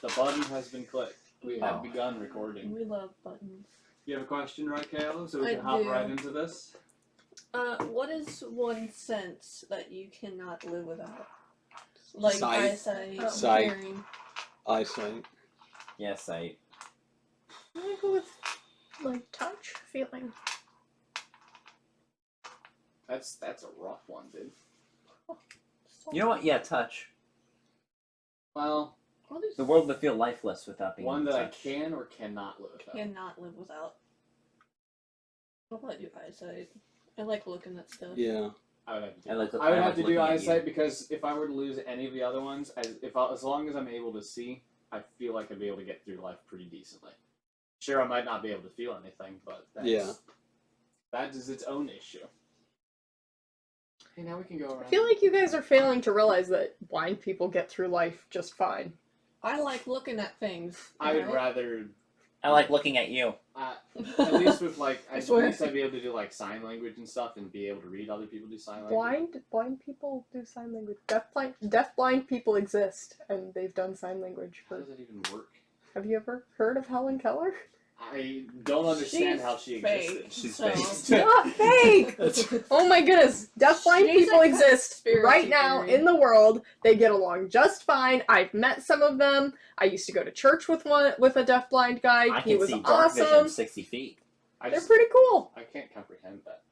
The button has been clicked. We have begun recording. We love buttons. You have a question, right, Kayla? So we I can hop do. right into this? What is one sense that you cannot live without? Like Sight. eyesight, Sight. hearing. Eyesight. Yeah, sight. I'm gonna go with, like, touch, feeling. That's a rough one, dude. You know what? Yeah, touch. Well, The world would feel lifeless without being one able that to I touch. can or cannot live without. Cannot live without. What about you, eyesight? I like looking at stuff. Yeah. I would have to do, I like I would have to looking do at you. eyesight because if I were to lose any of the other ones, as long as I'm able to see, I feel like I'd be able to get through life pretty decently. Sure, I might not be able to feel anything, but that is its own issue. Hey, now we can go around. I feel like you guys are failing to realize that blind people get through life just fine. I like looking at things. I would alright? rather, I like looking at you. at least with like, I at swear. least I'd be able to do like sign language and stuff and be able to read other people do sign language. Blind people do sign language. Deaf-blind people exist, and they've done sign language How for... does that even work? Have you ever heard of Helen Keller? I don't understand She's how she fake, existed. She's so- fake. Not fake! Oh my goodness, deaf-blind She's people a exist right conspiracy now theory. in the world. They get along just fine. I've met some of them. I used to go to church with a deaf-blind guy. I He can was see dark vision awesome. 60 feet. They're pretty cool. I can't comprehend that.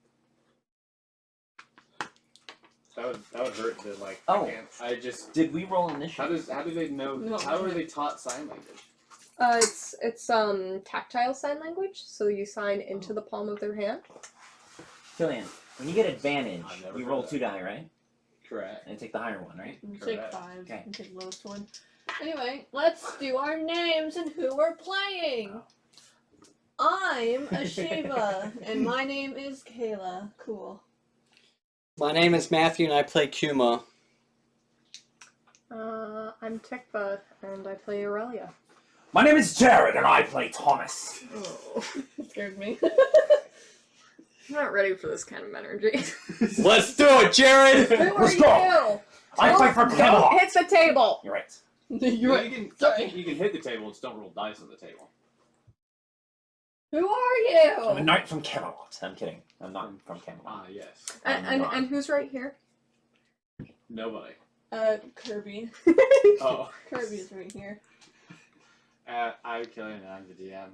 That would hurt to like. Oh. I just. Did we roll initiative? How do they know? No, how I are they taught sign language? It's tactile sign language, so you sign into the palm of their hand. Killian, when you get advantage, I've never you heard roll that. 2 die, right? Correct. And take the higher one, right? You take Correct. 5. Okay. You take the lowest one. Anyway, let's do our names and who we're playing. I'm a Shiva, and my name is Kayla. Cool. My name is Matthew and I play Kuma. I'm Tikva, and I play Aurelia. My name is Jared, and I play Thomas. Oh. Scared me. I'm not ready for this kind of energy. Let's do it, Jared! Who are Let's you? go. I fight for Don't Camelot. hit the table! You're right. You're right. You Sorry. can hit the table, just don't roll dice on the table. Who are you? I'm a knight from Camelot. I'm kidding. I'm not from Camelot. Ah, yes. And who's right here? Nobody. Kirby. Oh. Kirby's right here. I'm Killian and I'm the DM.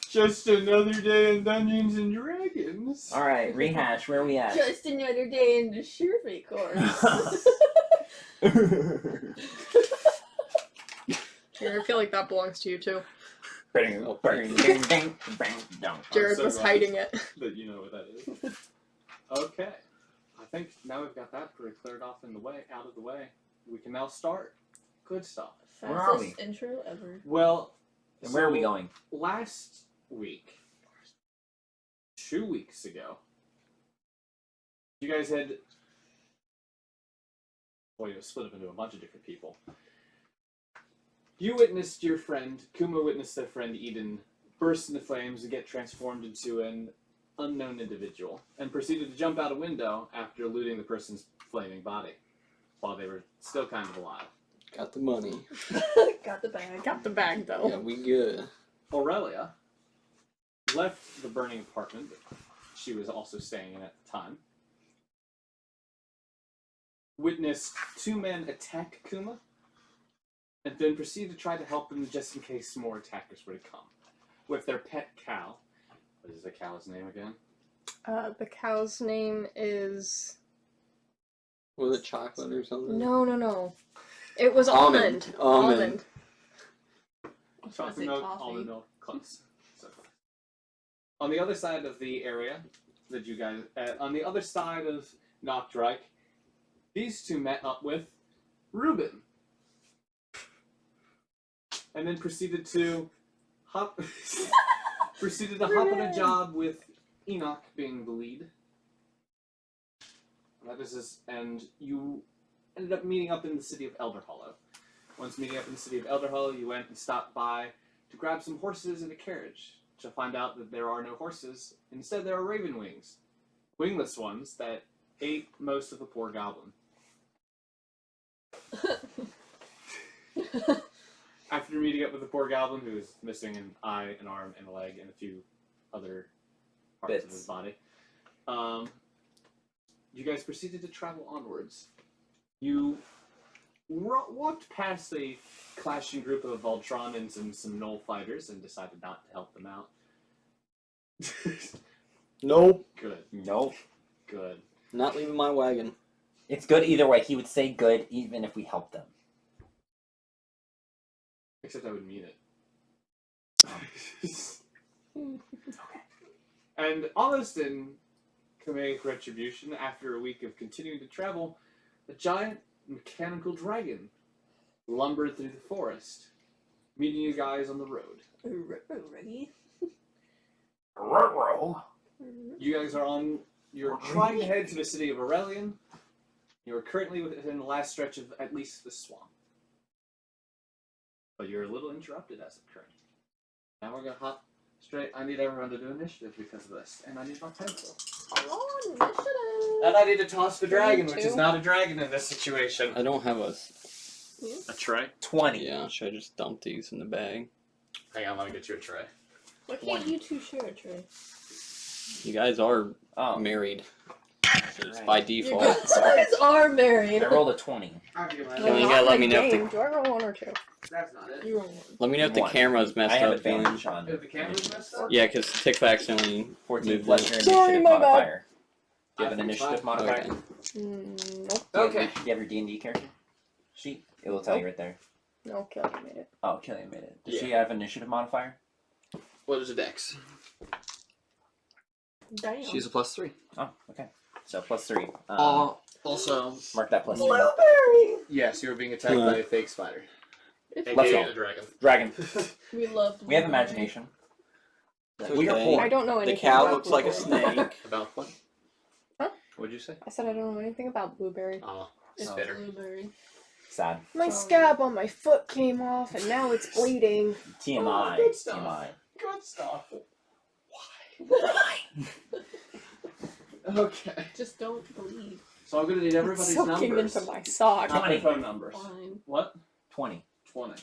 Just another day in Dungeons and Dragons. All right, rehash. Where are we at? Just another day in the survey course. Jared, I feel like that belongs to you too. Jared Jared so was glad. hiding it. That you know what that is. Okay. I think now we've got that pretty cleared off out of the way. We can now start. Good stuff. Where are Fastest intro ever. Well, And where are we going? Last week, 2 weeks ago, you guys had. Well, you split up into a bunch of different people. You witnessed your friend, Kuma witnessed their friend Eden burst into flames and get transformed into an unknown individual, and proceeded to jump out a window after looting the person's flaming body, while they were still kind of alive. Got the money. Got the bag. Got the bag though. Yeah, we good. Aurelia left the burning apartment that she was also staying in at the time, witnessed 2 men attack Kuma, and then proceeded to try to help them just in case more attackers were to come, with their pet cow. What is the cow's name again? The cow's name is... Was it chocolate or something? No. It was Almond. Almond. I was gonna say Chocolate milk, coffee. almond milk, close. So close. On the other side of the area that you guys, on the other side of Noctrike, these 2 met up with Reuben, and then proceeded to hop on a job with Enoch being the lead. And you ended up meeting up in the city of Elder Hollow. Once meeting up in the city of Elder Hollow, you went and stopped by to grab some horses and a carriage, to find out that there are no horses. Instead, there are raven wings. Wingless ones that ate most of the poor goblin. After meeting up with the poor goblin, who is missing an eye, an arm, and a leg, and a few other parts of his body, you guys proceeded to travel onwards. You walked past a clashing group of Voltronans and some Knoll fighters and decided not to help them out. Nope. Good. Nope. Good. Not leaving my wagon. It's good either way. He would say good even if we helped them. Except I would mean it. And almost in comedic retribution, after a week of continuing to travel, a giant mechanical dragon lumbered through the forest, meeting you guys on the road. Ready? Ruh-roh. You guys are on. You're trying to head to the city of Aurelian. You are currently within the last stretch of at least the swamp. But you're a little interrupted as of current. Now we're gonna hop straight. I need everyone to do initiative because of this, and I need my pencil. Oh, initiative. And I need to toss the dragon, which is 2. not a dragon in this situation. I don't have a. A tray? 20. Yeah, should I just dump these in the bag? Hang on, let me get you a tray. Why can't you two share a tray? You guys are Oh. married. So it's Right. by You default. guys are married. I rolled a 20. Kelly, you Not gotta let in me the know if game. the, Do I roll 1 or 2? That's not it. You roll one. let me know if the One. camera's messed I have up. Kelly. advantage on If the camera's messed up? Yeah, because TikTok's only 14 moved plus it. your Sorry, initiative my bad. modifier. Do you have an I think initiative five. modifier? Okay. Nope. Okay. Do you have your D&D character sheet? It will tell you right there. No, Kelly made it. Oh, Killian made it. Does Yeah. she have initiative modifier? What is a dex? Damn. She's a +3. Oh, okay. So +3. Also, Mark that +3. Blueberry! yes, you were being attacked by a fake spider. It's Let's AKA go. a dragon. Dragon. We love. We have imagination. It's We are okay. poor. I don't know The anything cow about looks like a blueberry. snake. About what? Huh? What'd you say? I said I don't know anything about blueberry. Oh, It's bitter. blueberry. Sad. My Sorry. scab on my foot came off and now it's bleeding. TMI. good stuff. TMI. Good stuff. Why? Okay. Just don't bleed. So I'm gonna need everybody's Soaking numbers. into my sock. Not 20. their phone numbers. Fine. What? 20. 20.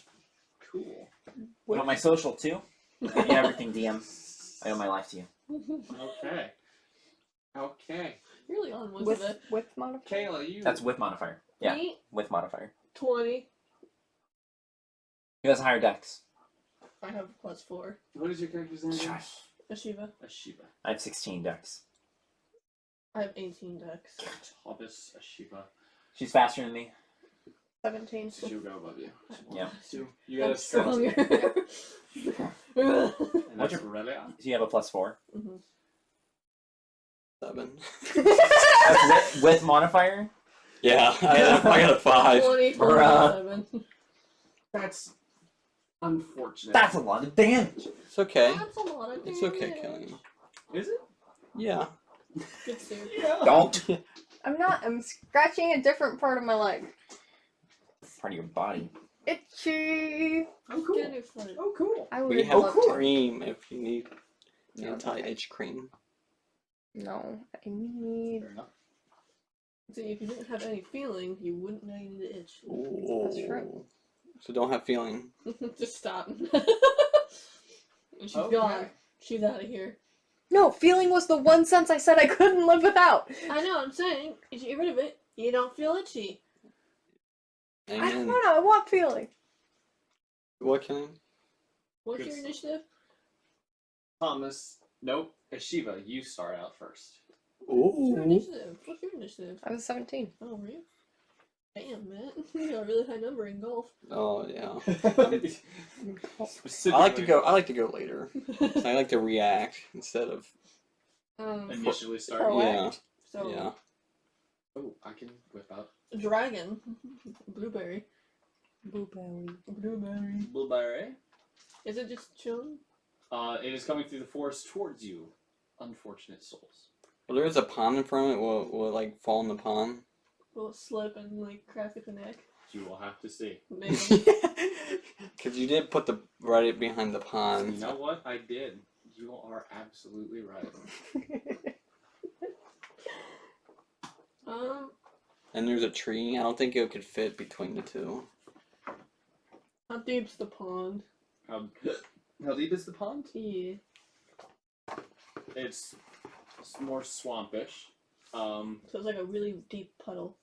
Cool. You want my social too? I give you everything, DM. I owe my life to you. Okay. Okay. You're really on one With of it. modifier. Kayla, you. That's with modifier. Yeah, Me, with modifier. 20. Who has a higher dex? I have +4. What is your character's name? again? Ashiva. Ashiba. I have 16 dex. I have 18 dex. Thomas Ashiba. She's faster than me. 17. She'll go above you. Yeah. So you I'm got a strength. stronger. And What's that's Aurelia. So you have a +4. Mhm. 7. That's with modifier? Yeah, I got a 5. 20, Bruh. 27. That's unfortunate. That's a lot of damage. It's okay. That's a lot of It's okay, damage. Kelly. Is it? Yeah. Good soup. Yeah. Don't. I'm scratching a different part of my leg. Part of your body. Itchy. Oh, cool. Get it for it. Oh, cool. I We would have love cool. to. cream if you need No, anti-itch cream. No, I need. Fair enough. See, if you didn't have any feeling, you wouldn't know you need to itch. That's true. So don't have feeling. Just stop. And she's Okay. gone. She's out of here. No, feeling was the one sense I said I couldn't live without. I know, I'm saying, if you get rid of it, you don't feel itchy. I don't Amen. know, I want feeling. What can I? What's Good your stuff. initiative? Thomas. Nope. Ashiva, you start out first. What's your Ooh. initiative? What's your initiative? I was 17. Oh, really? Damn, man. You got a really high number in golf. Oh yeah. Specifically, I like to go later. I like to react instead of initially start. Oh, yeah. so, Yeah. Oh, I can whip out. dragon. Blueberry. Blueberry. Blueberry. Blueberry. Is it just chilling? It is coming through the forest towards you. Unfortunate souls. Well, there is a pond in front of it. Will it like fall in the pond? Will it slip and, like, crack at the neck? You will have to see. Maybe. Because you did put the right behind the pond. You know what? I did. You are absolutely right. And there's a tree. I don't think it could fit between the two. How deep's the pond? How deep is the pond? Yeah. It's more swampish. So it's like a really deep puddle.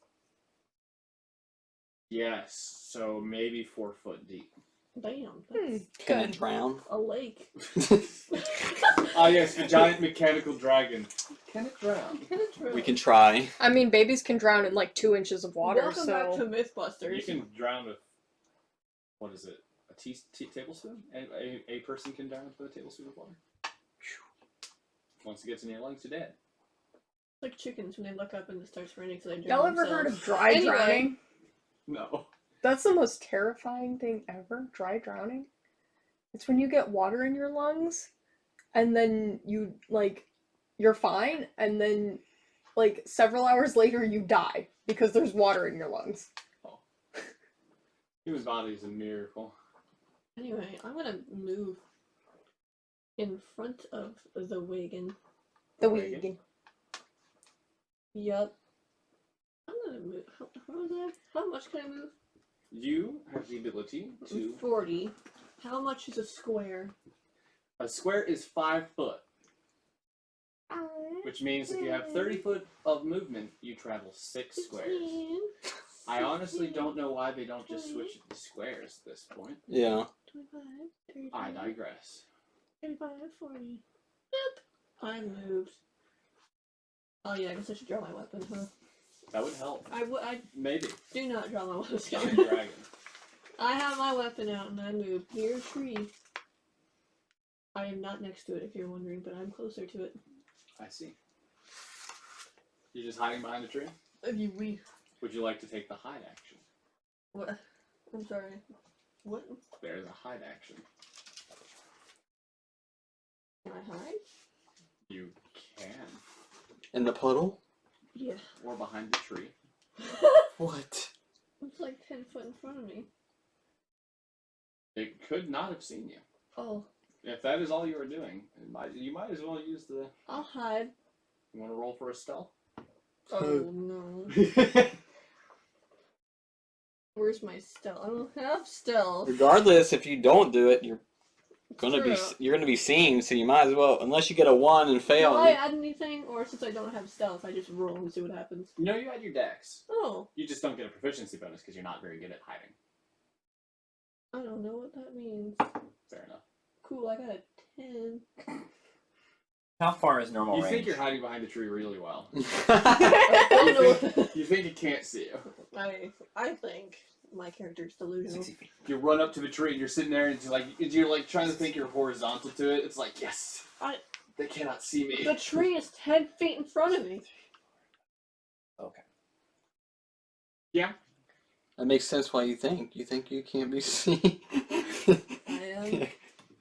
Yes, so maybe 4 foot deep. Damn, that's Can it Good. drown? a lake. Ah, yes, the giant mechanical dragon. Can it drown? We can try. I mean, babies can drown in like 2 inches of water, Welcome so back to Mythbusters. You can drown with, what is it? A tablespoon? A person can drown with a tablespoon of water. Once it gets in your lungs, you're dead. Like chickens when they look up and it starts raining, so they drown y'all ever heard themselves. of dry Anyway. drowning? No. That's the most terrifying thing ever, dry drowning. It's when you get water in your lungs, and then you, like, you're fine, and then, like, several hours later you die, because there's water in your lungs. Human body is a miracle. Anyway, I'm gonna move in front of the wagon. The Wagon? wagon. Yup. I'm gonna move. How much can I move? You have the ability to... 40. How much is a square? A square is 5 foot, which means if you have 30 foot of movement, you travel 6 squares. I honestly don't know why they don't just switch it to squares at this point. Yeah. 25, 35, I digress. 35, 40. Yep. I moved. Oh yeah, I guess I should draw my weapon, huh? That would help. I Maybe. do not draw my weapon. Giant dragon. I have my weapon out and I move near a tree. I am not next to it if you're wondering, but I'm closer to it. I see. You're just hiding behind a tree? We. Would you like to take the hide action? What? I'm sorry. What? There's a hide action. Can I hide? You can. In the puddle? Yeah. Or behind the tree. What? It's like 10 foot in front of me. It could not have seen you. Oh. If that is all you were doing, you might as well use the... I'll hide. You want to roll for a stealth? Oh no. Where's my stealth? I don't have stealth. Regardless, if you don't do it, you're gonna True. you're gonna be seen. So you might as well, unless you get a 1 and fail. Do I add anything, or since I don't have stealth, I just roll and see what happens? No, you had your dex. Oh, You just don't get a proficiency bonus because you're not very good at hiding. I don't know what that means. Fair enough. Cool, I got a 10. How far is normal You range? think you're hiding behind a tree really well. I don't know what You think it can't see you. I think my character's delusional. 60 feet. You run up to the tree and you're sitting there and you're like trying to think you're horizontal to it. It's like, yes, they cannot see me. The tree is 10 feet in front of me. Okay. Yeah. That makes sense why you think. You think you can't be seen. I am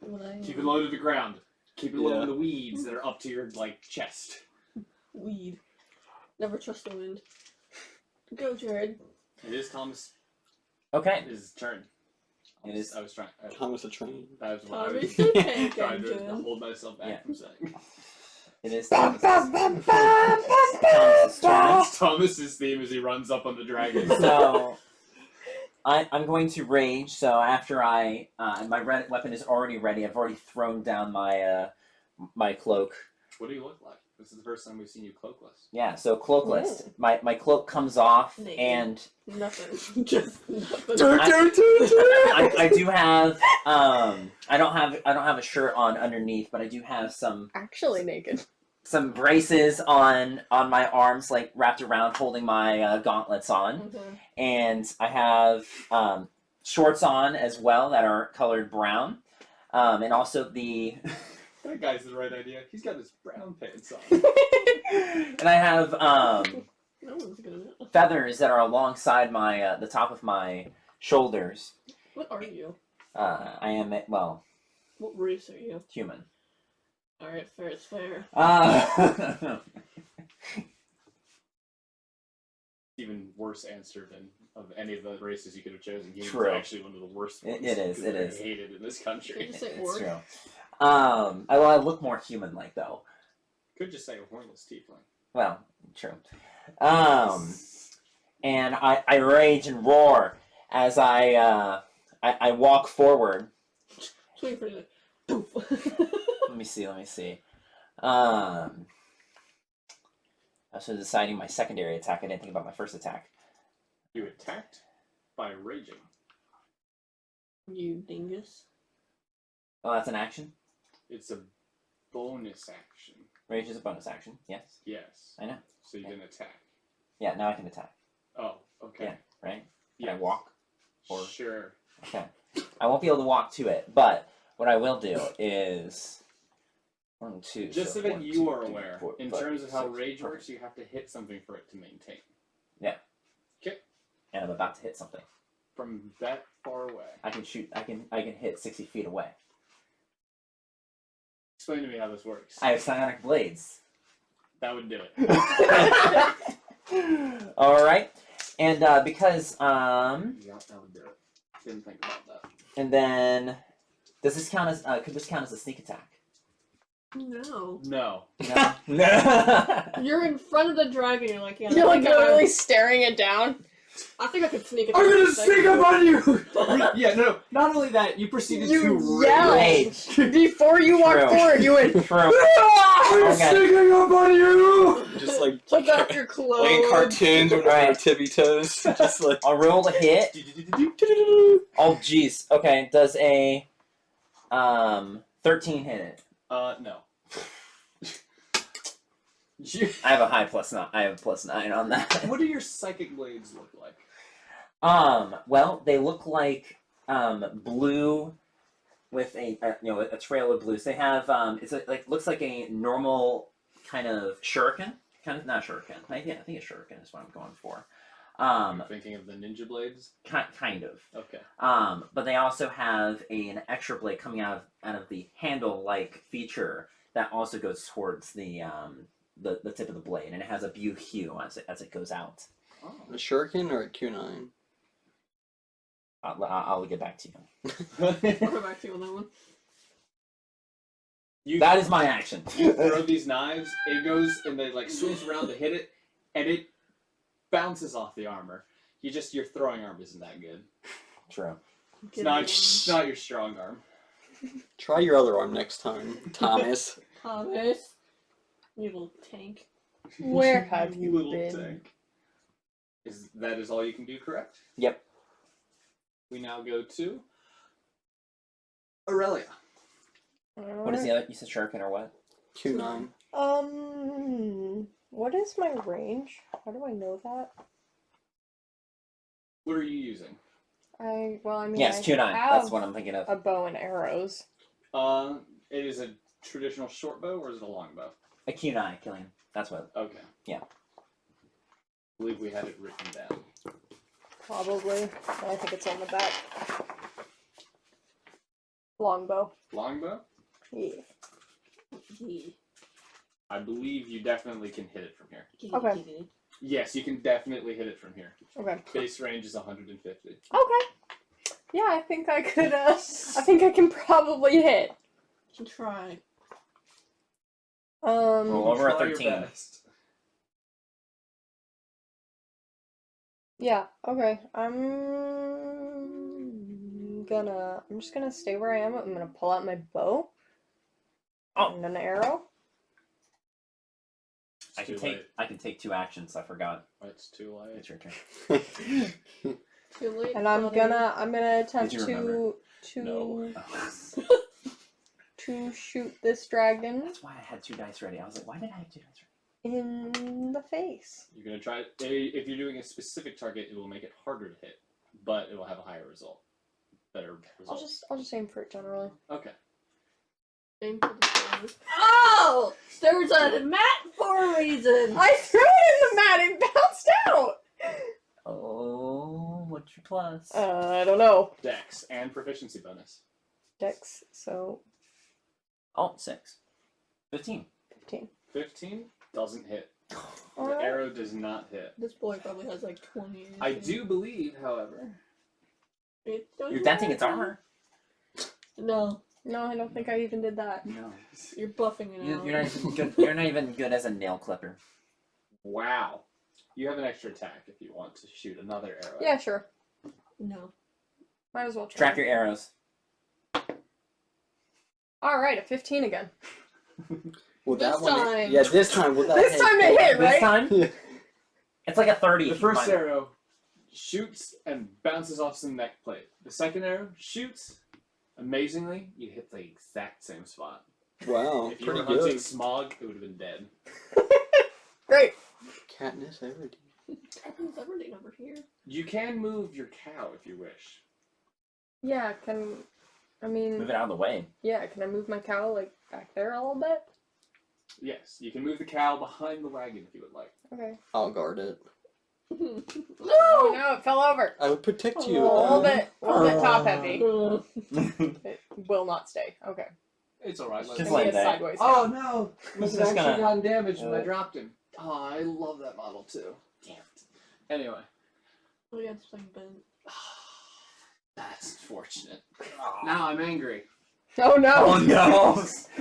what I am. Keep it low to the ground. Keep it low Yeah. in the weeds that are up to your chest. Weed. Never trust the wind. Go, Jared. It is Thomas' Okay. turn. It is. I was trying. Thomas the Train. That was what I Thomas was the Tank trying to Engine. hold myself back Yeah. from saying. It is Thomas's turn. Thomas's theme as he runs up on the dragon. So I'm going to rage. So after my weapon is already ready, I've already thrown down my cloak. What do you look like? This is the first time we've seen you cloakless. Yeah, so cloakless. My cloak comes off, Naked. and Nothing. Just nothing. I do have I don't have a shirt on underneath, but I do have some Actually naked. braces on my arms, like wrapped around, holding my gauntlets on, Okay. and I have shorts on as well that are colored brown, and also the That guy's the right idea. He's got his brown pants on. and I have No one's gonna know. feathers that are alongside my the top of my shoulders. What are you? I am What race are you? human. Alright, fair, it's fair. Even worse answer than of any of the races you could have chosen. He's True. actually one of the worst ones. It is, because it they're is. hated in this Can country. you say It's orc? true. I look more human-like though. Could just say a hornless tiefling. Well, true. and I rage and roar as I walk forward. Wait for it. Let me see. I was deciding my secondary attack. I didn't think about my first attack. You attacked by raging. You dingus. Oh, that's an action? It's a bonus action. Rage is a bonus action, yes. Yes. I know. So you didn't attack. Yeah, now I can attack, Oh, okay. Yeah. right? Can Yeah. I walk? Or Sure. Okay. I won't be able to walk to it, but what I will do is 1, 2. Just so so that 1, you 2, are 3, aware, 4, in 5, terms of how 6. rage Perfect. works, you have to hit something for it to maintain. And I'm about to hit something. From that far away. I can shoot. I can hit 60 feet away. Explain to me how this works. I have psionic blades. That would do it. All right, and because Yeah, that would do it. Didn't think about that. and then does this count as could this count as a sneak attack? No. No. No. No. You're in front of the dragon. You're like, yeah. You're like I think literally staring it down. I think I could sneak it. I'm gonna sneak up on you! Yeah, no. Not only that, you proceeded to You yelled Rage. before you walked True. forward. You went. True. I'm Okay. sneaking up on you! Just like Took off your clothes. like in cartoons when they're Right. on tippy toes. Just like I'll roll a hit. Oh jeez. Okay. Does a 13 hit it? No. You- I have a high +9. I have a +9 on that. What do your psychic blades look like? Well, they look like blue with a trail of blues. They have looks like a normal kind of shuriken, not shuriken. I think a shuriken is what I'm going for. I'm thinking of the ninja blades. Kind of. Okay. But they also have an extra blade coming out of the handle-like feature that also goes towards the tip of the blade, and it has a blue hue as it goes out. Oh. a shuriken or a kunai. I'll get back to you. I'll go back to you on that one. That is my action. You throw these knives, it goes and they like swings around to hit it, and it bounces off the armor. Your throwing arm isn't that good. True. It's not your strong arm. Try your other arm next time, Thomas. Thomas, you little tank. Where have you little been? tank? That is all you can do, correct? Yep. We now go to Aurelia. What is the other? You said shuriken or what? Kunai. What is my range? How do I know that? What are you using? Yes, I kunai. have That's what I'm thinking of. a bow and arrows. It is a traditional short bow or is it a long bow? A kunai, Killian. That's what. Okay. Yeah. I believe we had it written down. Probably. I think it's on the back. Longbow. Longbow? Yeah. I believe you definitely can hit it from here. Okay. Yes, you can definitely hit it from here. Okay. Base range is 150. Okay. Yeah, I think I could, I think I can probably hit. You can try. Roll over a Try your 13. best. Yeah, okay. I'm just gonna stay where I am. I'm gonna pull out my bow. Oh. And an arrow. I can take 2 actions. I forgot. It's too late. It's your turn. Too late. And I'm buddy. gonna attempt Did you remember? to No. to shoot this dragon That's why I had 2 dice ready. I was like, why did I have 2 dice ready? in the face. You're gonna try it. If you're doing a specific target, it will make it harder to hit, but it will have a higher result. Better result. I'll just aim for it generally. Okay. Aim for the stars. Oh! There's a mat for a reason! I threw it in the mat and bounced out. Oh, what's your plus? I don't know. Dex and proficiency bonus. Dex, so Oh, 6. 15. 15. 15 doesn't hit. The Alright. arrow does not hit. This boy probably has like 20. or I something. do believe, however. It doesn't You're denting its matter. armor. No, No, I don't think I even did that. No. you're buffing it out. You're not even good. You're not even good as a nail clipper. Wow. You have an extra attack if you want to shoot another arrow. Yeah, sure. No. Might as well try. Trap your arrows. Alright, a 15 again. Will This that one? time. Yeah, this time. Will that This hit? time it hit, This right? time, Yeah. it's like a 30. The if you first find it. arrow shoots and bounces off some neck plate. The second arrow shoots. Amazingly, you hit the exact same spot. Wow, If you pretty were hunting good. Smog, it would have been dead. Great. Katniss Everdeen. Katniss Everdeen over here. You can move your cow if you wish. Yeah, I mean, Move it out of the way. yeah, can I move my cow, like, back there a little bit? Yes, you can move the cow behind the wagon if you would like. Okay. I'll guard it. Oh no, it fell over. I would protect you. A little Anne. bit top heavy. Uh, It will not stay. Okay. It's alright. Just Maybe let a it die. sideways. Oh no! This This is has actually gonna- gotten damaged when I dropped him. Oh, I love that model too. Damn it. Anyway. oh yeah, it's like bent. That's unfortunate. Now I'm angry. Oh no. Oh no!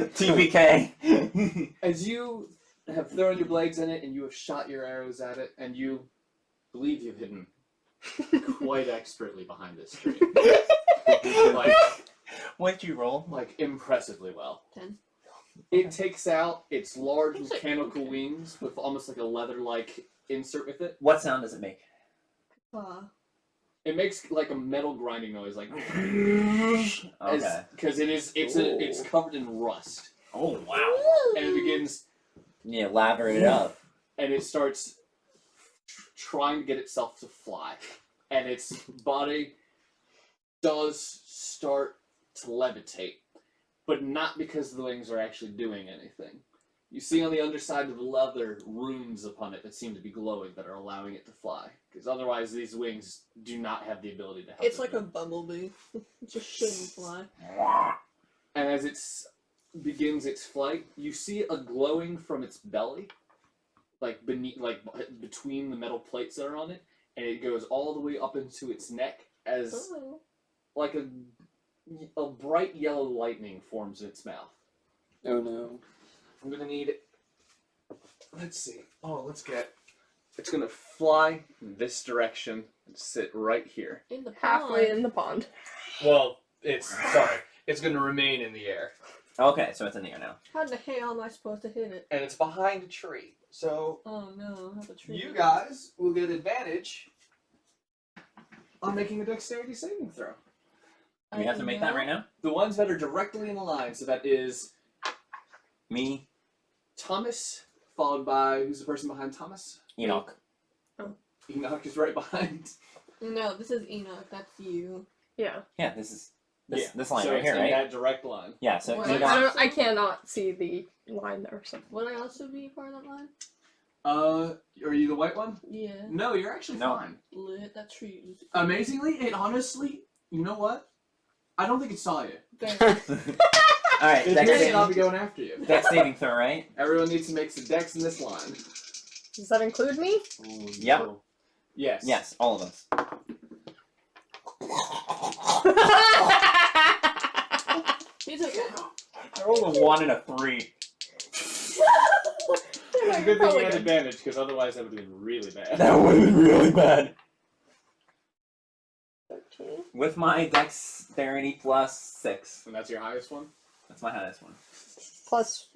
TPK. As you have thrown your blades in it and you have shot your arrows at it and you believe you've hidden quite expertly behind this tree. like What'd you roll? impressively well. 10. It takes out its large It's like- mechanical wings with almost like a leather-like insert with it. What sound does it make? It makes like a metal grinding noise, like Okay. because it's covered in rust, Oh wow. and it begins Yeah, lather it up. and it starts trying to get itself to fly, and its body does start to levitate, but not because the wings are actually doing anything. You see on the underside of the leather runes upon it that seem to be glowing that are allowing it to fly, because otherwise these wings do not have the ability to help. It's it like a move. bumblebee. It just shouldn't fly. And as it begins its flight, you see a glowing from its belly, like between the metal plates that are on it, and it goes all the way up into its neck as Oh. like a bright yellow lightning forms in its mouth. Oh no. I'm gonna need. Let's see. Oh, let's get. It's gonna fly this direction and sit right here. In the Halfway pond. in the pond. Well, it's gonna remain in the air, Okay, so it's in the air now. How the hell am I supposed to hit it? and it's behind a tree. So Oh no, I have a tree. you guys will get advantage on making a dexterity saving throw. Do we have to make that right now? The ones that are directly in a line. So that is Me, Thomas, followed by who's the person behind Thomas? Enoch. Enoch is right behind. No, this is Enoch. That's you. Yeah. Yeah, this is Yeah. this line so right it's here, in right? that direct line. Yeah, so Well, Enoch. I cannot see the line there, so. Would I also be part of that line? Are you the white one? Yeah. No, you're actually No. fine. Hit that tree. Amazingly, it honestly, you know what? I don't think it saw you. All right, It dex appears to not be saving, going after you. dex saving throw, right? Everyone needs to make some dex in this line. Does that include me? Yep. Yes. Yes, all of us. He's okay. I rolled a 1 and a 3. It's a good thing you had advantage, because otherwise that would have been really bad. That would have been really bad. 13. With my dexterity plus 6. And that's your highest one? That's my highest one. Plus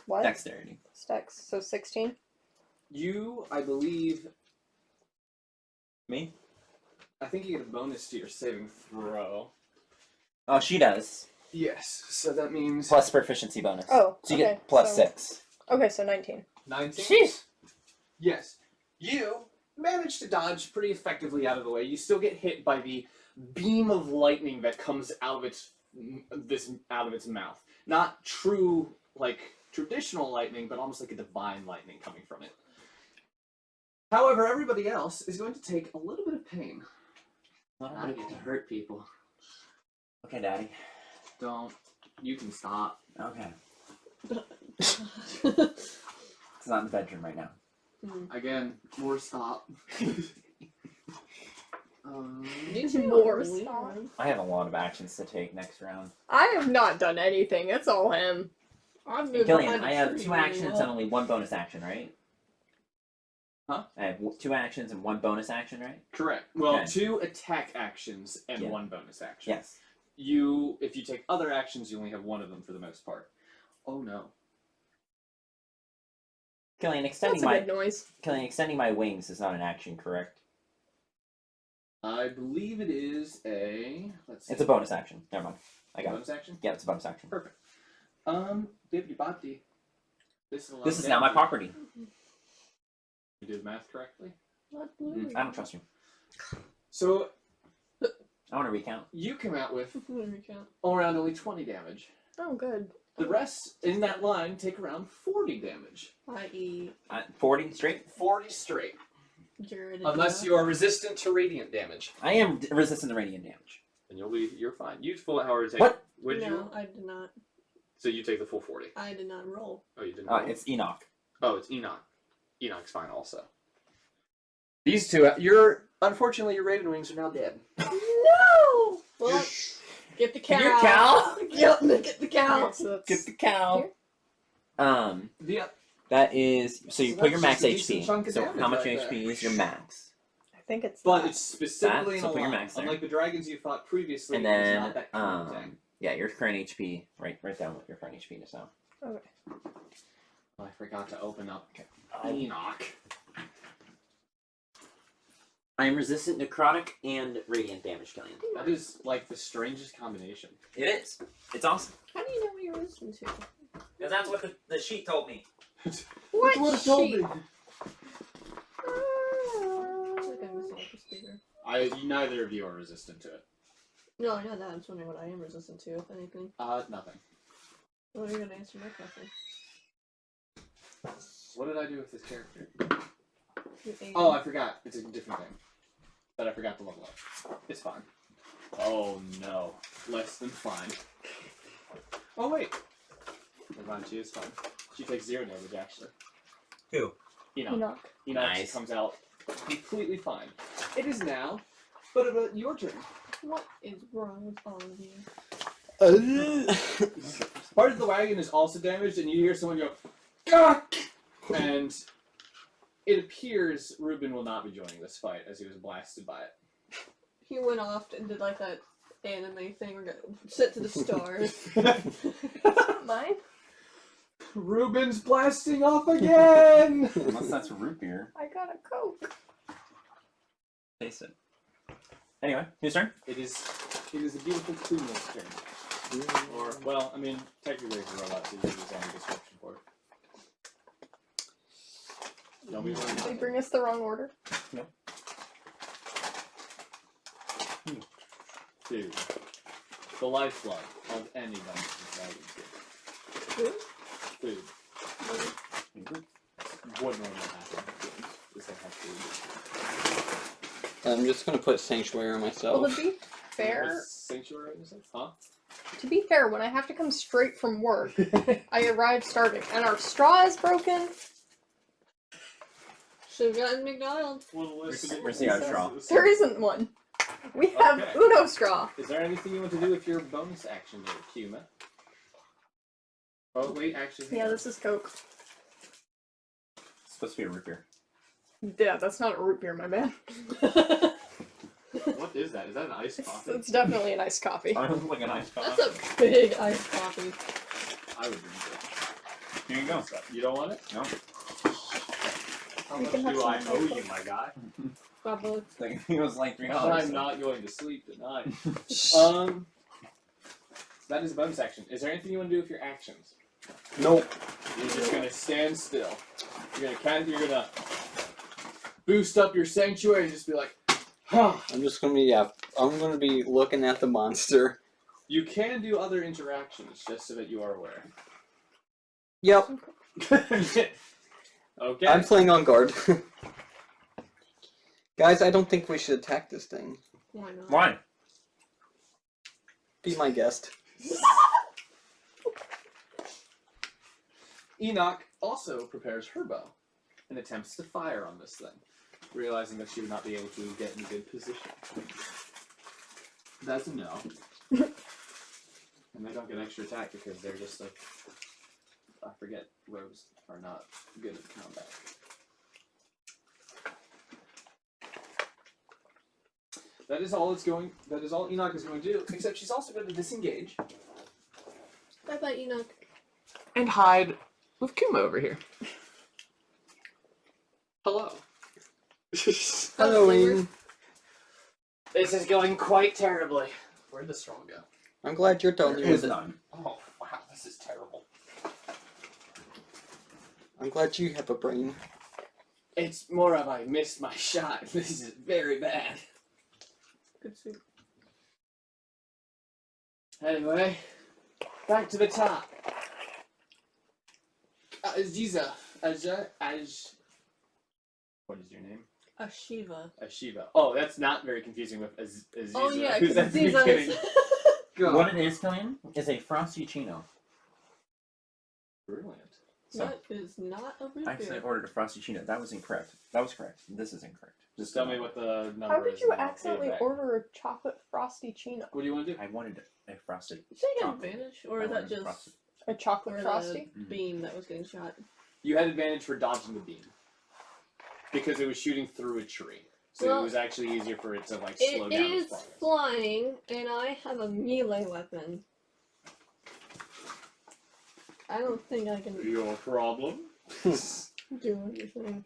what? Dexterity. Plus dex, so 16. You, I believe, Me? I think you get a bonus to your saving throw. Oh, she does. Yes, so that means... Plus proficiency bonus. Oh, So you okay, get plus so- 6. Okay, so 19. 19? Jeez. Yes. You manage to dodge pretty effectively out of the way. You still get hit by the beam of lightning that comes out of its mouth. Not true, like, traditional lightning, but almost like a divine lightning coming from it. However, everybody else is going to take a little bit of pain. I get to hurt people. Okay, Daddy. Don't. You can stop. Okay. It's not in the bedroom right now. Again, more stop. You two More are weird. stuff. I have a lot of actions to take next round. I have not done anything. It's all him. I'm moving Gillian, behind a I have tree 2 really actions well. and only 1 bonus action, right? Huh? I have 2 actions and 1 bonus action, right? Correct. Well, Okay. 2 attack actions and Yeah. 1 bonus action. Yes. If you take other actions, you only have 1 of them for the most part. Oh no. Killing That's extending a my good noise. extending my wings is not an action, correct? I believe it is a. Let's see. It's a bonus action. Never mind. I got it. bonus action. Yeah, it's a bonus action. Perfect. Bibbidi bobbidi. This is a lot This of is now my damage. property. You did the math correctly. Not blue. I don't trust you. So I want to recount. you come out with Recount. all around only 20 damage. Oh, good. The rest in that line take around 40 damage. I.e. 40 straight. 40 straight. Jared. Unless you are resistant to radiant damage. I am resistant to radiant damage. And you're fine. You full hour take. What? Would no, you? I did not. So you take the full 40. I did not roll. Oh, you didn't. roll? It's Enoch. Oh, it's Enoch. Enoch's fine also. These two, unfortunately, your Raven Wings are now dead. No! Well, get the cow. Your cow? Yep, get the cow. So that's- Get the cow. Yeah. That is so you So put your that's max just a decent HP. chunk of So damage how much right HP there. is your max? I think it's But that. it's specifically So in a put your line. max there. Unlike the dragons you fought previously, And it's then not that common thing. yeah, your current HP. Write down what your current HP is now. Okay. Oh, I forgot to open up Enoch. I am resistant necrotic and radiant damage, Killian. That is like the strangest combination. It is. It's awesome. How do you know what you're listening to? Because that's what the sheet told me. What That's it told sheet? me. I feel like I'm missing a speaker. Neither of you are resistant to it. No, not that. I'm just wondering what I am resistant to, if anything. Nothing. What are you gonna answer my question? What did I do with this character? You ate. Oh, I forgot. It's a different thing. But I forgot to level up. It's fine. Oh no. Less than fine. Oh wait. Never mind, she is fine. She takes 0 damage actually. Who? Enoch. Enoch. Enoch Nice. comes out completely fine. It is now, but about your turn. What is wrong with all of you? Part of the wagon is also damaged, and you hear someone go, "Gah!" And it appears Ruben will not be joining this fight as he was blasted by it. He went off and did like that anime thing. We're gonna sit to the stars. Mine? Ruben's blasting off again! Unless that's root beer. I got a Coke. Taste it. Anyway, whose turn? It is a beautiful Kuma's turn. Or, well, I mean, technically it's a robot, so you can use any description for it. Don't be worried. Did they bring us the wrong order? Food. The lifeblood of any Dungeons and Dragons game. Food? Food. What normally happens is they have food. I'm just gonna put sanctuary on Well, myself. to be fair, What's Sanctuary, is it? Huh? when I have to come straight from work, I arrive starving, and our straw is broken. Should've gotten McDonald's. Where's the other straw? There isn't one. We have Okay. Uno straw. Is there anything you want to do with your bonus action there, Kuma? Oh, wait, actually. hang Yeah, on. this is Coke. It's supposed to be a root beer. Yeah, that's not a root beer, my man. What is that? Is that an iced coffee? It's definitely an iced coffee. I look like a nice That's a big iced coffee. I would drink it. Here you go. You don't want it? No. How We much can have do I some owe of you, it. my guy? Probably. It was like $3. I'm not going to sleep tonight. That is a bonus action. Is there anything you want to do with your actions? Nope. You're just gonna stand still. You're gonna boost up your sanctuary and just be like, huh. I'm just gonna be I'm gonna be looking at the monster. You can do other interactions just so that you are aware. Yep. Okay. I'm playing on guard. Guys, I don't think we should attack this thing. Why not? Why? Be my guest. Enoch also prepares her bow and attempts to fire on this thing, realizing that she would not be able to get in a good position. That's a no. And they don't get extra attack because they're just like, I forget, rogues are not good at combat. That is all it's going. That is all Enoch is going to do. Except she's also going to disengage Bye bye, Enoch. and hide with Kuma over here. Hello. Halloween. This is going quite terribly. Where'd the straw go? I'm glad you're done Here's with it. none. Oh wow, this is terrible. I'm glad you have a brain. It's more of I missed my shot. This is very bad. Good soup. Anyway, back to the top. Aziza. What is your name? Ashiva. Ashiva. Oh, that's not very confusing with Aziza. Oh yeah, who's because at the beginning. Aziza's. God. What it is, Killian, is a frosty chino. Brilliant. So That is not a root I actually beer. ordered a frosty chino. That was incorrect. That was correct. This is incorrect. Just tell me what the number How is. did you and I'll pay it accidentally back. order a chocolate frosty chino? What do you want to do? I wanted a frosted. Did you get chocolate. advantage, or I is that wanted just frosted. A chocolate or frosty? the beam that was getting shot? You had advantage for dodging the beam. Because it was shooting through a tree. So Well, it was actually easier for it to like slow It down its is progress. flying, and I have a melee weapon. I don't think I can Your problem? do anything.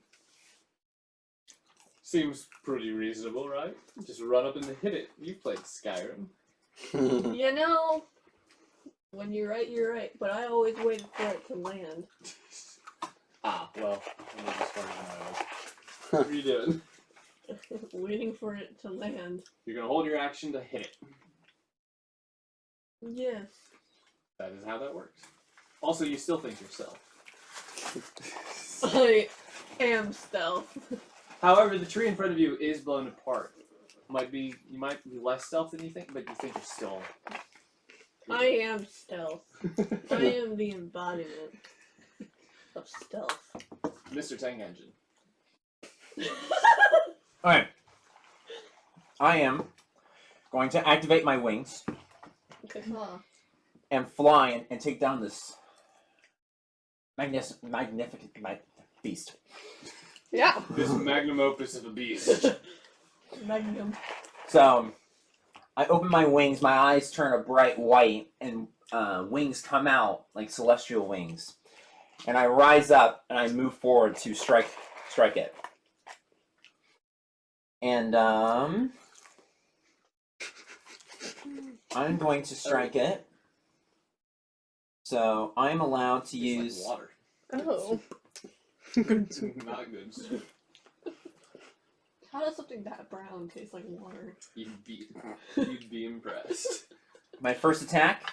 Seems pretty reasonable, right? Just run up and hit it. You've played Skyrim. You know, when you're right, you're right. But I always waited for it to land. Ah, well, I'm not as far as I was. What are you doing? Waiting for it to land. You're gonna hold your action to hit it. Yes. That is how that works. Also, you still think yourself. I am stealth. However, the tree in front of you is blown apart. You might be less stealth than you think, but you think you're still. I am stealth. I am the embodiment of stealth. Mr. Tank Engine. Alright. I am going to activate my wings Caw. and fly and take down this magnificent beast. Yeah. This magnum opus of a beast. Magnum. So, I open my wings, my eyes turn a bright white, and wings come out like celestial wings. And I rise up and I move forward to strike it. And I'm going to strike it. So I'm allowed to use. Like water. Oh. Not good. How does something that brown taste like water? You'd be impressed. My first attack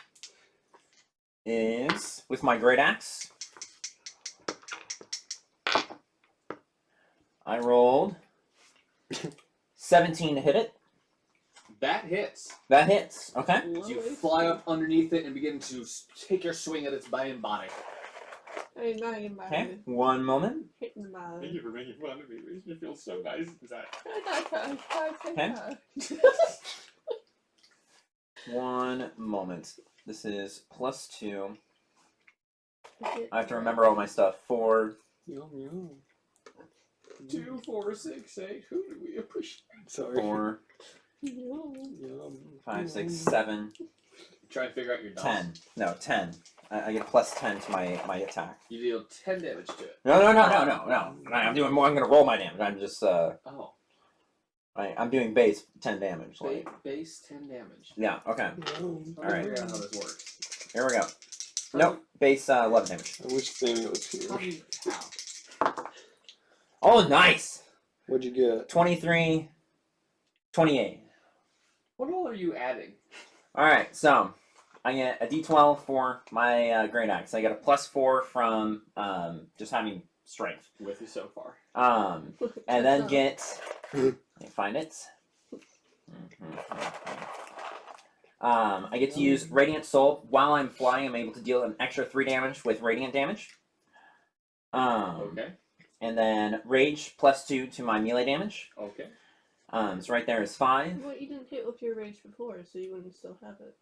is with my great axe. I rolled 17 to hit it. That hits. That hits. Okay. As you fly up underneath it and begin to take your swing at its body. Hey, not in my Okay. head. One moment. Hitting the bottom. Thank you for making fun of me. It makes me feel so nice inside. One moment. This is +2. Hit I have to the remember all my stuff. 4. Yum, yum. 2, 4, 6, 8. Who do we appreciate? Sorry. 4, bottom. Yum. 5, 6, 7, Try and figure out your dice. 10. No, 10. I get +10 to my attack. You deal 10 damage to it. No. I'm doing more. I'm gonna roll my damage. I'm just Oh. I'm doing base 10 damage. Like, Base 10 damage. yeah. Okay. Yum. All right. Figure out how this works. Here we go. Nope. Base 11 damage. I wish Sammy was How here. do you, how? Oh, nice. What'd you get? 23, 28. What all are you adding? All right. So I get a D12 for my great axe. I get a +4 from just having strength. With you so far. And then get. Let me find it. I get to use Radiant Soul. While I'm flying, I'm able to deal an extra 3 damage with Radiant damage. Okay. And then Rage +2 to my melee damage. Okay. So right there is 5. Well, you didn't hit with your rage before, so you wouldn't still have it.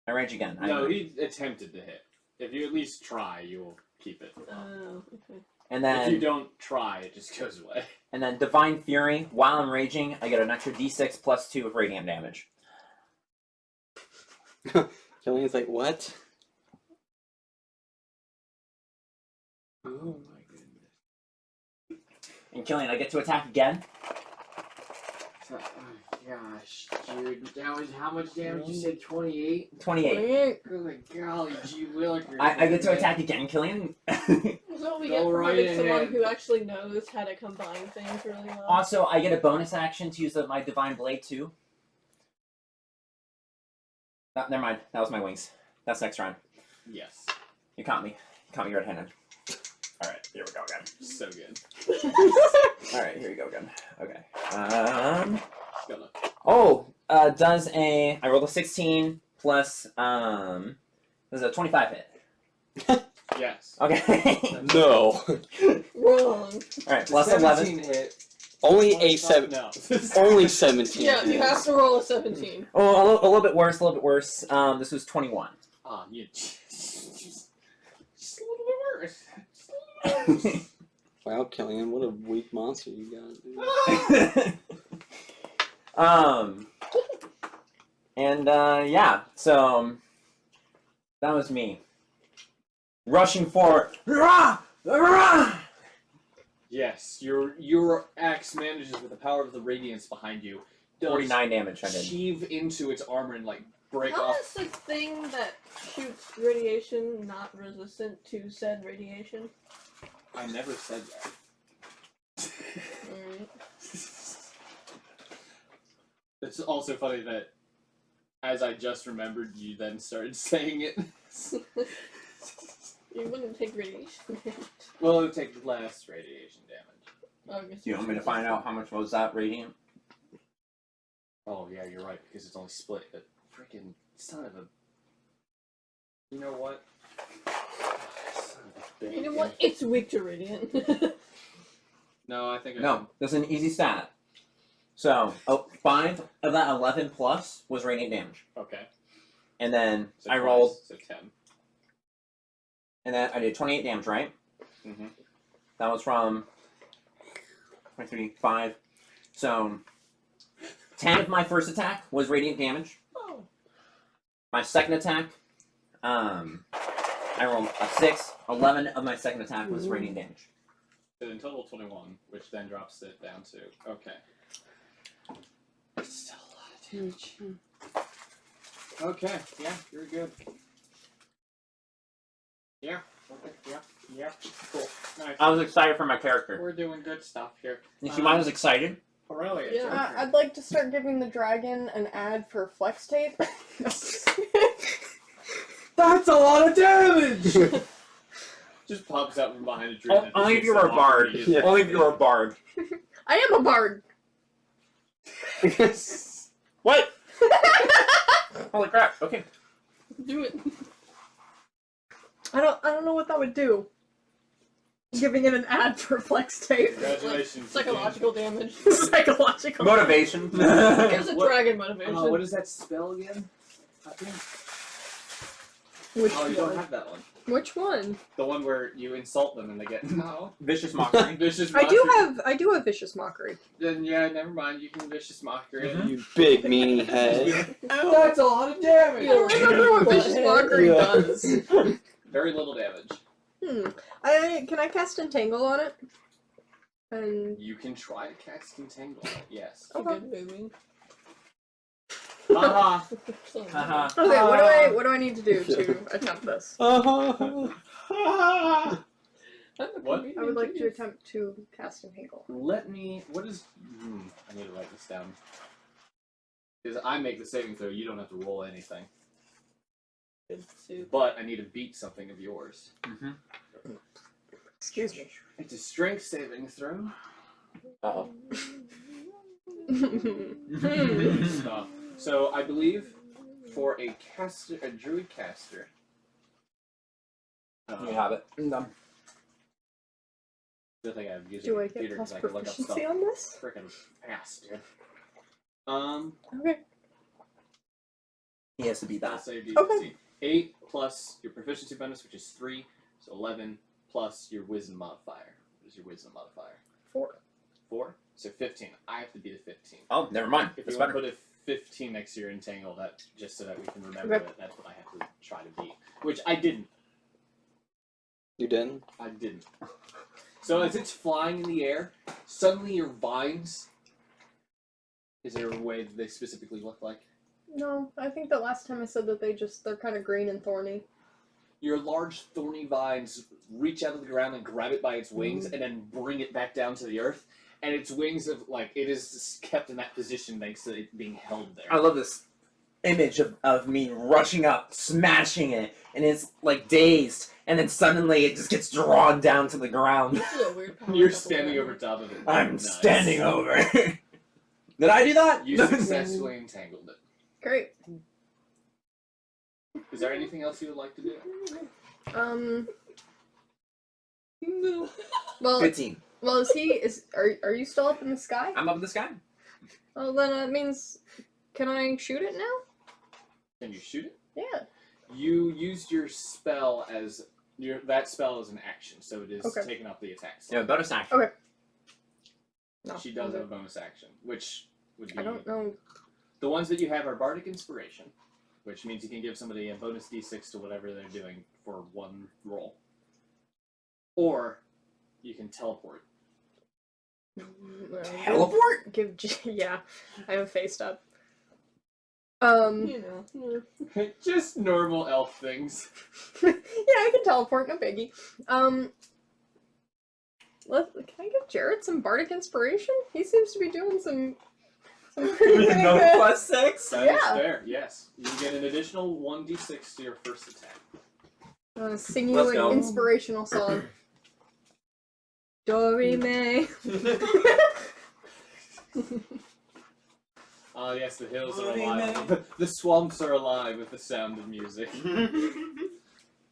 I rage again. No, he attempted to hit. If you at least try, you will keep it. Oh, okay. And If you then don't try, it just goes away. Divine Fury. While I'm raging, I get an extra D6 plus 2 of radiant damage. Killian's like, what? Oh my goodness. And Killian, I get to attack again. Oh gosh, dude, that was how much damage you said? 28? 28. Good golly, gee willikers. I get to attack again, Killian. That's what we Go get for right having someone ahead. who actually knows how to combine things really well. Also, I get a bonus action to use my Divine Blade too. No, never mind. That was my wings. That's next round. Yes. You caught me. You caught me red-handed. Alright, here we go again. So good. Alright, here we go again. Okay. Just gonna... Does I rolled a 16 plus, does a 25 hit? Yes. Okay. No. Wrong. Alright, plus 11. 17 hit. Only 25 a 7. No. Only 17. Yeah, you have to roll a 17. Oh, a little bit worse, a little bit worse. This was 21. Ah, you... Just a little bit worse. Just a little bit worse. Wow, Killian, what a weak monster you got, dude. Yeah, so that was me. Rushing forward. Rah! Rah! Yes, your axe manages, with the power of the radiance behind you, does 49 damage I did. sheave into its armor and, like, break How off. is the thing that shoots radiation not resistant to said radiation? I never said that. Alright. It's also funny that, as I just remembered, you then started saying it. You wouldn't take radiation damage. Well, it would take less radiation damage. Oh, I guess Do you want me to find out how much was that radiant? Oh, yeah, you're right, because it's only split. But freaking son of a... You know what? Son of a bitch. You know what? It's weak to radiant. No, I think I No, that's an easy stat. So, 5 of that 11 plus was radiant damage. Okay. And then So I twice, rolled, So 10. and then I did 28 damage, right? Mm-hmm. That was from 23, 5. So, 10 of my first attack was radiant damage. Oh. My second attack, I rolled a 6. 11 of my second attack was radiant damage. So in total 21, which then drops it down to... Okay. Still a lot of damage. Okay, yeah, you're good. Yeah, okay, yeah, cool. Nice. I was excited for my character. We're doing good stuff here. You see why I was excited? Aurelia, it's Yeah. your turn. I'd like to start giving the dragon an ad for flex tape. That's a lot of damage! Just pops out from behind a tree. and Only if shoots you were a them off bard. immediately. Only if you were a bard. I am a bard. What? Holy crap, okay. Do it. I don't know what that would do. Giving it an ad for flex tape. Congratulations. Psychological damage. Psychological. Motivation. Here's a What- dragon motivation. What is that spell again? I think. Which Oh, you don't one? have that one. Which one? The one where you insult them and they get no. Vicious mockery. Vicious I mockery. do have vicious mockery. Then yeah, never mind. You can vicious mockery. Mhm. You big meanie head. That's a lot of damage. You don't remember what vicious mockery Yeah. does. Very little damage. Can I cast entangle on it? And You can try to cast Entangle. Yes. It's a good movie. Haha. So Haha. okay, what do I need to do to attempt this? Haha. I'm a What? comedian, I would like to genius. attempt to cast entangle. Let me. What is? I need to write this down. Because I make the saving throw, you don't have to roll anything. Good soup. But I need to beat something of yours. Mm-hmm. Excuse me. It's a strength saving throw. Uh-oh. Good stuff. So I believe for a caster, a druid caster. You have it. I think I've used Do a I get computer plus because I can look up stuff proficiency on this? freaking fast, dude. Okay. He has to beat I'll that. save you. Okay. 8 plus your proficiency bonus, which is 3, so 11 plus your wisdom modifier. What is your wisdom modifier? 4. 4? So 15. I have to be the 15. Oh, never mind. If It's you want better. to put a 15 next to your entangle, that just so that we can remember Okay. that that's what I have to try to beat. Which I didn't. You didn't? I didn't. So as it's flying in the air, suddenly your vines. Is there a way that they specifically look like? No, I think the last time I said that they're kind of green and thorny. Your large thorny vines reach out of the ground and grab it by its wings and then bring it back down to the earth. And its wings have, like, it is kept in that position thanks to it being held there. I love this image of me rushing up, smashing it, and it's like dazed, and then suddenly it just gets drawn down to the ground. This is a weird power You're couple standing there. over top of it. I'm Nice. standing over. Did I do that? You successfully entangled it. Great. Is there anything else you would like to do? No. Well, Good team. well, are you still up in the sky? I'm up in the sky. Oh, then that means, can I shoot it now? Can you shoot it? Yeah. You used your spell as that spell is an action, so it is Okay. taking off the attacks. Yeah, bonus action. Okay. No, She does I'm have a good. bonus action, which would be I don't know. the ones that you have are Bardic Inspiration, which means you can give somebody a bonus d6 to whatever they're doing for one roll. Or you can teleport. Teleport? Yeah, I have faced up. You know. Yeah. Just normal elf things. Yeah, I can teleport, no biggie. Can I give Jared some bardic inspiration? He seems to be doing some pretty big. No plus 6? That is Yeah. fair, yes. You can get an additional 1d6 to your first attack. Sing you Let's an go. inspirational song. Dory May. Yes, the hills are Bloody alive. The swamps are alive with the sound of music.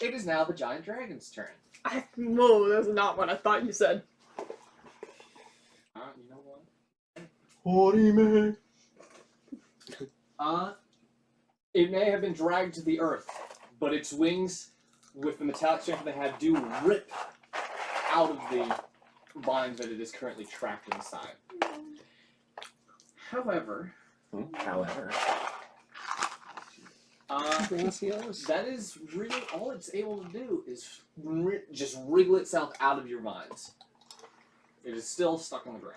It is now the giant dragon's turn. Whoa, that's not what I thought you said. You know what? It may have been dragged to the earth, but its wings, with the metallic strength they have, do rip out of the vines that it is currently trapped inside. However, that is really all it's able to do is just wriggle itself out of your vines. It is still stuck on the ground.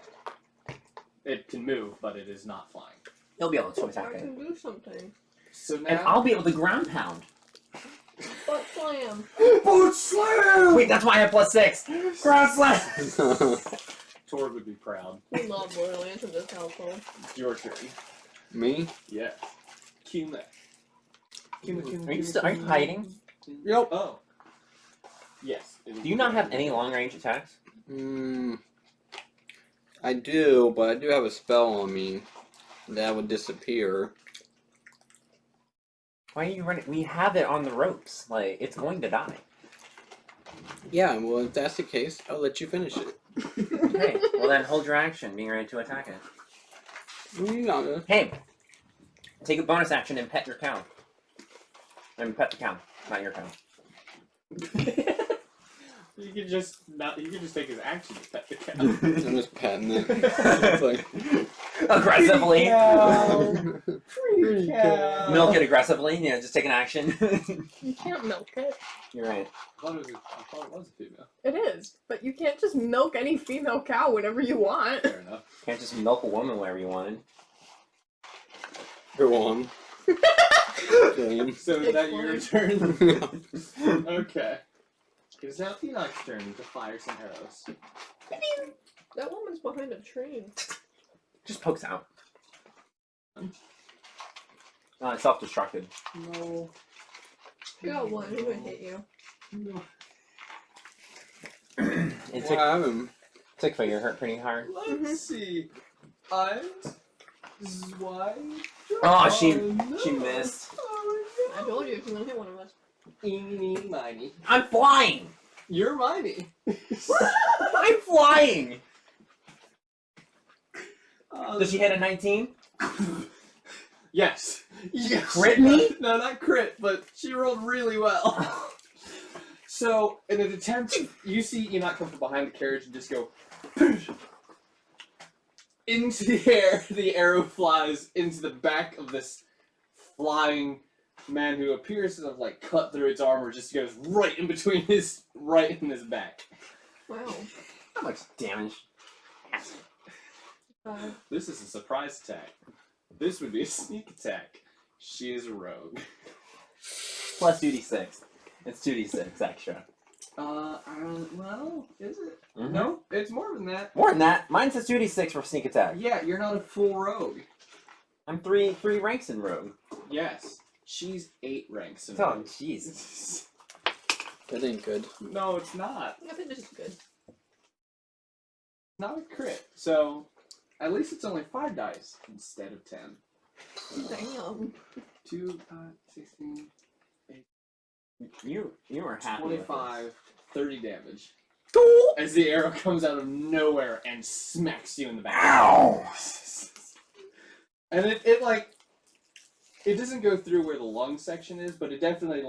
It can move, but it is not flying. He'll be able to I attack it. can do something. So And now, I'll be able to ground pound. Butt slam. Boot slam! Wait, that's why I have plus 6. Ground slam! Tor would be proud. We love loyal ants in this household. It's your turn. Me? Yeah. Kuma. Are you hiding? Yep. Oh. Yes. Do you not have any long range attacks? I do, but I do have a spell on me that would disappear. Why are you running? We have it on the ropes. Like, it's going to die. Yeah, well, if that's the case, I'll let you finish it. Okay, well then hold your action, being ready to attack it. You got it. Hey! Take a bonus action and pet your cow. And pet the cow, not your cow. You can just take his action to pet the cat. I'm just petting it. It's like, Aggressively. pretty cow. Milk it aggressively, just take an action. You can't milk it. You're right. I thought it was a female. It is, but you can't just milk any female cow whenever you want. Fair enough. Can't just milk a woman wherever you wanted. Go on. Game. So is that your turn? Yeah. Okay. It is now Enoch's turn to fire some arrows. That woman's behind a tree. Just pokes out. Self-destructed. No. You got one. Who would hit you? No. It What happened? took for you hurt pretty hard. Let's see. And swipe. Oh, she missed. I told you if you're gonna hit one of us. Eeny, miny. I'm flying! You're miney. I'm flying! Uh, Does she hit a 19? Yes. Yes. Crit me? No, not crit, but she rolled really well. So, in an attempt, you see Enoch come from behind the carriage and just go into the air. The arrow flies into the back of this flying man who appears to have like cut through its armor. Just goes right in between his back. Wow. How much damage? This is a surprise attack. This would be a sneak attack. She is a rogue. Plus 2d6. It's 2d6 extra. Well, is it? Mhm. No, it's more than that. More than that. Mine says 2d6 for sneak attack. Yeah, you're not a full rogue. I'm three ranks in rogue. Yes. She's 8 ranks in Oh, rogue. jeez. That ain't good. No, it's not. I think this is good. Not a crit. So, at least it's only 5 dice instead of 10. Damn. 2, 16, You were happy. 25, 30 damage. As the arrow comes out of nowhere and smacks you in the back. Ow! And it doesn't go through where the lung section is, but it definitely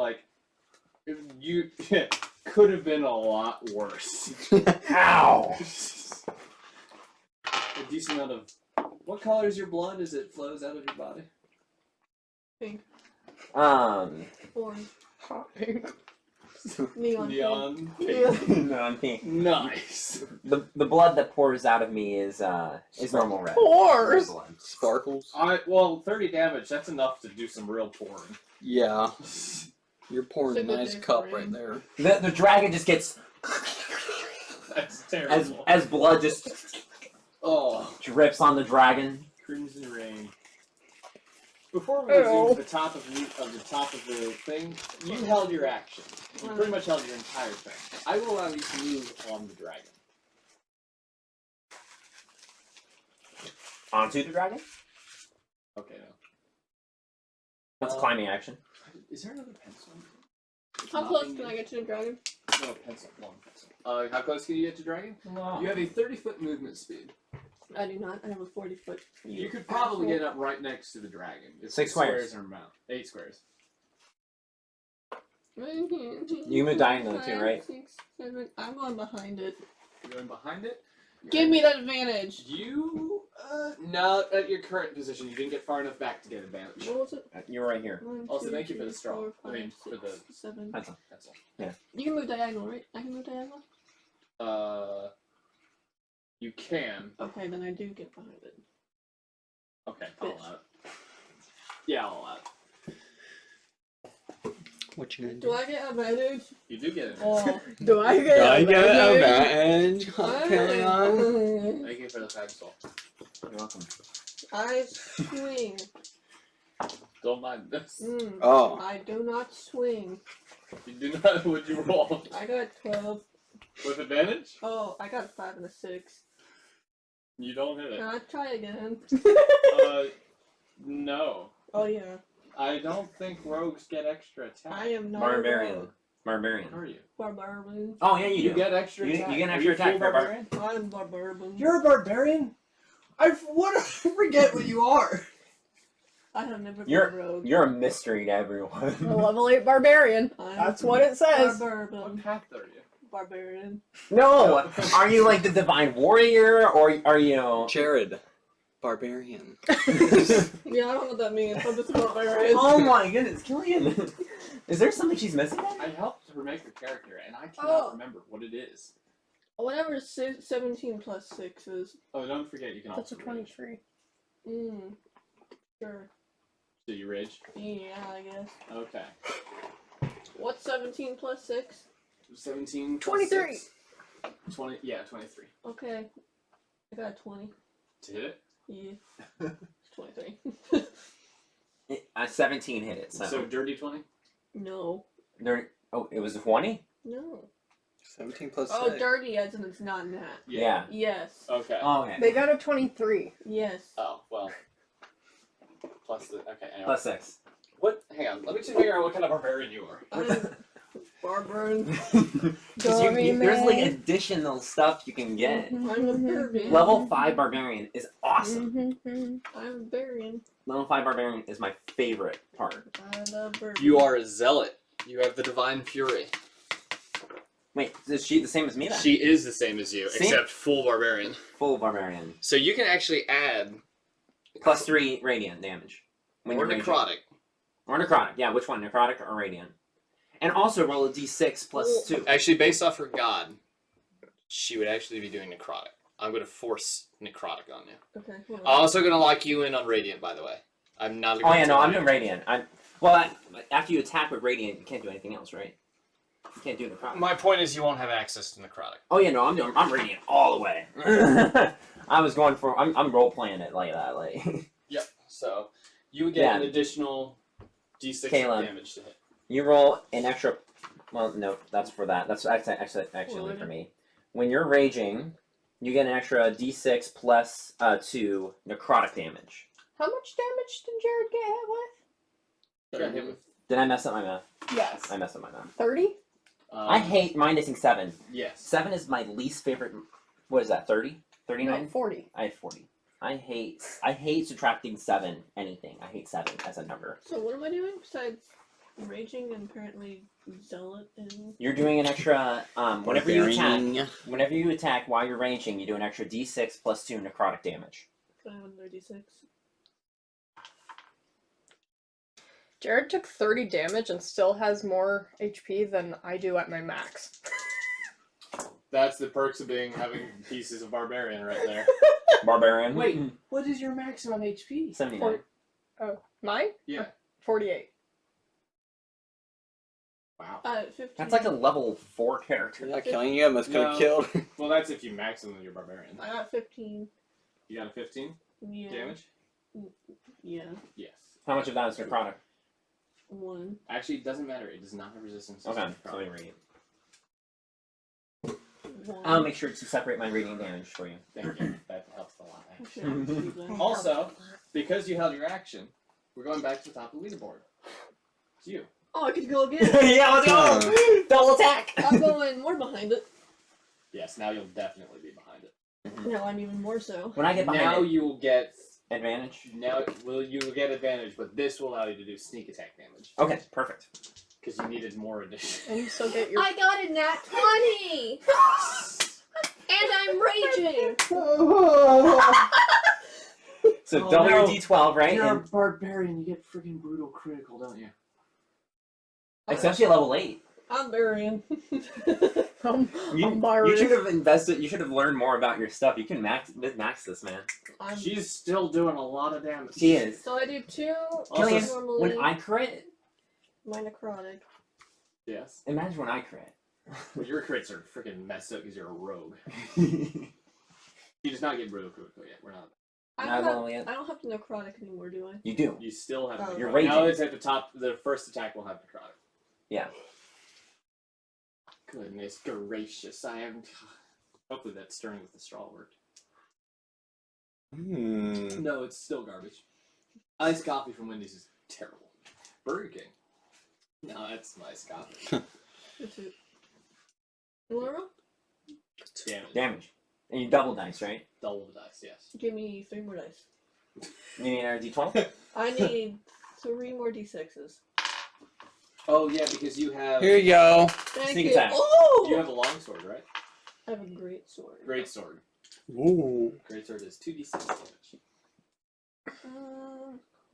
you could have been a lot worse. Ow! A decent amount of. What color is your blood as it flows out of your body? Pink. Orange. Hot pink. Neon. Neon Pink. pink. No, I'm pink. Nice. The blood that pours out of me is normal red. Pores. Blood. Sparkles? 30 damage, that's enough to do some real pouring. Yeah. You're pouring a It's a good nice day cup for right him. there. The dragon just gets That's terrible. as blood just Oh, drips on the dragon. Crimson Rain. Before we Ew. resume to the top of the thing, you held your action. You pretty much held your entire thing. I will allow you to move on the dragon. Onto the dragon? Okay, no. That's a climbing action. Is there another pencil? How close can I get to the dragon? No, pencil. Long pencil. How close can you get to dragon? You have a 30-foot movement speed. I do not. I have a 40-foot. You could probably get up right next to the dragon. If 6 the squares. are amount. 8 squares. You can move diagonally too, right? 6, 7. I'm going behind it. You're going behind it. Give me that advantage. You, not at your current position. You didn't get far enough back to get advantage. What was it? You're right here. 1, Also, 2, thank you for 3, the straw. 4, I mean, 5, for the 6, 7. Pencil. pencil. You can move diagonal, right? I can move diagonal? You can. Okay, then I do get behind it. Okay, I'll allow it. Yeah, I'll allow it. What you gonna Do I get advantage? You do get it. Oh, do I get advantage? advantage? Thank you for the pencil. You're welcome. I swing. Don't mind this. Oh. I do not swing. You do not. Would you roll I got 12. with advantage? Oh, I got a 5 and a 6. You don't hit it. Can I try again? No. Oh yeah. I don't think rogues get extra attack. I am not Barbarian. a rogue. Barbarian. How are you? Barbarian. Oh yeah, you You do. get extra You- attack. you get an Are extra you attack full for a barbarian? I'm barbarian. You're a barbarian? I forget what you are. I have never been You're- a rogue. You're a mystery to everyone. A level 8 barbarian. I'm That's what it says. What Barbarian. path are you? Barbarian. No! Are you like the divine warrior, or are you... Jared. Barbarian. Yeah, I don't know what that means. I'm just a barbarian. Oh my goodness, Killian! Is there something she's missing then? I helped her make her character, and I cannot Oh. remember what it is. Whatever 17 plus 6 is. Oh, don't forget you can That's a also rage. 23. Sure. So you rage? Yeah, I guess. Okay. What's 17 plus 6? 17 plus 23. 6. 20, yeah, 23. Okay. I got a 20. To hit it? Yeah. It's 23. 17 hit it, so... So dirty 20? No. There, oh, it was a 20? No. 17 plus Oh, 6. dirty as in it's not that. Yeah. Yes. Okay. Oh, okay. They got a 23. Yes. Oh, well. Plus the. Okay, anyway. Plus 6. What? Hang on. Let me just figure out what kind of barbarian you are. I'm barbarian. Because there's like additional stuff you can get. I'm a barbarian. Level 5 Barbarian is awesome. I'm a barbarian. Level 5 Barbarian is my favorite part. I love barbarian. You are a zealot. You have the divine fury. Wait, is she the same as me then? She is the same as you, See? except full barbarian. Full barbarian. So you can actually add Plus 3 radiant damage. When or you're raging. necrotic. Or necrotic. Yeah, which one? Necrotic or radiant? And also roll a d6 plus 2. Actually, based off her god, she would actually be doing necrotic. I'm going to force necrotic on you. Okay. Hold I'm on. also going to lock you in on radiant, by the way. I'm not. Oh yeah, no, I'm doing radiant. After you attack with radiant, you can't do anything else, right? You can't do necrotic. My point is, you won't have access to necrotic. Oh yeah, no, I'm radiant all the way. I was going for. I'm role playing it like that, like. Yep. So you would get an additional d6 Caleb. damage to hit. You roll an extra. Well, no, that's for that. That's actually for me. When you're raging, you get an extra d6 plus 2 necrotic damage. How much damage did Jared get hit with? Got hit with, Did I mess up my math? Yes. I messed up my math. 30? I hate minusing 7. Yes. 7 is my least favorite. What is that? 30? 39? No, 40. I have 40. I hate subtracting 7 anything. I hate 7 as a number. So what am I doing besides raging and apparently zealot and? You're doing an extra whenever you attack. Barbarian. Whenever you attack while you're raging, you do an extra d6 plus 2 necrotic damage. So I have another d6. Jared took 30 damage and still has more HP than I do at my max. That's the perks of having pieces of barbarian right there. Barbarian. Wait, what is your maximum HP? 79. Oh, mine? Yeah. 48. Wow. 15. That's like a level 4 character. You're not killing you, I must could have No. killed. Well, that's if you maximum your barbarian. I got 15. You got a 15 Yeah. damage? Yeah. Yes. How much of that is necrotic? 1. Actually, it doesn't matter. It does not have resistance. to Okay, necrotic. so you radiant. 1. I'll make sure to separate my radiant damage for you. Thank you. That helps a lot. Actually, I have to do that. Also, because you held your action, we're going back to the top of the leaderboard. It's you. Oh, I could go again. Yeah, let's go! Double attack! I'm going more behind it. Yes, now you'll definitely be behind it. Now I'm even more so. When I get behind Now it, you will get advantage? you will get advantage, but this will allow you to do sneak attack damage Okay, perfect. because you needed more addition. And you still get your... I got a nat 20! And I'm raging! So Oh, double your no. d12, right? You're a And barbarian. You get freaking brutal critical, don't you? especially at level 8. I'm burying. I'm You borrowing. should have invested. You should have learned more about your stuff. You can max this, man. She's still doing a lot of damage. She is. So I do 2 Killian, normally. when I crit, My necrotic. Yes. imagine when I crit. Well, your crits are freaking messed up because you're a rogue. You does not get brutal critical yet. We're not. I Not don't, have, level yet. I don't have to necrotic anymore, do I? You do. You still have. Oh. necrotic. You're Now raging. it's at the top. The first attack will have necrotic. Yeah. Goodness gracious! I am. Hopefully that stirring with the straw worked. No, it's still garbage. Iced coffee from Wendy's is terrible. Burger King. No, that's my iced coffee. It's it. Laura? Damage. And you double dice, right? Double the dice, yes. Give me 3 more dice. You need another d12? I need 3 more d6s. Oh yeah, because you have Here you go. Thank Sneak you. attack. Oh! you have a long sword, right? I have a great sword. Great sword. Ooh. Great sword is 2d6 damage.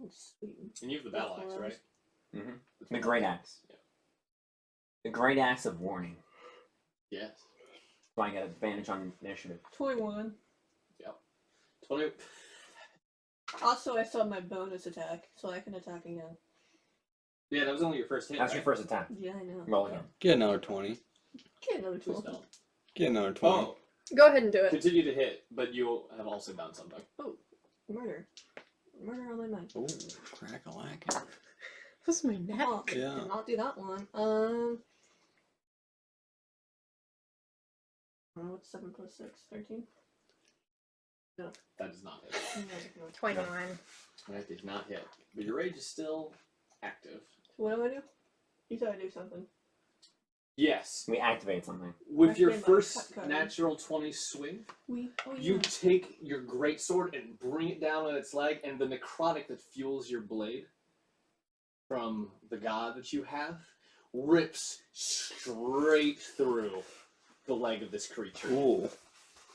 Let's see. And you have the battle axe, right? Mm-hmm. The great axe. Yeah. The great axe of warning. Yes. So I get advantage on initiative. 21. 20. Also, I saw my bonus attack, so I can attack again. Yeah, that was only your first hit. That's right? your first attack. Yeah, I know. Roll again. Get another 20. Get another Two 12. spell. Get another 20. Oh, Go ahead and do it. continue to hit, but you have also done something. Murder. Murder on my mind. Ooh, crack-a-lackin'. This is my neck. Oh, Yeah. did not do that one. What's 7 plus 6? 13? That does not hit. No. 21. That did not hit. But your rage is still active. What do I do? You said I do something. Yes. We activate something. With your Activate my first cut card. natural 20 swing, Oh, you yeah. take your greatsword and bring it down on its leg, and the necrotic that fuels your blade from the god that you have rips straight through the leg of this creature. Ooh.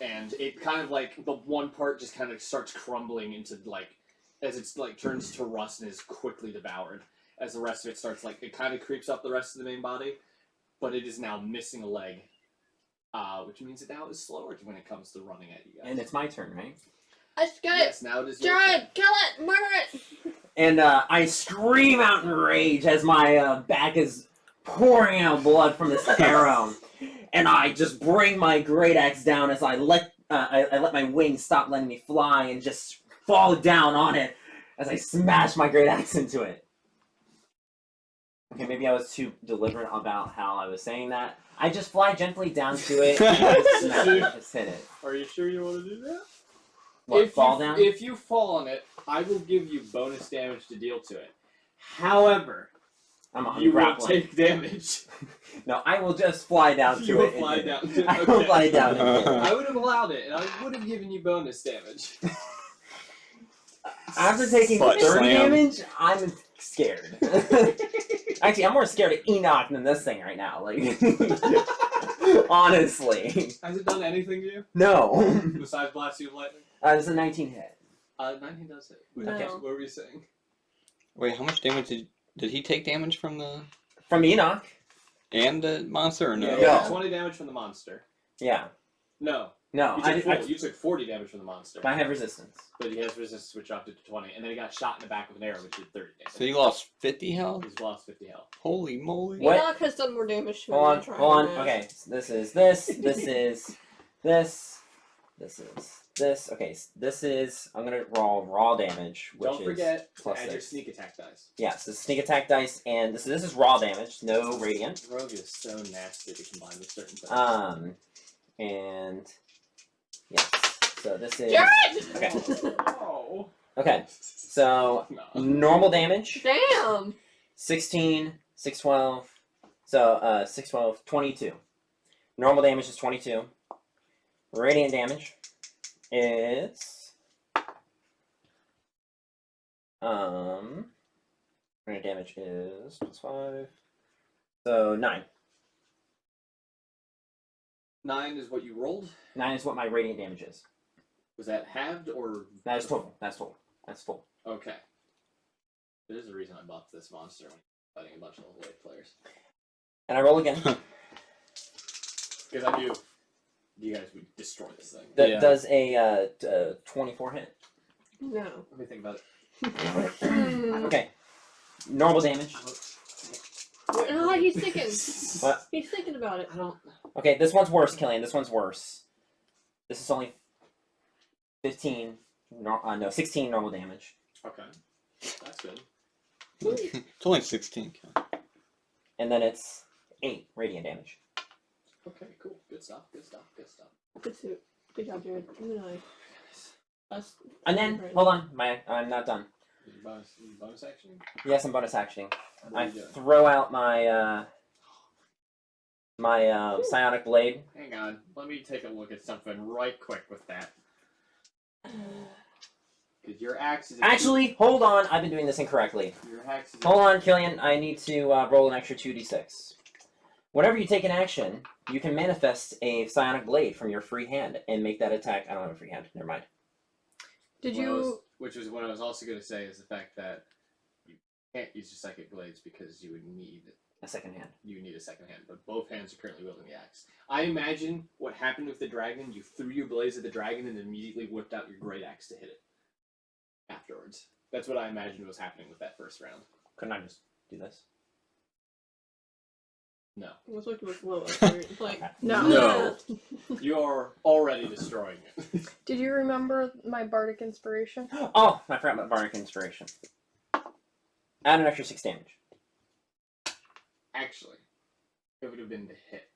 And it kind of like, the one part just kind of starts crumbling into like, as it's like turns to rust and is quickly devoured. As the rest of it starts like, it kind of creeps up the rest of the main body, but it is now missing a leg. Which means it now is slower when it comes to running at you guys. And it's my turn, right? Let's get yes, now it is your Jared, turn. kill it, murder it. And I scream out in rage as my back is pouring out blood from this arrow. And I just bring my great axe down as I let my wings stop letting me fly and just fall down on it as I smash my great axe into it. Okay, maybe I was too deliberate about how I was saying that. I just fly gently down to it and just smack it, just hit it. Are you sure you want to do that? What, fall down? If you fall on it, I will give you bonus damage to deal to it. However, I'm you will grappling. take damage. No, I will just fly down to You it. will fly and down hit to it. it. I will Okay. fly down and hit it. I would have allowed it, and I would have given you bonus damage. After taking Butt 30 slam. damage, I'm scared. Actually, I'm more scared of Enoch than this thing right now. Like, honestly, Has it done anything to you no. besides blast you with lightning? This is a 19 hit. 19 does it. No. What were we saying? Wait, how much damage did he take damage from the From Enoch? the monster or no? Yeah. 20 damage from the monster. Yeah. No, No, you took 40 damage from the monster. I have resistance. But he has resistance, which dropped it to 20, and then he got shot in the back with an arrow, which did 30 damage. So you lost 50 health? He's lost 50 health. Holy moly. What? Enoch has done more damage to me Hold on, than hold on. Triton has. Okay, so this is this. This is this. This is this. Okay, so this is. I'm gonna roll raw damage, which Don't is forget to plus add your 6. sneak attack dice. Yes, this is sneak attack dice, and this is raw damage, no radiant. Rogue is so nasty to combine with certain things. And yes, so this is Jared! okay. Oh. Okay, so No. normal damage, Damn! 16, 612. So 612, 22. Normal damage is 22. Radiant damage is radiant damage is +5. So 9. 9 is what you rolled? 9 is what my radiant damage is. Was that halved or? That is total. That's total. That's full. Okay. There's a reason I bought this monster when fighting a bunch of level 8 players. And I roll again. Because I knew you guys would destroy this thing. That Yeah. does a 24 hit. No. Let me think about it. Okay. Normal damage. Oh, he's thinking. What? He's thinking about it. I don't. Okay, this one's worse, Killian. This one's worse. This is only 15. No, 16 normal damage. Okay. That's good. It's only 16. And then it's 8 radiant damage. Okay, cool. Good stuff. Good stuff. Good stuff. Good suit. Good job, Jared. Good night. That's And then, hold on, I'm not done. Bonus action? Yes, I'm bonus actioning. What are I you doing? throw out my psionic blade. Hang on. Let me take a look at something right quick with that. Because your axe is... Actually, hold on, I've been doing this incorrectly. Your axe is... Hold on, Killian, I need to roll an extra 2d6. Whenever you take an action, you can manifest a psionic blade from your free hand and make that attack. I don't have a free hand, never mind. Did What I was- you? which is what I was also going to say is the fact that you can't use your psychic blades because you would need... A second hand. You need a second hand, but both hands are currently wielding the axe. I imagine what happened with the dragon, you threw your blades at the dragon and immediately whipped out your great axe to hit it. Afterwards. That's what I imagined was happening with that first round. Couldn't I just do this? No. It was like it was low. It's like Okay. No. No. You are already destroying it. Did you remember my bardic inspiration? Oh, I forgot about Bardic Inspiration. Add an extra 6 damage. Actually, it would have been the hit.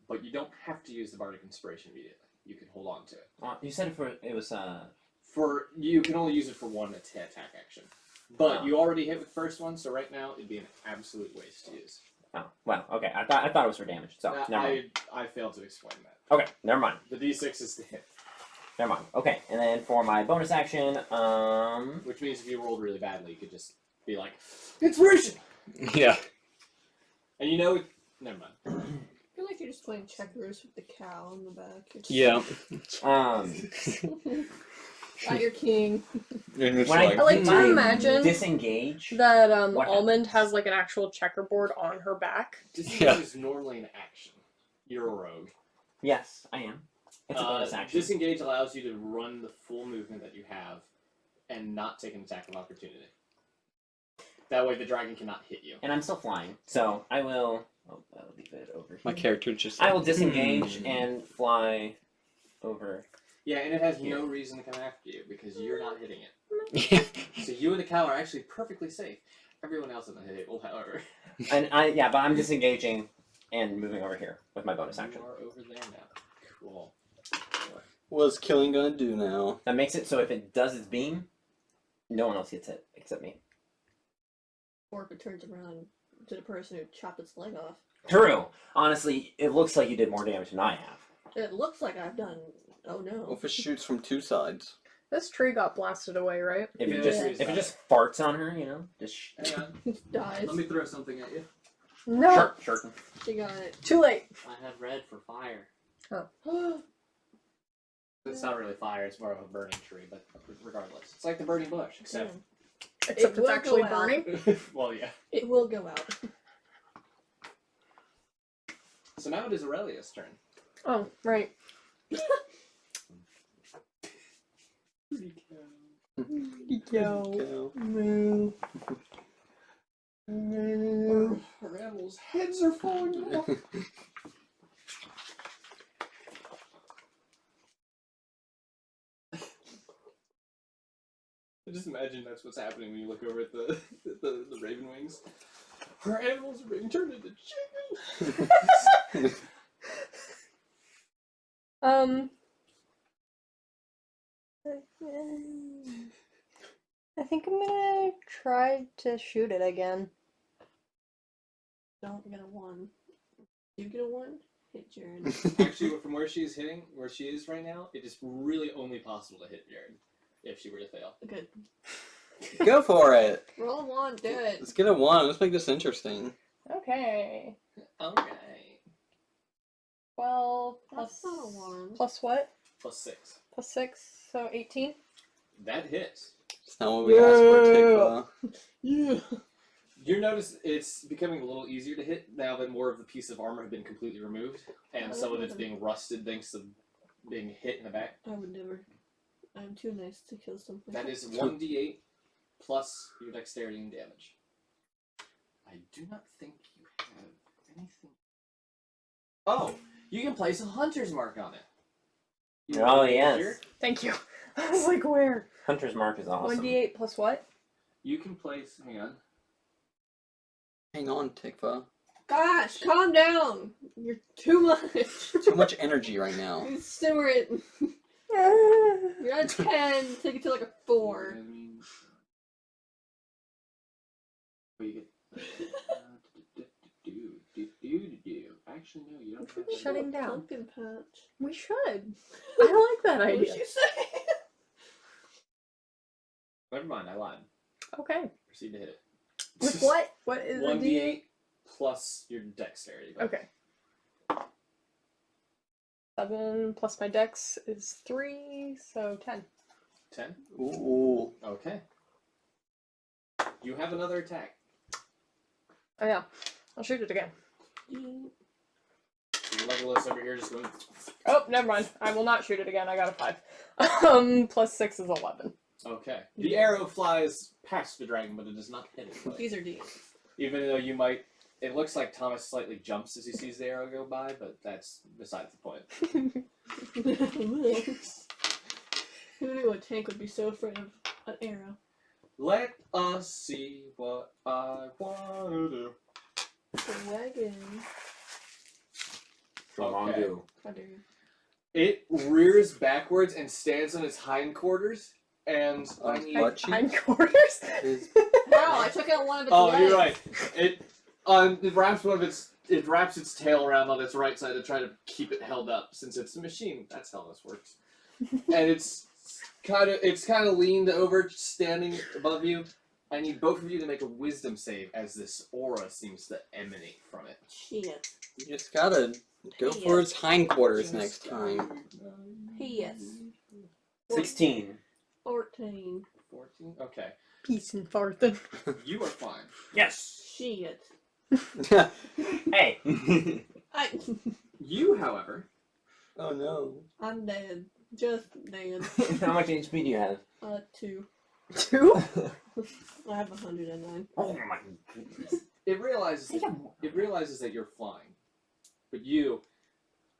But you don't have to use the Bardic Inspiration immediately. You can hold on to it. You said it was You can only use it for one attack action. But Oh. you already hit with the first one, so right now it'd be an absolute waste to use. Oh, well, okay. I thought it was for damage, so never mind. I failed to explain that. Okay, never mind. The D6 is the hit. Never mind. Okay, and then for my bonus action, Which means if you rolled really badly, you could just be like, Inspiration! Yeah. And you know, never mind. I feel like you're just playing checkers with the cow in the back. You're just- Yeah. Got your king. And it's When like, I like to when I imagine disengage. that What Almond happens? has like an actual checkerboard on her back. Disengage Yeah. is normally an action. You're a rogue. Yes, I am. It's a bonus action. Disengage allows you to run the full movement that you have and not take an attack of opportunity. That way the dragon cannot hit you. And I'm still flying, so I will. I'll leave it over here. my character just. I will disengage Hmm. and fly over. Yeah, and it has Here. no reason to come after you because you're not hitting it. Yeah. So you and the cow are actually perfectly safe. Everyone else in the table, however. And but I'm disengaging and moving over here with my bonus action. You are over there now. Cool. What's killing gonna do now? That makes it so if it does its beam, no one else gets hit except me. Or if it turns around to the person who chopped its leg off. True. Honestly, it looks like you did more damage than I have. It looks like I've done. Oh no. Well, if it shoots from two sides. This tree got blasted away, right? If Yeah, it just it's if it fine. just farts on her, just Hang on. It dies. Let me throw something at you. No. sure. She got it. Too late. I have red for fire. Oh. It's not really fire, it's more of a burning tree, but regardless. It's like the burning bush, except... Except It it's will actually go out. burning. well, yeah. It will go out. So now it is Aurelia's turn. Oh, right. Go. Moo. Moo. Her animals' heads are falling off. I just imagine that's what's happening when you look over at the raven wings. Her animals are being turned into chicken. I think I'm gonna try to shoot it again. Don't get a 1. You get a 1? Hit Jared. Actually, from where she is right now, it is really only possible to hit Jared if she were to fail. Good. Go for it. Roll a 1, do it. Let's get a 1. Let's make this interesting. Okay. Okay. 12 That's plus not a 1. plus what? Plus 6. Plus 6, so 18. That hits. It's not what we asked for, Tikva. Yeah. You notice it's becoming a little easier to hit now that more of the piece of armor have been completely removed, and some of it's being rusted thanks to being hit in the back. I would never. I'm too nice to kill something. That is 1d8 plus your dexterity and damage. I do not think you have anything. Oh, you can place a hunter's mark on it. You Oh, want to yes. here? Thank you. I was like, where? Hunter's mark is awesome. 1d8 plus what? You can place. Hang on. Hang on, Tikva. Gosh, calm down. You're too much. Too much energy right now. Simmer it. You're at 10. Take it to like a 4. I mean, well, you get. Actually, no, you don't have that. Shutting down. Pumpkin patch. We should. I like that What did idea. you say? Never mind, I lied. Okay. Proceed to hit it. With what? What is the 1d8 plus your dexterity. Okay. 7 plus my dex is 3, so 10. 10? Ooh. Okay. You have another attack. Oh yeah. I'll shoot it again. Legolas over here just going. Oh, never mind. I will not shoot it again. I got a 5. Plus 6 is 11. Okay. The arrow flies past the dragon, but it does not hit it. These are demons. Even though you might. It looks like Thomas slightly jumps as he sees the arrow go by, but that's besides the point. Who knew a tank would be so afraid of an arrow? Let us see what I want to do. The wagon. Okay. How dare you? It rears backwards and stands on its hindquarters, and I need. Butt cheek Hindquarters? is Wow, I took out one of its Oh, legs. you're right. It wraps it wraps its tail around on its right side to try to keep it held up, since it's a machine. That's how this works. And it's kind of leaned over, standing above you, I need both of you to make a wisdom save as this aura seems to emanate from it. Shit. You just gotta go for its hindquarters Just next time. Yes. 16. 14. 14? Okay. Peace and farthing. You are fine. Yes. Shit. Hey. I, You, however, Oh no. I'm dead. Just dead. How much HP do you have? 2. 2? I have 109. Oh my goodness. it realizes that you're flying, but you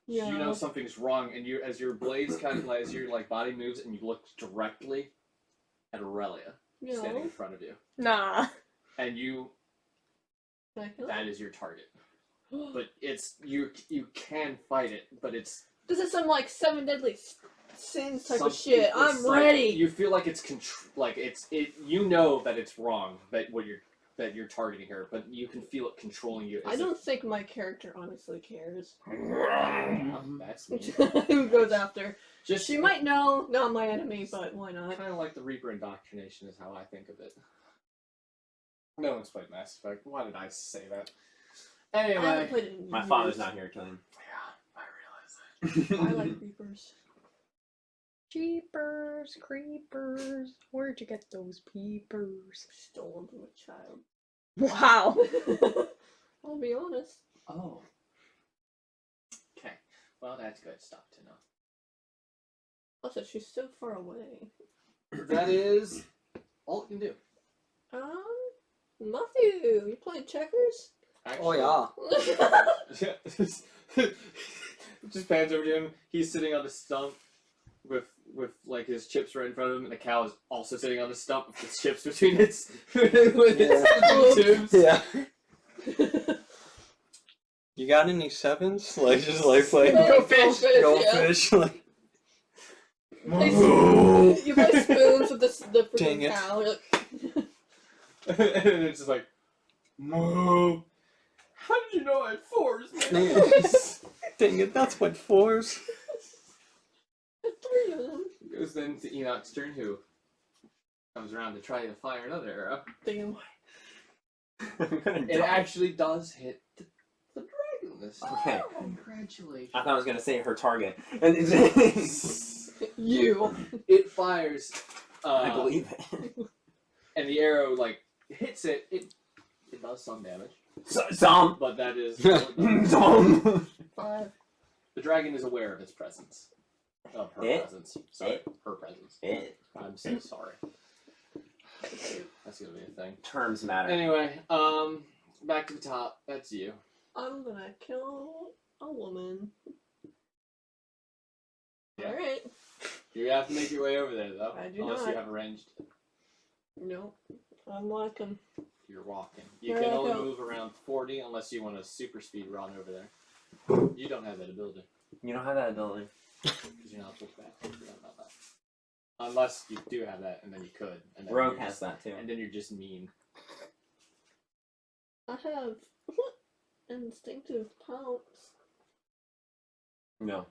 know something's wrong, and you, as your blades kind of as your body moves, and you look directly at Aurelia standing in front of you, Nah. and you that is your target. But it's you can fight it, but it's This is some like 7 deadly sins type of something- shit. it's I'm like, ready. You feel like it's you know that it's wrong, that you're targeting her, but you can feel it controlling you. I don't think my character honestly cares. That's me. Who goes after? Just She might know, not my enemy, but why not? kind of like the Reaper indoctrination is how I think of it. No one's played Mass Effect. Why did I say that? I haven't Anyway, played it in My years. father's not here, killing. yeah, I realize that. I like Reapers. Jeepers, creepers. Where'd you get those peepers? Stolen from a child. Wow. I'll be honest. Oh. Okay. Well, that's good stuff to know. Also, she's so far away. That is all it can do. Matthew, you playing checkers? Actually, Oh yeah. Just pans over to him. He's sitting on the stump with like his chips right in front of him, and the cow is also sitting on the stump with its chips between its with its tubes. Yeah. You got any sevens? Like just like Go fish, goldfish. Like You play spoons with the Dang freaking it. cow. You're like, And it's just like, Moo. How did you know I had fours, man? dang it, that's what fours. 3 of them. Goes then to Enoch's turn, who comes around to try to fire another arrow. Damn. It actually does hit the dragon this time. Okay. Congratulations. I thought I was gonna say her target. You. It fires. I believe it. And the arrow hits it. It does some damage, Some. but that is. Some. 5. The dragon is aware of its presence. Of her It? presence. Sorry, her presence. It. I'm so sorry. That's gonna be a thing. Terms matter. Anyway, back to the top. That's you. I'm gonna kill a woman. Yeah. Alright. You have to make your way over there, though. I do Unless not. you have arranged. Nope. I'm walking. You're walking. You Where can do I only go? move around 40 unless you want to super speed run over there. You don't have that ability. You don't have that ability. Because you're not supposed to back. I forgot about that. Unless you do have that, and then you could. And then Rogue you're has just, that too. And then you're just mean. I have instinctive pounce. No.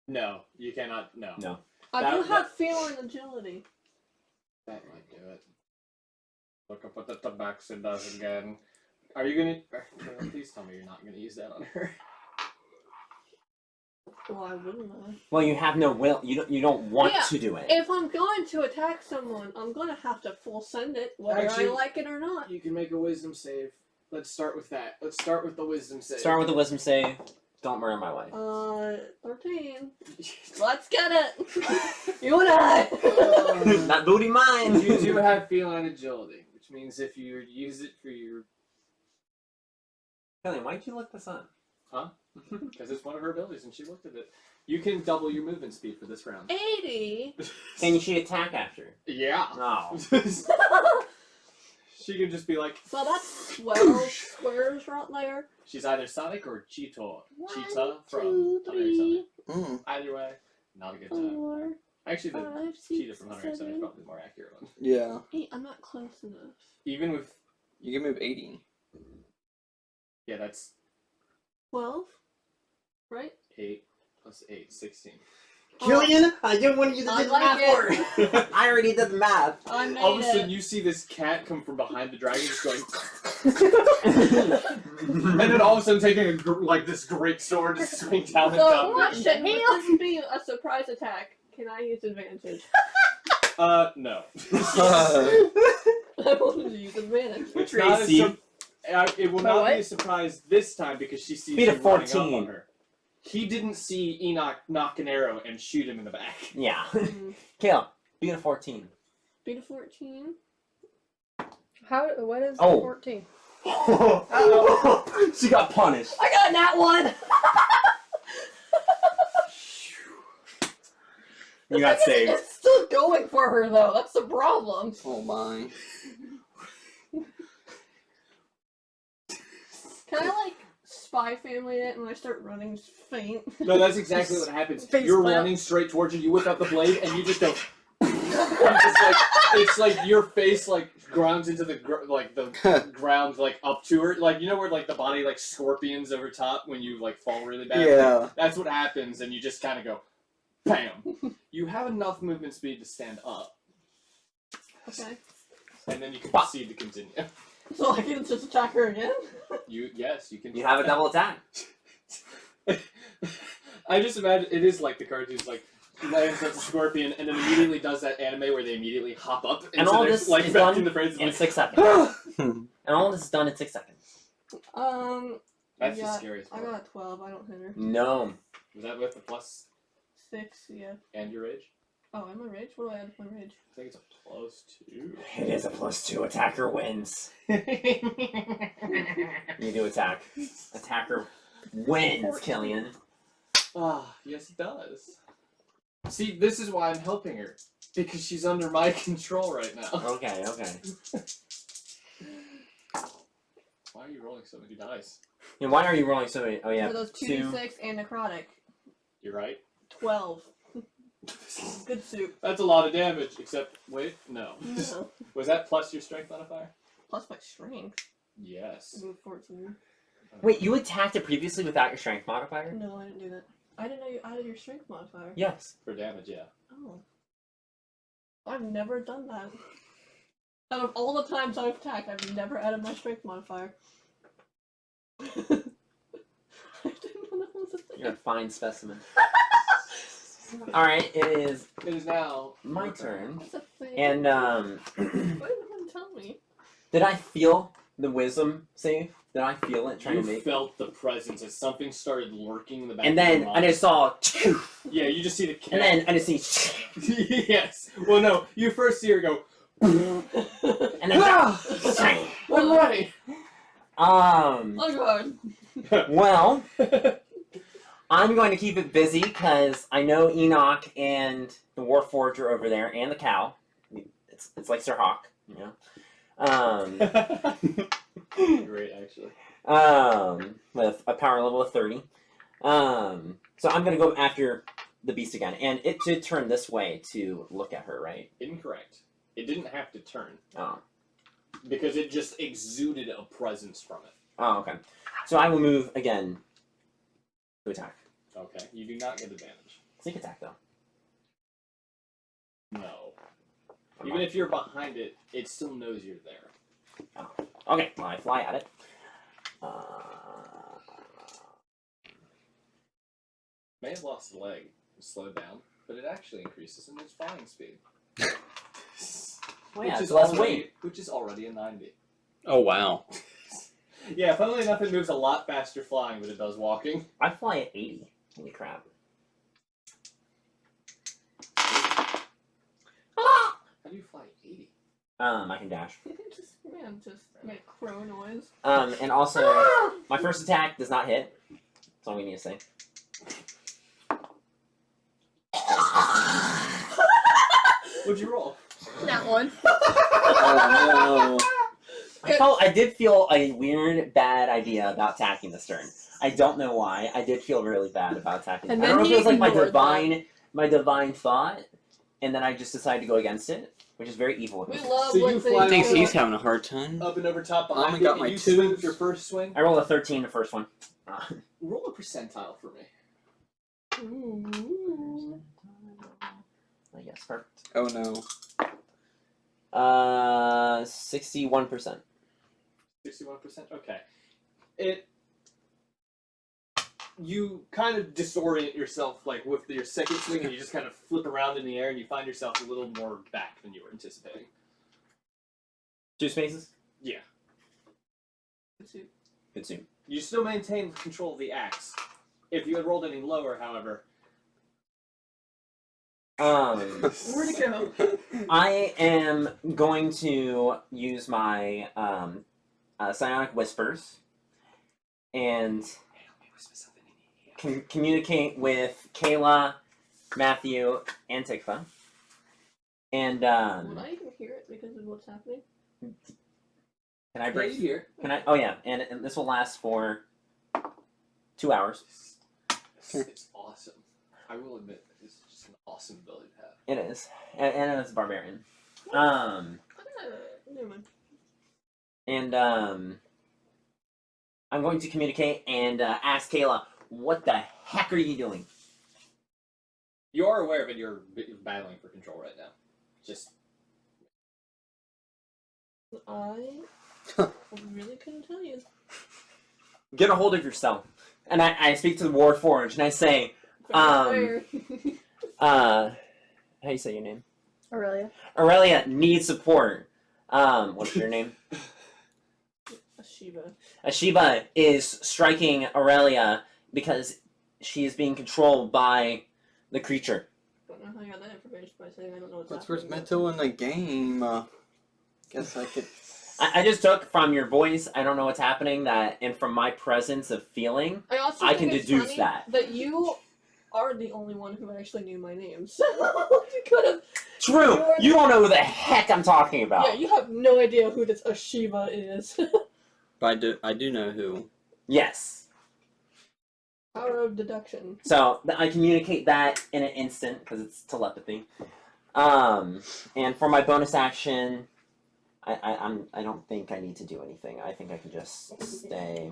No, you cannot. No. No. I That- do have feline agility. That might do it. Look up what the tabaxi does again. Are you gonna? Please tell me you're not gonna use that on her. Why wouldn't I? Well, you have no will. You don't want Yeah, to do it. If I'm going to attack someone, I'm gonna have to full send it, whether Actually- I like it or not. You can make a wisdom save. Let's start with that. Let's start with the wisdom save. Start with the wisdom save. Don't murder my wife. 13. Let's get it! You and I! That booty mine. You do have feline agility, which means if you use it for your... Kelly, why'd you look this up? Because it's one of her abilities, and she looked at it. You can double your movement speed for this round. 80? Can she attack after? Yeah. No. She can just be like... So that's 12 squares right there. She's either Sonic or Cheetah. 1, Cheetah from 2, Hunter x Hunter. 3, Mm. Either way, not a good time. 4, Actually, the 5, Cheetah 6, from Hunter x Hunter is 7, probably the more accurate one. Yeah. 8. I'm not close enough. Even with... You can move 80. Yeah, that's 12? Right? 8 plus 8, 16. Killian, I didn't want you to I do the like math it. for I already did the math. I made All of a sudden, it. you see this cat come from behind the dragon, just going, and then all of a sudden taking this great sword to swing down and So, down. question, would this be a surprise attack? Can I use advantage? No. I wanted to use advantage. It's not a Tracy. it will By not what? be a surprise this time because she sees Beat you a running up 14. on her. He didn't see Enoch knock an arrow and shoot him in the back. Yeah. Mm, Kale, beat a 14. Beat a 14. What is Oh. 14? She got punished. I got that one! You got saved. It's still going for her though, that's the problem. Oh my. Can I spy family it and when I start running just faint? No, that's exactly what happens. Face You're plant. running straight towards her, you whip out the blade, and you just go. It's like your face grounds into the ground up to her, you know where the body scorpions over top when you fall really bad. Yeah. That's what happens, and you just kind of go, bam. You have enough movement speed to stand up, Okay. and then you can proceed to continue. So I can just attack her again? Yes, you can. You have a double attack. I just imagine it is like the cartoons, lands at the scorpion and then immediately does that anime where they immediately hop up And all this back is done in the frames. in 6 seconds. And all this is done in 6 seconds. That's yeah, the scariest I part. got 12, I don't hit her. No. Was that with the plus 6, yeah. and your rage? Oh, am I rage? What do I add to my rage? I think it's a plus 2. It is a +2. Attacker wins. You do attack. Attacker wins, Killian. Ah, yes it does. See, this is why I'm helping her. Because she's under my control right now. Okay, okay. Why are you rolling so many dice? And why are you rolling so many? Oh yeah, For those 2d6 and necrotic. You're right. 12. Good soup. That's a lot of damage, except, wait, no. No. Was that plus your strength modifier? Plus my strength. Yes. 14. Wait, you attacked it previously without your strength modifier? No, I didn't do that. I didn't know you added your strength modifier. Yes. For damage, yeah. Oh. I've never done that. Out of all the times I've attacked, I've never added my strength modifier. I didn't know that was a thing. You're a fine specimen. Alright, it is It is now my turn. That's a thing. And, Why didn't one tell me? did I feel the wisdom save? Did I feel it trying You to make felt the presence as something started lurking in the back And of your then I mind. just saw Yeah, you just see the cat. and then I just see Yes. Well, no, you first see her go, and then I'm running! Oh god. well, I'm going to keep it busy because I know Enoch and the Warforger are over there and the cow. It's like Sir Hawk, you know. Great, actually. With a power level of 30. So I'm gonna go after the beast again, and it did turn this way to look at her, right? Incorrect. It didn't have to turn. Oh. Because it just exuded a presence from it. Oh, okay. So I will move again to attack. Okay, you do not get advantage. Sneak attack though. No. Even if you're behind it, it still knows you're there. Okay, well, I fly at it. May have lost a leg and slowed down, but it actually increases in its flying speed. Well, yeah, it's less weight. Which is already a 90. Oh wow. Yeah, funnily enough, it moves a lot faster flying than it does walking. I fly at 80. Holy crap. How do you fly 80? I can dash. Just make crow noise. And also, my first attack does not hit. That's all we need to say. What'd you roll? That one. Oh I did feel a weird, bad idea about attacking this turn. I don't know why. I did feel really bad about attacking. And I don't know then if it was like he my divine thought, and then I just decided to go against it, which is very evil of We me. love So you what they fly I think do. he's having a hard time. Up and over top I behind only you, got and my you swing twos. your first swing. I rolled a 13 the first one. Roll a percentile for me. Ooh. Yes, perfect. Oh no. 61%. 61%? Okay. You kind of disorient yourself, like, with your second swing, and you just kind of flip around in the air, and you find yourself a little more back than you were anticipating. 2 spaces? Yeah. Good suit. You still maintain control of the axe. If you had rolled any lower, however... Where'd it go? I am going to use my psionic whispers and communicate with Kayla, Matthew, and Tikva. And Would I even hear it because of what's happening? can I break? here. Can I? Oh yeah, and this will last for 2 hours. It's awesome. I will admit, it's just an awesome ability to have. It is, and it's a barbarian. Never mind. And I'm going to communicate and ask Kayla, what the heck are you doing? You are aware of it, you're battling for control right now. Just... I really couldn't tell you. Get a hold of yourself. And I speak to the Warforged and I say, Fair. how do you say your name? Aurelia. Aurelia needs support. What's your name? Shiva. Ashiba is striking Aurelia because she is being controlled by the creature. Don't know how I got that information by saying I don't know what's What's happening. mental in the game? Guess I could. I just took from your voice, I don't know what's happening, and from my presence of feeling, I also I think can it's deduce funny that. you are the only one who actually knew my name. So you could have. True! You don't know who the heck I'm talking about. Yeah, you have no idea who this Ashiva is. But I do know who. Yes. Power of deduction. So I communicate that in an instant because it's telepathy. And for my bonus action, I don't think I need to do anything. I think I can just stay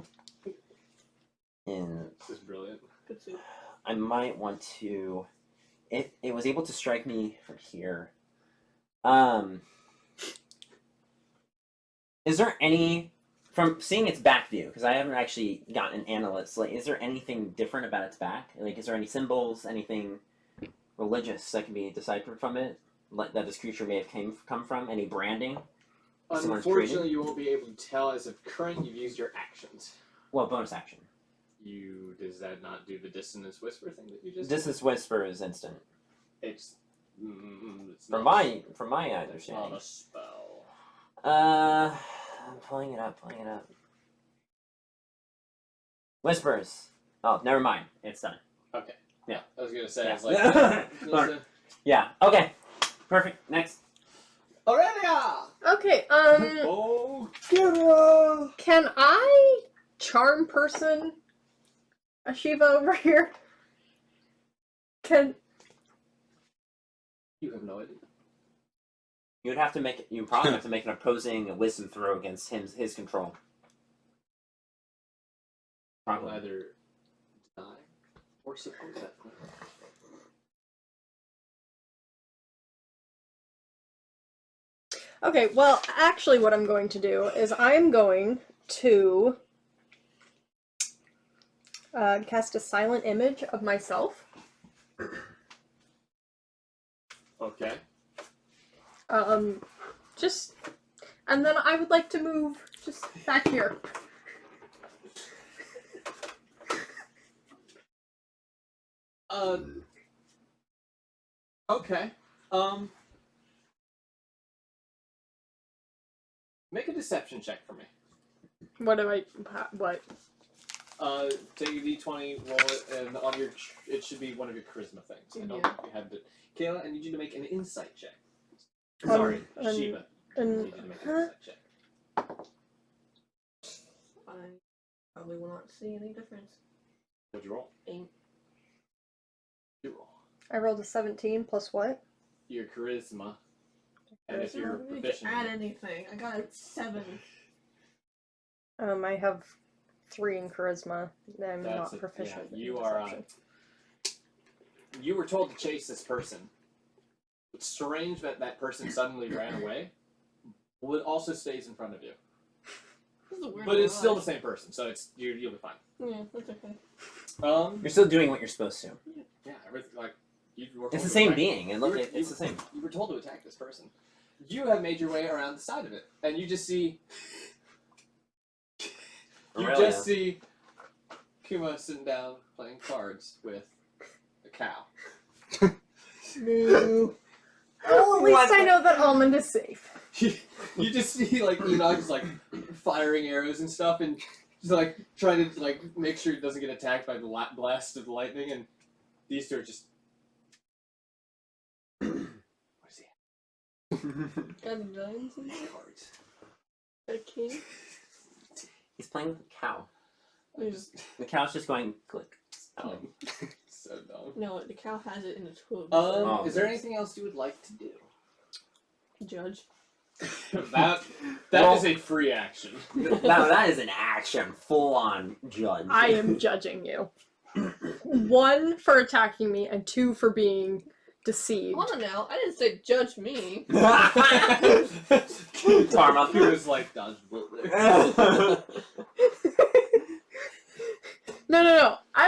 in. This is brilliant. Good suit. I might want to. It was able to strike me from here. Is there any, from seeing its back view, because I haven't actually gotten an analyst, like, is there anything different about its back? Like, is there any symbols, anything religious that can be deciphered from it, like, that this creature may have come from? Any branding? Someone's Unfortunately, treated? you won't be able to tell as of current. You've used your actions. Well, bonus action. Does that not do the dissonance whisper thing that you just? Distance whisper is instant. It's From not, my it's not understanding. a spell. I'm pulling it up. Whispers. Oh, never mind. It's done. Okay. Yeah. I was gonna say. Yeah. I was like, listen. Yeah. Okay. Perfect. Next. Aurelia. Okay, Oh, can I charm person Ashiva over here? you have no idea. You probably have to make an opposing wisdom throw against his control. I'll Probably. either die or support that. Okay, well, actually what I'm going to do is I'm going to cast a silent image of myself. Okay. Just, and then I would like to move just back here. Okay. Make a deception check for me. What? Take a d20, roll it, and on your it should be one of your charisma things. I don't Yeah. think you had to. Kayla, I need you to make an insight check. Um, Sorry, um, Shiva. I and- need you to make an insight check. I probably will not see any difference. What'd you roll? 8. You roll. I rolled a 17 plus what? Your charisma. And if you're You can proficient. add anything. I got a 7. I have 3 in charisma. I'm That's not proficient. Yeah, in you are. deception. You were told to chase this person. It's strange that that person suddenly ran away, but it also stays in front of you. This is a weird But it's still the mirage. same person, so you'll be fine. Yeah, that's okay. You're still doing what you're supposed to. Yeah, everything like you were It's told the to same attack- being, and look, you were- it's the same. You were told to attack this person. You have made your way around the side of it, and you just see. You Aurelia. just see Kuma sitting down playing cards with a cow. Well, at least I know that Almond is safe. You just see like Enoch's like firing arrows and stuff, and just like trying to like make sure he doesn't get attacked by the blast of the lightning, and these two are just. What is he? Got any giants in there? Cards. Got a king? He's playing with a cow. I just The cow's just going click. Oh. so dumb. No, the cow has it in its hooves. Oh, Is there yes. anything else you would like to do? Judge. that Well- is a free action. Now that is an action, full on judge. I am judging you. 1 for attacking me, and 2 for being deceived. Hold on now, I didn't say judge me. Karma. He was like dodge bullet there. No. I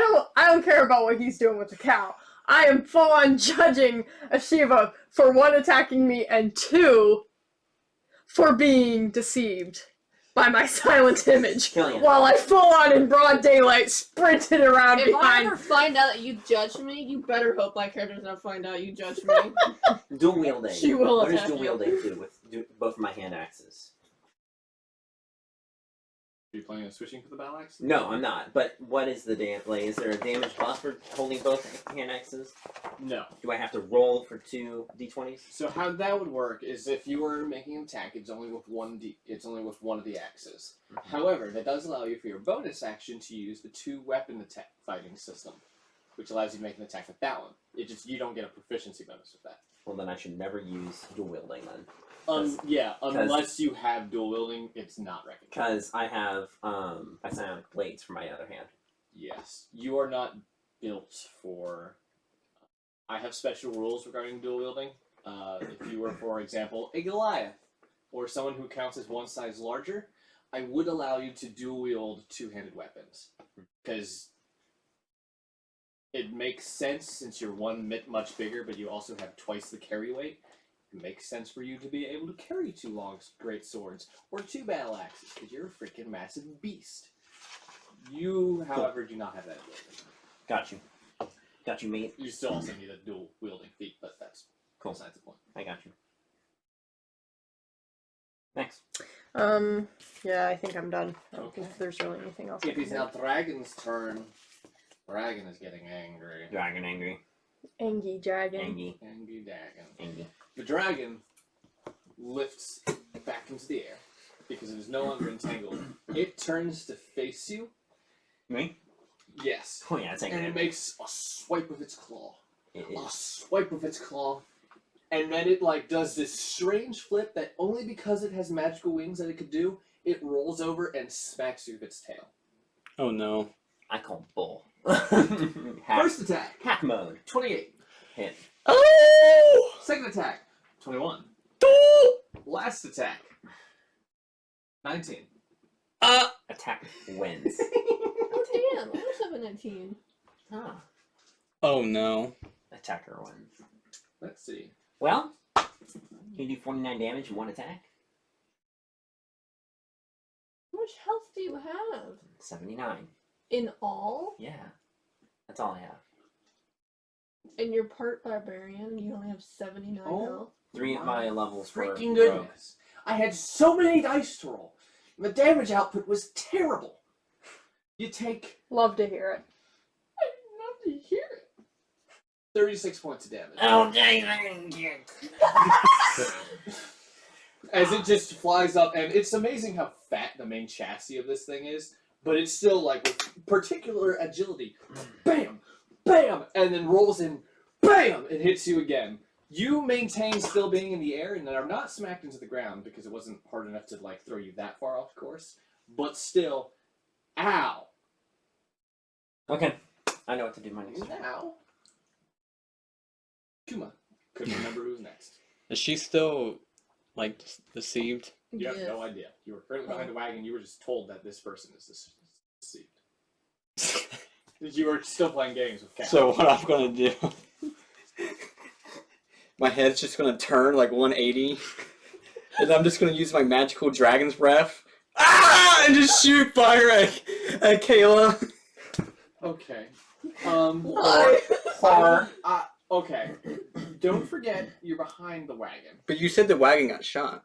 don't care about what he's doing with the cow. I am full on judging Ashiva for 1 attacking me and 2 for being deceived by my silent image. Killian. While I full on in broad daylight sprinted around If I behind. ever find out that you judge me, you better hope my character does not find out you judge me. Dual wielding. She will What does attack dual you. wielding do with both of my hand axes? Are you planning on switching to the battle axe? No, I'm not. But what is the like? Is there a damage buff for holding both hand axes? No. Do I have to roll for 2 d20s? So how that would work is if you were making an attack, it's only with one of the axes. Mhm. However, that does allow you for your bonus action to use the 2-weapon attack fighting system, which allows you to make an attack with that one. You don't get a proficiency bonus with that. Well, then I should never use dual wielding then, Unless you have dual wielding, it's not recognized. because I have psionic blades for my other hand. Yes, you are not built for. I have special rules regarding dual wielding. If you were, for example, a Goliath or someone who counts as 1 size larger, I would allow you to dual wield 2-handed weapons because it makes sense since you're much bigger, but you also have twice the carry weight. It makes sense for you to be able to carry 2 long great swords or 2 battle axes because you're a freaking massive beast. You, however, do not have that ability. Got you, mate. You still also need a dual wielding feat, but that's Cool. besides the point. I got you. Next. Yeah, I think I'm done. I don't Okay. think there's really anything else. I It can is do. now Dragon's turn. Dragon is getting angry. Dragon angry. Angie dragon. Angy. Angry dragon. Angy. The dragon lifts back into the air because it is no longer entangled. It turns to face you. Me? Yes. Oh yeah, it's angry. And it makes a swipe with its claw. It A is. swipe with its claw. And then it like does this strange flip that only because it has magical wings that it could do, it rolls over and smacks you with its tail. Oh no. I call bull. First attack, hack mode. 28. Hit. Oh! Second attack, 21. Last attack, 19. Attack wins. Oh damn, I was have a 19. Ah. Oh no. Attacker wins. Let's see. Well, you do 49 damage in 1 attack. How much health do you have? 79. In all? Yeah. That's all I have. And you're part barbarian and you only have 79 Oh. health? 3 of my levels for Freaking rogue. goodness. I had so many dice to roll. The damage output was terrible. You take, Love to hear it. I'd love to hear it, 36 points of damage. Oh, dang. As it just flies up, and it's amazing how fat the main chassis of this thing is, but it's still like with particular agility. Bam! Bam! And then rolls in, bam! It hits you again. You maintain still being in the air and are not smacked into the ground because it wasn't hard enough to like throw you that far off course. But still, ow! Okay. I know what to do my next turn. Now, Kuma. Couldn't remember who was next. Is she still like deceived? You have Yes. no idea. You were currently behind the wagon. You were just told that this person is deceived. You were still playing games with Cat. So what I'm gonna do? My head's just gonna turn like 180, and I'm just gonna use my magical dragon's breath, and just shoot fire at Kayla. Okay. Why? Okay. Don't forget, you're behind the wagon. But you said the wagon got shot.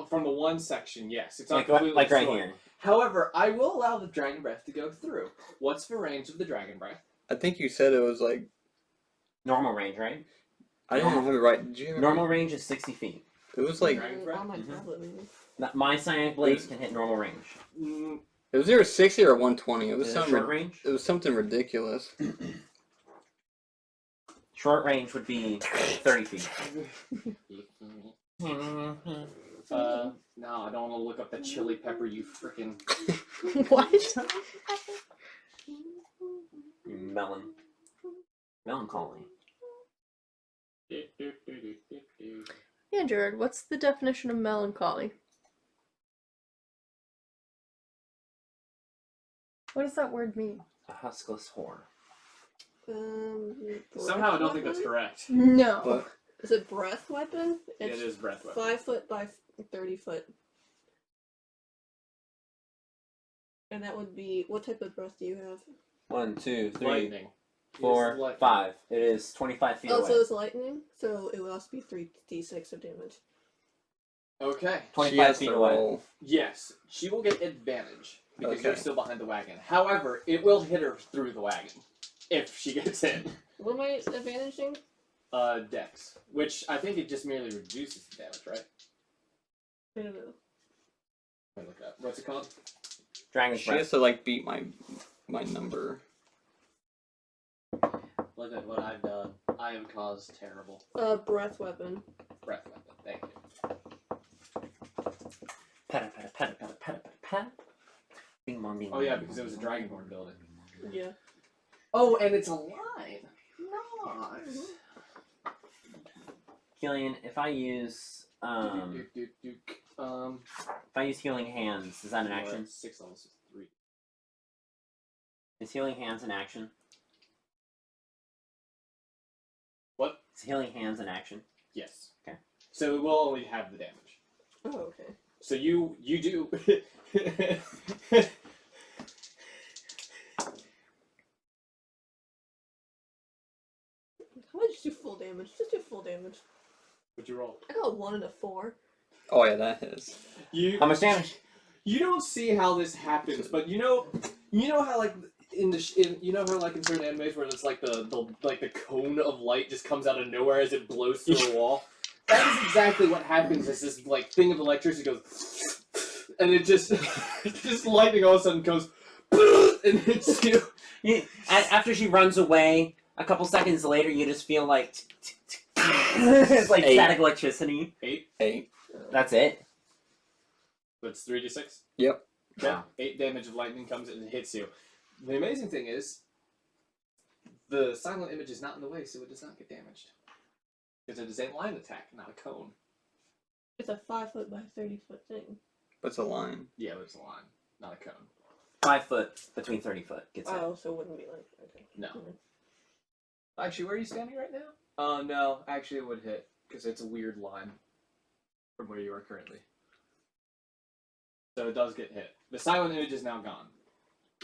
From the one section, yes. It's not Like completely right destroyed. here. However, I will allow the dragon breath to go through. What's the range of the dragon breath? I think you said it was like Normal range, right? I didn't have it right. Did you? Normal range is 60 feet. It was like Dragon breath? On my Mhm. tablet, maybe. My psionic blades can hit normal range. Mm, it was either 60 or 120. It was Is it something. short range? It was something ridiculous. Short range would be 30 feet. no, I don't want to look up the chili pepper, you frickin'. What? Melancholy. Yeah, Jared, what's the definition of melancholy? What does that word mean? A huskless whore. Somehow I don't think breath that's weapon? correct. No. But Is it breath weapon? Yeah, it It's is breath weapon. 5 foot by 30 foot. And that would be, what type of breath do you have? 1, 2, 3, Lightning. 4, Use lightning. 5. It is 25 feet Oh, away. so it's lightning, so it would also be 3d6 of damage. Okay. she 25 has feet to away. roll. Yes, she will get advantage because Okay. you're still behind the wagon. However, it will hit her through the wagon if she gets hit. What am I advantaging? Dex, which I think it just merely reduces the damage, right? I don't know. Let me look up. What's it called? Dragon's She breath. has to like beat my number. Look at what I've done. I have caused terrible Breath weapon. breath weapon. Thank you. Peta, peta, peta, peta, peta, peta, peta. Bing bong, bing Oh yeah, bong, because bing it was a bong, dragonborn building. Yeah. Oh, and it's a line. Nice. Killian, if I use healing hands, is that an action? 6 levels, 3. Is healing hands an action? What? Is healing hands an action? Yes. Okay. So it will only have the damage. Oh, okay. So you do. How about just do full damage? Just do full damage. What'd you roll? I got a 1 and a 4. Oh yeah, that is. How much damage? You don't see how this happens, but you know how like in how like in certain animes where it's like the cone of light just comes out of nowhere as it blows through a wall. That is exactly what happens as this like thing of electricity goes, and it just just lightning all of a sudden goes, and hits you. After she runs away, a couple seconds later, you just feel like it's like 8. static electricity. 8. That's it. That's 3d6. Yep. Okay. Wow. 8 damage of lightning comes and hits you. The amazing thing is, the silent image is not in the way, so it does not get damaged. Because it is a line attack, not a cone. It's a 5 foot by 30 foot thing. What's a line? Yeah, but it's a line, not a cone. 5 foot between 30 foot gets hit. Oh, so it wouldn't be like, okay. No. Actually, where are you standing right now? No, actually it would hit, because it's a weird line from where you are currently. So it does get hit. The silent image is now gone.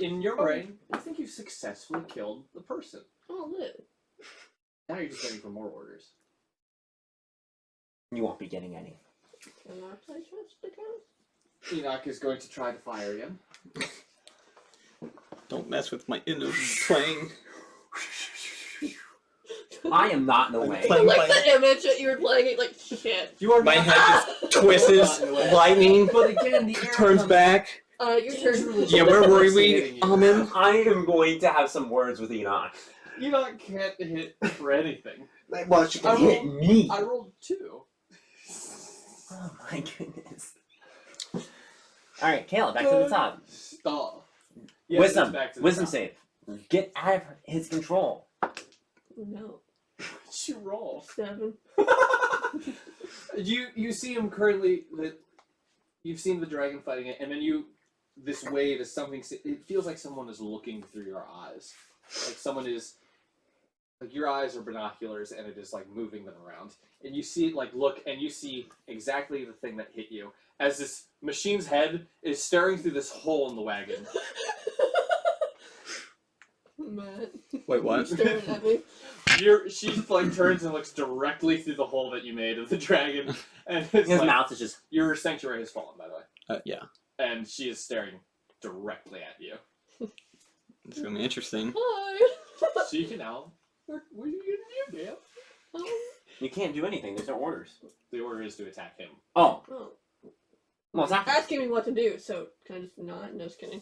In your brain, I think you've successfully killed the person. Oh, lit. Now you're just waiting for more orders. You won't be getting any. Can I play chest again? Enoch is going to try to fire again. Don't mess with my inner playing. I am not in the I'm way. playing- Like the image that you were playing, it like shit. You are My not- head just twists. Lightning But again, the air turns comes back. Your turn. Yeah, where were Hitting we, you. Amin? I am going to have some words with Enoch. Enoch can't hit for anything. Well, she can hit me. I rolled 2. Oh my goodness. Alright, Caleb, back to the top. Stop. Yes, Wisdom. it's back to the Wisdom top. save. Get out of his control. No. What's your roll? 7. You see him currently. You've seen the dragon fighting it, and then this wave is something. It feels like someone is looking through your eyes, like someone is. Like your eyes are binoculars, and it is like moving them around, and you see it like look, and you see exactly the thing that hit you as this machine's head is staring through this hole in the wagon. Matt. Wait, what? Staring at me. She like turns and looks directly through the hole that you made of the dragon, and it's His like, mouth is just. your sanctuary has fallen, by the way, Yeah. and she is staring directly at you. It's gonna be interesting. Hi. So you can now. What are you gonna do, Gail? You can't do anything. There's no orders. The order is to attack him. Oh. Oh. Well, it's not. Asking me what to do, so can I just not? No, just kidding.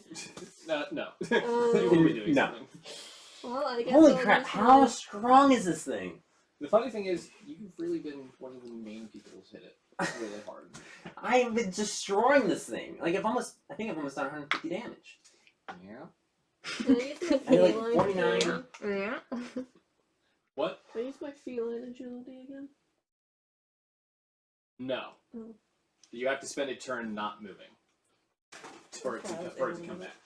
No. You Um, will be doing No. something. Well, I guess Holy I'll crap! just How not- strong is this thing? The funny thing is, you've really been one of the main people who's hit it really hard. I've been destroying this thing. Like I think I've almost done 150 damage. Yeah. Can I use my I had, like, feline 49. agility? Yeah. What? Can I use my feline agility again? No. Oh. You have to spend a turn not moving for it to, Okay, I was for it able to to come move. back.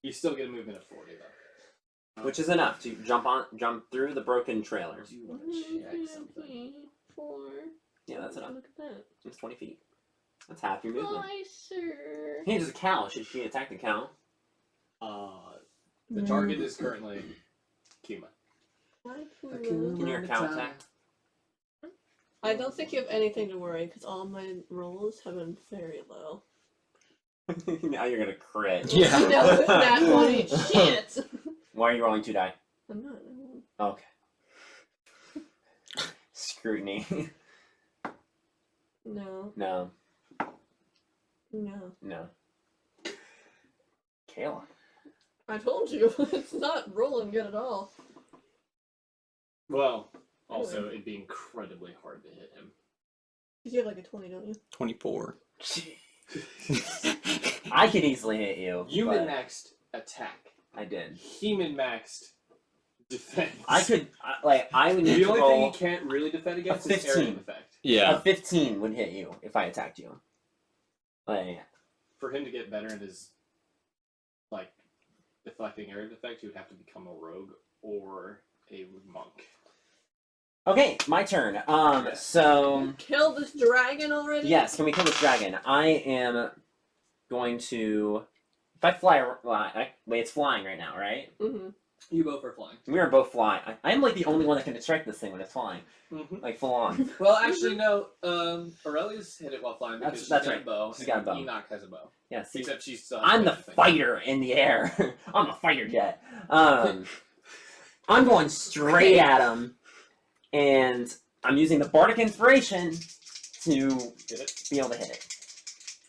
You still get a movement of 40 though. Which is enough to jump through the broken trailer. Do you want to check something? 4. Yeah, that's enough. Look at that. It's 20 feet. That's half your movement. Nicer. Hey, there's a cow. Should she attack the cow? The target is currently Kuma. Can your cow attack? I don't think you have anything to worry because all my rolls have been very low. Now you're gonna crit. Yeah. No, that one shit. Why are you rolling 2 die? I'm not. Okay. Scrutiny. No. No. No. No. Kayla. I told you it's not rolling good at all. Well, also it'd be incredibly hard to hit him. You have like a 20, don't you? 24. I could easily hit you. You but min-maxed attack. I did. He min-maxed defense. I could, I would need The to only roll. thing he can't really defend against is 15. area of effect. Yeah. A 15 would hit you if I attacked you. Like, For him to get better in his, like, deflecting area of effect, he would have to become a rogue or a monk. okay, my turn. Yes. So Kill this dragon already? yes, can we kill this dragon? I am going to. If I fly, wait, it's flying right now, right? Mm-hmm. You both are flying. We are both flying. I'm like the only one that can distract this thing when it's flying, Mm-hmm. like full on. Well, actually, no. Aurelia's hit it while flying because That's she's got right. a bow. She's got a and bow. Enoch has a bow. Yeah, see, Except she's still. I'm the fighter in the air. I'm a fighter jet. I'm going straight at him, and I'm using the bardic inspiration to Hit it. be able to hit it.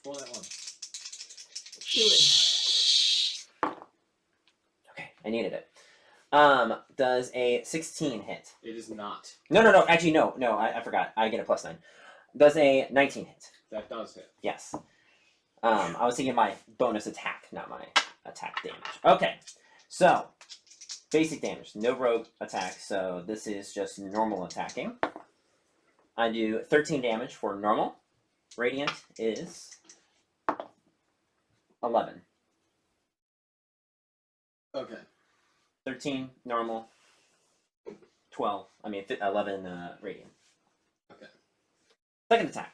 Roll that one. Do it. Okay, I needed it. Does a 16 hit? It is not. No. Actually, no. I forgot. I get a +9. Does a 19 hit? That does hit. Yes. I was thinking my bonus attack, not my attack damage. Okay, so basic damage, no rogue attack. So this is just normal attacking. I do 13 damage for normal. Radiant is 11. Okay. 13 normal. 12. 11 radiant. Okay. Mm-hmm. Second attack.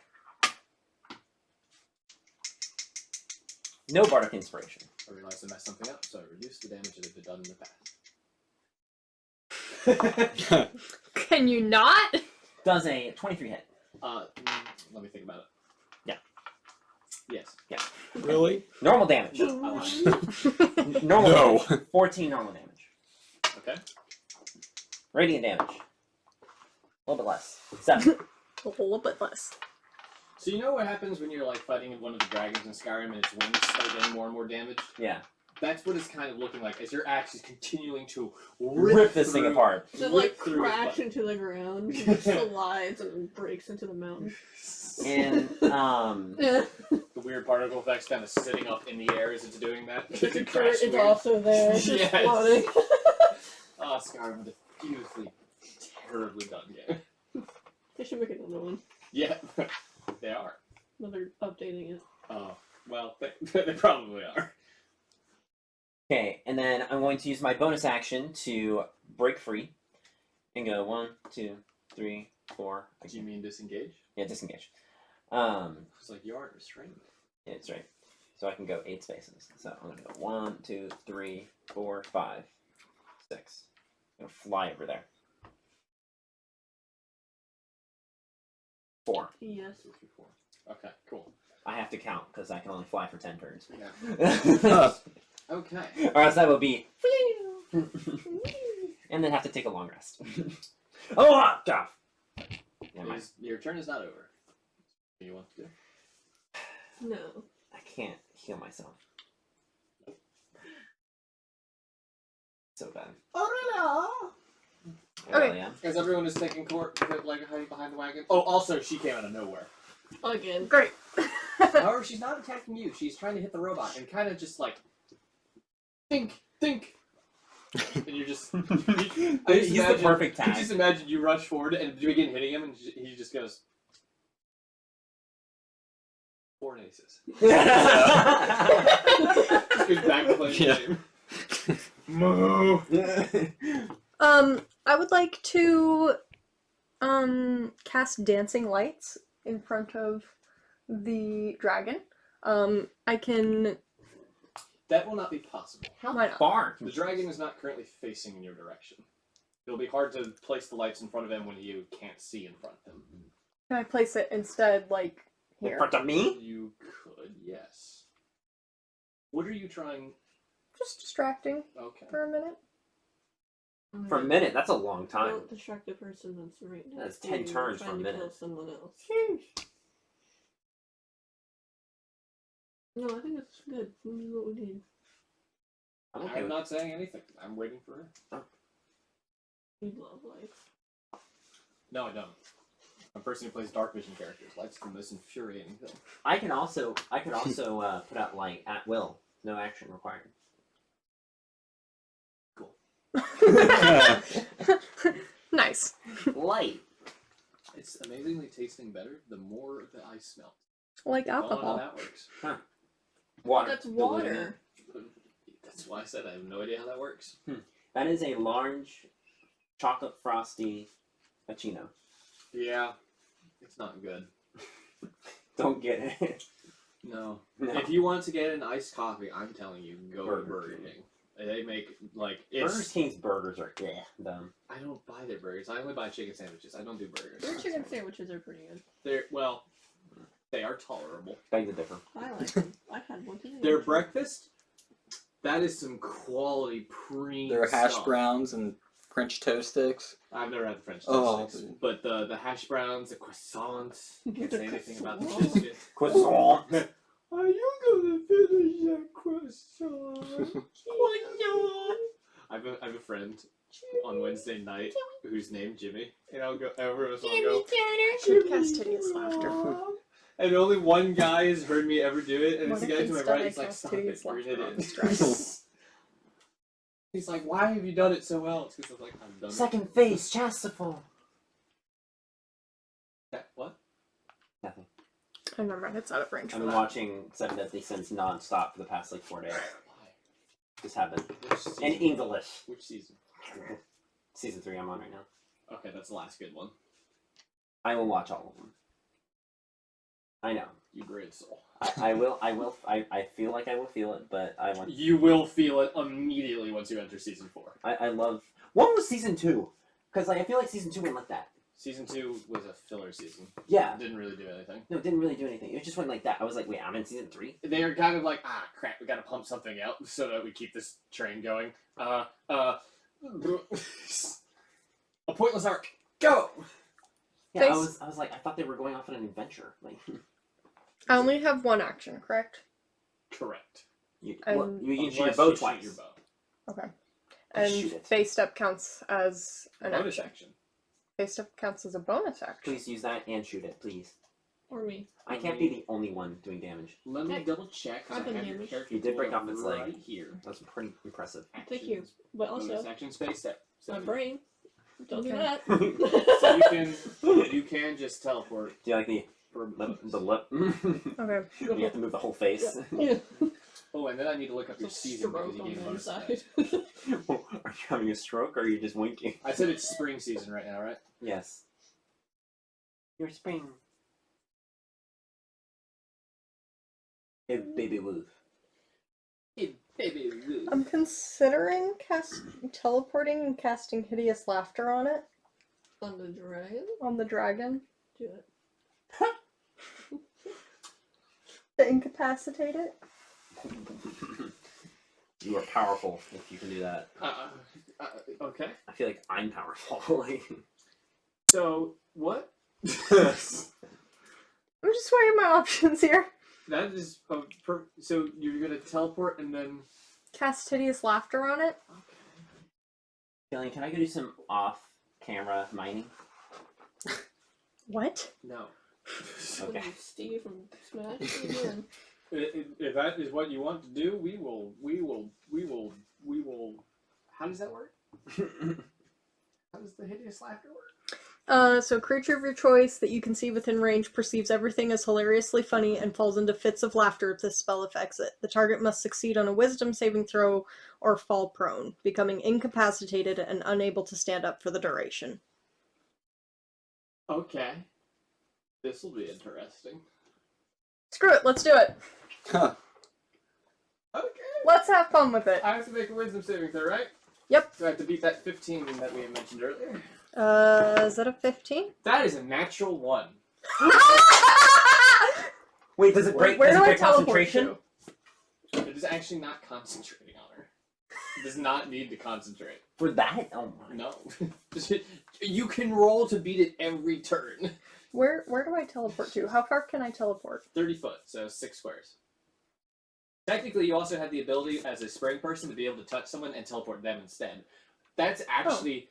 No bardic inspiration. I realized I messed something up, so I reduced the damage that had been done in the past. Can you not? Does a 23 hit? Let me think about it. Yeah. Yes. Really? Normal damage. No, I lied. Normal No. damage. 14 normal damage. Okay. Radiant damage. A little bit less. 7. A little bit less. So you know what happens when you're like fighting one of the dragons in Skyrim and its wings start getting more and more damaged? Yeah. That's what it's kind of looking like as your axe is continuing to Rip this thing through- apart. So it rip like through his crash butt. into the ground, and slides, and breaks into the mountain. And, Yeah. The weird particle effect's kind of sitting up in the air as it's doing that. The It turret crashed is weird. also there, just Yes. floating. Oh, Skyrim with a beautifully terribly done game. They should make another one. Yeah, they are. But they're updating it. Oh, well, they probably are. Okay, and then I'm going to use my bonus action to break free and go 1, 2, 3, 4. Do you mean disengage? Yeah, disengage. It's like you aren't restrained. Yeah, that's right. So I can go 8 spaces. So I'm gonna go 1, 2, 3, 4, 5, 6. I'm gonna fly over there. 4. Yes. 2, 3, 4. Okay, cool. I have to count because I can only fly for 10 turns. Yeah. Okay. Or else that will be and then have to take a long rest. Oh, God. Never mind. Your turn is not over. What do you want to do? No. I can't heal myself. So bad. Oh I Okay. really am. no! As everyone is taking court, like hiding behind the wagon. Oh, also, she came out of nowhere. Again. Great. However, she's not attacking you. She's trying to hit the robot and kind of just like think. And you're just. He's the perfect I tag. just imagine you rush forward and you begin hitting him, and he just goes. 4 aces. Just goes back to playing Yeah. the game. Moo. I would like to cast dancing lights in front of the dragon. I can. That will not be possible. Why not? Far. The dragon is not currently facing in your direction. It'll be hard to place the lights in front of him when you can't see in front of him. Can I place it instead, like In here? front of me? You could, yes. What are you trying? Just distracting Okay. for a minute. For a minute, that's a long time. Don't distract the person that's right next That's to 10 you turns for a trying to minute. kill someone else. No, I think it's good. This is what we need. I'm okay I'm with not saying anything. I'm waiting for her. We love lights. No, I don't. I'm a person who plays dark vision characters. Light's the most infuriating thing. I could also put out light at will. No action required. Nice. Light. It's amazingly tasting better the more the ice melts. Like I don't know how alcohol. that works. Water. That's water. That's why I said I have no idea how that works. That is a large chocolate frosty cappuccino. Yeah, it's not good. Don't get it. No. No. If you want to get an iced coffee, I'm telling you, go to Burger Burger King. King. They make Burger it's. King's burgers are dumb. I don't buy their burgers. I only buy chicken sandwiches. I don't do burgers. Their chicken sandwiches are pretty good. They are tolerable. Beg to differ. I like them. I had one today. Their breakfast, that is some quality premium. There are hash stuff. browns and French toast sticks. I've never had the French Oh, toast sticks, but the hash browns, the croissants. Can't The say anything about the croissant. biscuit. Croissant. Are you gonna finish that croissant? I have a friend on Wednesday night who's named Jimmy, and I'll go. Everyone's will go. Podcast hideous laughter. And only one guy has heard me ever do it, and it's What the if guy to my instead right. I He's like, cast "Stop it, hideous you're an laughter on idiot." this dragon? He's like, "Why have you done it so well?" It's because I'm like, "I've done Second face, Chastaful. it." What? Nothing. I remember it's out of range I've for been that. watching Seven Deadly Sins non-stop for the past 4 days. Why? Just happened. Which season? In English. Which season? Season 3 I'm on right now. Okay, that's the last good one. I will watch all of them. I know. You great soul. I will. I feel like I will feel it, but I want. You will feel it immediately once you enter season 4. I love. What was season 2? Because I feel like season 2 went like that. Season 2 was a filler season. Yeah. It didn't really do anything. No, it didn't really do anything. It just went like that. I was like, wait, I'm in season 3. They are kind of like, crap, we gotta pump something out so that we keep this train going. A pointless arc. Go! Yeah, Face- I was like, I thought they were going off on an adventure. Like, I only have one action, correct? Correct. you And- you can shoot your Unless bow you twice. Shoot your bow. Okay. Just And shoot it. face step counts as an Bonus action. action. Face step counts as a bonus action. Please use that and shoot it, please. Or me. I can't be the only one doing damage. Let me Heck, double check. 'Cause I've I been have your damaged. character You did break pulled off its right leg. here. That's pretty impressive. Thank you. But Bonus also, action space step. my brain. Don't do Okay. that. So you can just teleport. Do you like the For lip? You Okay. have to move the whole face. Yeah. Oh, and then I need to look up your It's a season because stroke you on gain the bonus inside. attack. Are you having a stroke or are you just winking? I said it's spring season right now, right? Yes. Your spring. Hey, baby wolf. Hey, baby. I'm considering teleporting and casting Hideous Laughter on it, On the dragon? on the dragon, Do it. to incapacitate it. You are powerful if you can do that. Okay. I feel like I'm powerful. So what? I'm just weighing my options here. That is so you're gonna teleport and then. Cast Hideous Laughter on it. Killian, can I go do some off-camera mining? What? No. Okay. Steve from Smash again. If that is what you want to do, we will. How does that work? How does the hideous laughter work? So creature of your choice that you can see within range perceives everything as hilariously funny and falls into fits of laughter if this spell affects it. The target must succeed on a wisdom saving throw or fall prone, becoming incapacitated and unable to stand up for the duration. Okay. This will be interesting. Screw it, let's do it. Huh. Okay. Let's have fun with it. I have to make a wisdom saving throw, right? Yep. So I have to beat that 15 that we had mentioned earlier. Is that a 15? That is a natural 1. Wait, does it break? Where does do it I break teleport concentration? It is actually not concentrating on her. It does not need to concentrate. For that? Oh my. No. You can roll to beat it every turn. Where do I teleport to? How far can I teleport? 30 foot, so 6 squares. Technically, you also have the ability as a spraying person to be able to touch someone and teleport them instead. That's actually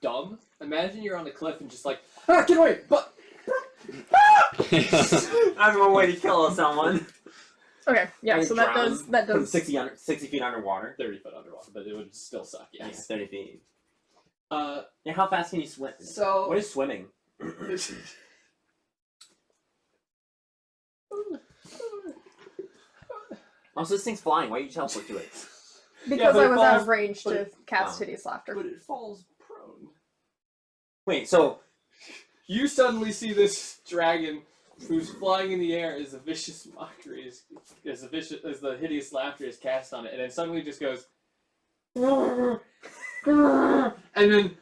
dumb. Imagine you're on a cliff and just like, get away! But I'm a way to kill someone. Okay, yeah, And so that drown does From 60 feet underwater. 30 foot underwater, but it would still suck. Yeah, Yes. 30 feet. Uh, Yeah, how fast can you swim? so What is swimming? Also, this thing's flying. Why are you teleport to it? because but I it was out falls- of range but to it- cast wow. Hideous Laughter. but it falls prone. Wait, so You suddenly see this dragon who's flying in the air as a vicious mockery as the hideous laughter is cast on it, and then suddenly just goes and then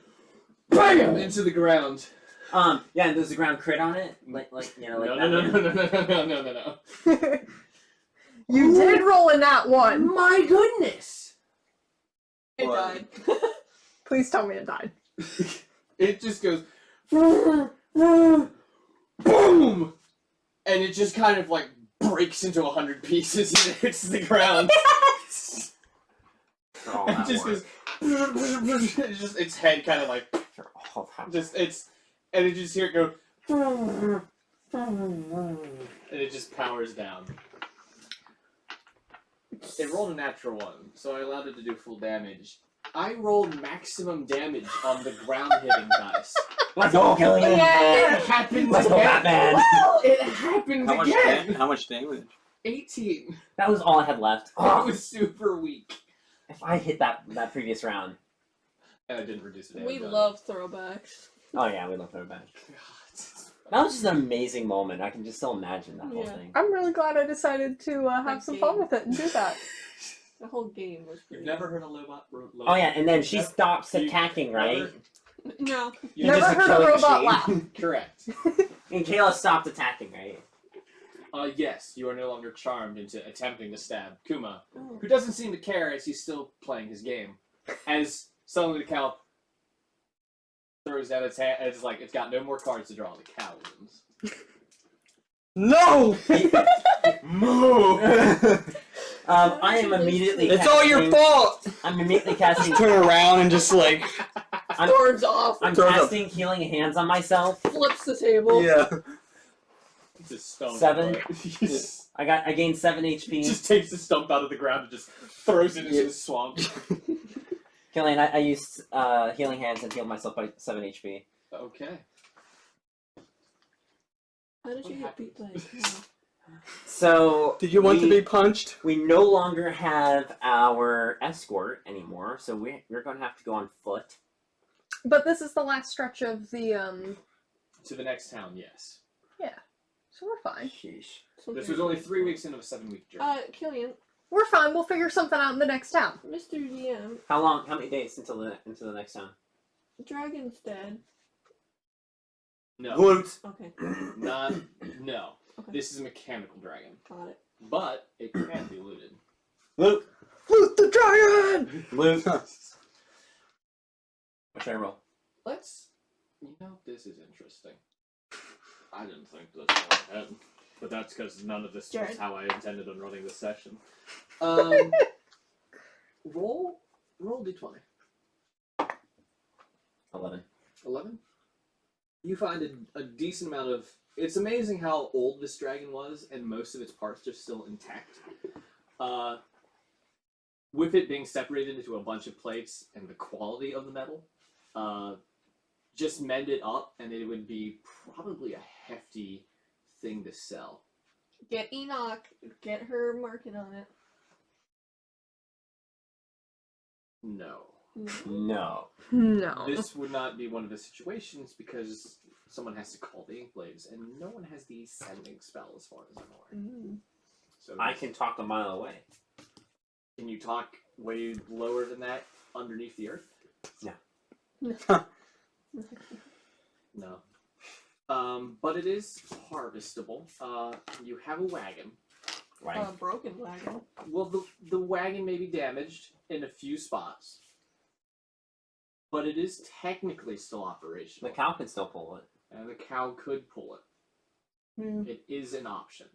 BAM! Into the ground. yeah, and there's a ground crit on it, like you know, like No. You did roll in that one. My goodness! It What? died. Please tell me it died. It just goes boom, and it just kind of like breaks into 100 pieces and it hits the ground. For all And that it just work. goes. It's just its head kind of like For all that and it just hear it go, and it just powers down. It rolled a natural 1, so I allowed it to do full damage. I rolled maximum damage on the ground hitting dice. Let's go, Killian! It Yeah. happened Let's go, again. Batman! It happened again. How much damage? 18. That was all I had left. It was super weak. If I hit that previous round. And I didn't reduce the damage. We on it. love throwbacks. Oh yeah, we love throwback. That was just an amazing moment. I can just still imagine that whole Yeah. thing. I'm really glad I decided to have some fun with it and do that. The whole game was You've pretty never heard a robot? Oh yeah, and then she Never- stops you attacking, right? No. You Never just a heard a killing robot machine. laugh. Correct. And Kayla stopped attacking, right? Yes, you are no longer charmed into attempting to stab Kuma, Oh. who doesn't seem to care as he's still playing his game. As suddenly the cow throws out its hand, it's like it's got no more cards to draw. The cow wins. No! Moo! I am immediately. It's all your fault! I'm immediately casting. Turn around and just like, Storms off. I'm Throw the- casting healing hands on myself. Flips the table. yeah. Just stump. 7. Just I gained 7 HP. takes the stump out of the ground and just throws it into the swamp. Killian, I used healing hands and healed myself by 7 HP. Okay. How did What you get beat by a cow? So Did you want to be punched? We no longer have our escort anymore, so we're going to have to go on foot. But this is the last stretch of the To the next town, yes. so we're fine. Sheesh. This was only 3 weeks into a 7-week journey. Killian, We're fine. We'll figure something out in the next town. Mr. DM, How many days until the next town? dragon's dead. No. What? Okay, No. Okay. This is a mechanical dragon. got it. But it can be looted. Luke! Loot the dragon! Luke! What should I roll? Let's... this is interesting. I didn't think this would happen. But that's because none of this was Jared. how I intended on running this session. Roll d20. 11. 11? You find a decent amount of... It's amazing how old this dragon was, and most of its parts are still intact. With it being separated into a bunch of plates and the quality of the metal, just mend it up, and it would be probably a hefty thing to sell. Get Enoch. Get her market on it. No. No. No. This would not be one of the situations because someone has to call the Inkblades, and no one has the sending spell as far as I'm aware. So I can talk a mile away. Can you talk way lower than that underneath the earth? No. But it is harvestable. You have a wagon. Right. A broken wagon. Well, the wagon may be damaged in a few spots, but it is technically still operational. The cow can still pull it. And the cow could pull it. Mm. It is an option.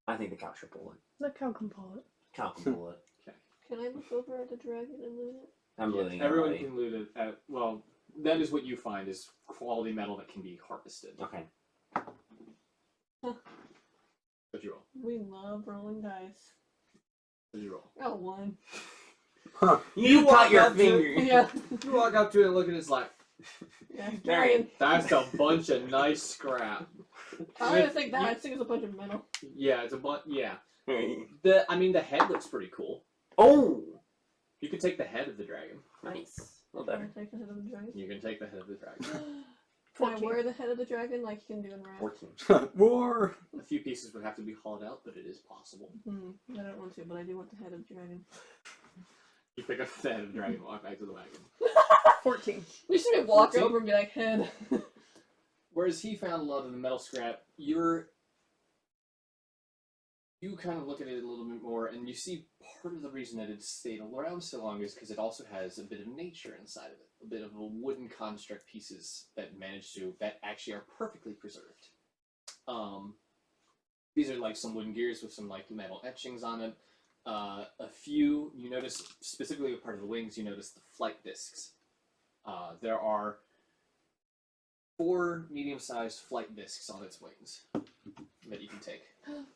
I think the cow should pull it. The cow can pull it. Cow can pull it. Can I look over at the dragon and loot it? I'm looting it Everyone already. can loot it. Well, that is what you find is quality metal that can be harvested. Okay. What'd you roll? We love rolling dice. What'd you roll? Oh, 1. You walk cut your up to- finger. Yeah. You walk up to it and look at it, it's like, Yeah. Dragon. that's a bunch of nice scrap. I don't think that. I think it's a bunch of metal. Yeah, it's a bunch. Yeah. Hey. The head looks pretty cool. Oh! You can take the head of the dragon. Nice. A little Can I better. take the head of the dragon? You can take the head of the dragon. Can I wear the head of the dragon like you can do in Wrath? 14. War! A few pieces would have to be hauled out, but it is possible. I don't want to, but I do want the head of the dragon. You pick up the head of the dragon, walk back to the wagon. 14. We should maybe walk 14? over and be like, head. Whereas he found a lot of the metal scrap, you kind of look at it a little bit more, and you see part of the reason that it's stayed around so long is because it also has a bit of nature inside of it. A bit of a wooden construct pieces that actually are perfectly preserved. These are like some wooden gears with some like metal etchings on it. A few, you notice, specifically with part of the wings, you notice the flight discs. There are 4 medium-sized flight discs on its wings that you can take.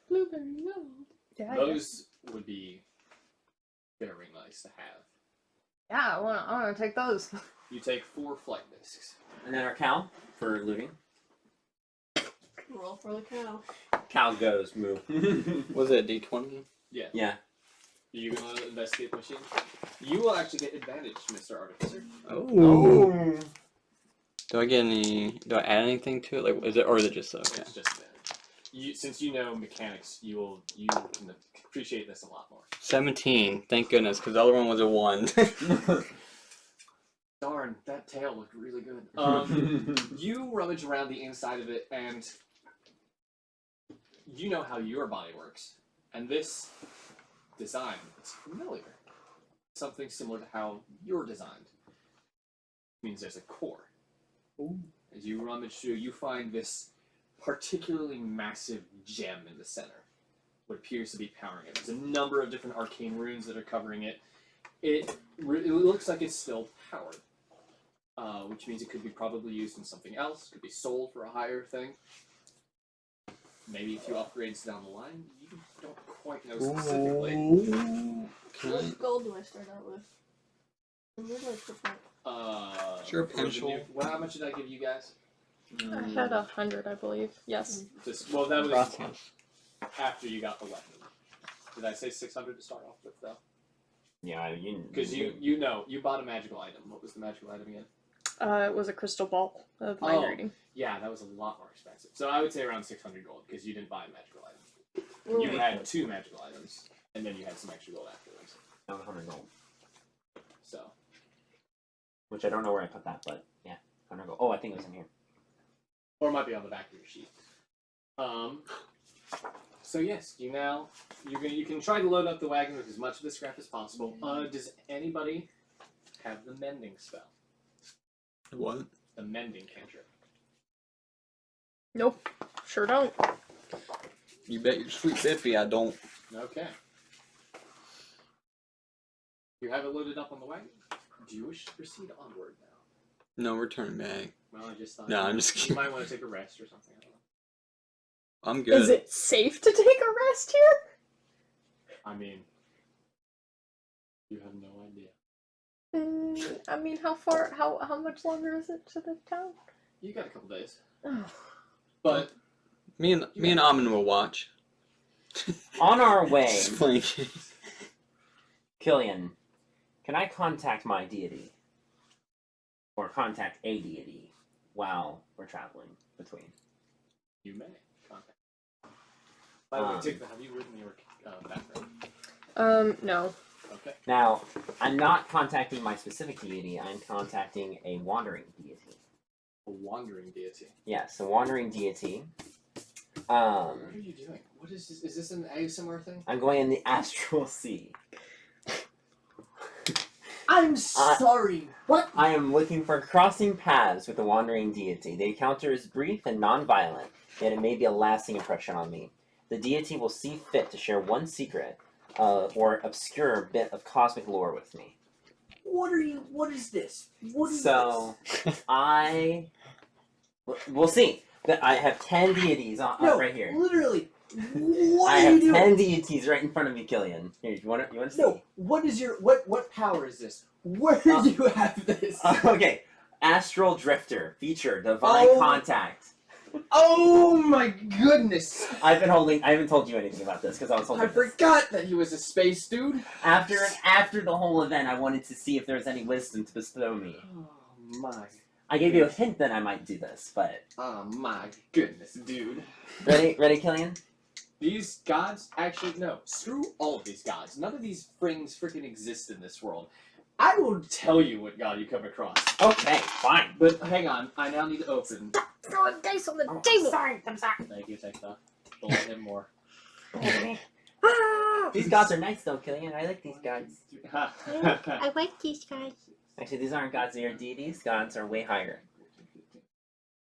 Blueberry, no. Yeah, Those would be very nice to have. yeah, I wanna take those. You take 4 flight discs. And then our cow for looting. Roll for the cow. Cow goes, move. Was it D20? Yeah. You gonna investigate the machine? You will actually get advantage, Mr. Artificer. Oh. Do I get any? Do I add anything to it? Like, is it or is it just okay? It's just advantage. Since you know mechanics, you can appreciate this a lot more. 17. Thank goodness, because the other one was a 1. Darn, that tail looked really good. You rummage around the inside of it, and you know how your body works. And this design is familiar. Something similar to how you're designed. It means there's a core. Ooh. As you rummage through, you find this particularly massive gem in the center. What appears to be powering it. There's a number of different arcane runes that are covering it. It looks like it's still powered. Which means it could be probably used in something else. Could be sold for a higher thing. Maybe a few upgrades down the line. You don't quite know specifically. Ooh. How much gold do I start out with? I would like to think. Sure, for the pencil. how much did I give you guys? I had 100, I believe. Yes. Well, that was Gracias. after you got the weapon. Did I say 600 to start off with, though? Yeah, Because you know, you bought a magical item. What was the magical item again? It was a crystal ball of mind reading. Yeah, that was a lot more expensive. So I would say around 600 gold, because you didn't buy a magical item. Ooh. You had 2 magical items, and then you had some extra gold afterwards. that was 100 gold. So, Which I don't know where I put that, but yeah, 100 gold. Oh, I think it was in here. or it might be on the back of your sheet. So yes, you can try to load up the wagon with as much of the scrap as possible. Does anybody have the mending spell? What? The mending cantrip. Nope. Sure don't. You bet your sweet biffy I don't. Okay. You have it loaded up on the wagon. Do you wish to proceed onward now? No, return back. Well, I just thought No, I'm just you kidding. might want to take a rest or something. I don't know. I'm good. Is it safe to take a rest here? I mean, you have no idea. I mean, how much longer is it to the town? You got a couple days, Oh. but Me and Amin will watch. On our way, Just playing games. Killian, can I contact my deity? Or contact a deity while we're traveling between? you may contact. By the way, Tigna, have you written your background? No. Okay. Now, I'm not contacting my specific deity, I'm contacting a wandering deity. A wandering deity. Yes, a wandering deity. What are you doing? What is this? Is this an ASMR thing? I'm going in the astral sea. I'm sorry. What? I am looking for crossing paths with the wandering deity. The encounter is brief and non-violent, yet it may be a lasting impression on me. The deity will see fit to share one secret or obscure bit of cosmic lore with me. What is this? What So, we'll see. I have 10 deities right here. literally. What I are you have doing? 10 deities right in front of me, Killian. Here, you want to see? No. What is your what power is this? Where do you have this? Okay. Astral Drifter, feature, Divine Oh. Contact. Oh my goodness! I haven't told you anything about this because I was told I this. forgot that he was a space dude. After the whole event, I wanted to see if there was any wisdom to bestow me. Oh my. I gave you a hint that I might do this, but Oh my goodness, dude. ready, Killian? These gods actually no. Screw all of these gods. None of these things freaking exist in this world. I will tell you what god you come across. Okay, fine. But hang on, I now need to open. Throwing dice on the Oh, table. sorry, I'm sorry. Thank you, Tekla. Don't let him more. These gods are nice though, Killian. I like these gods. I like these guys. Actually, these aren't gods, they are deities. Gods are way higher.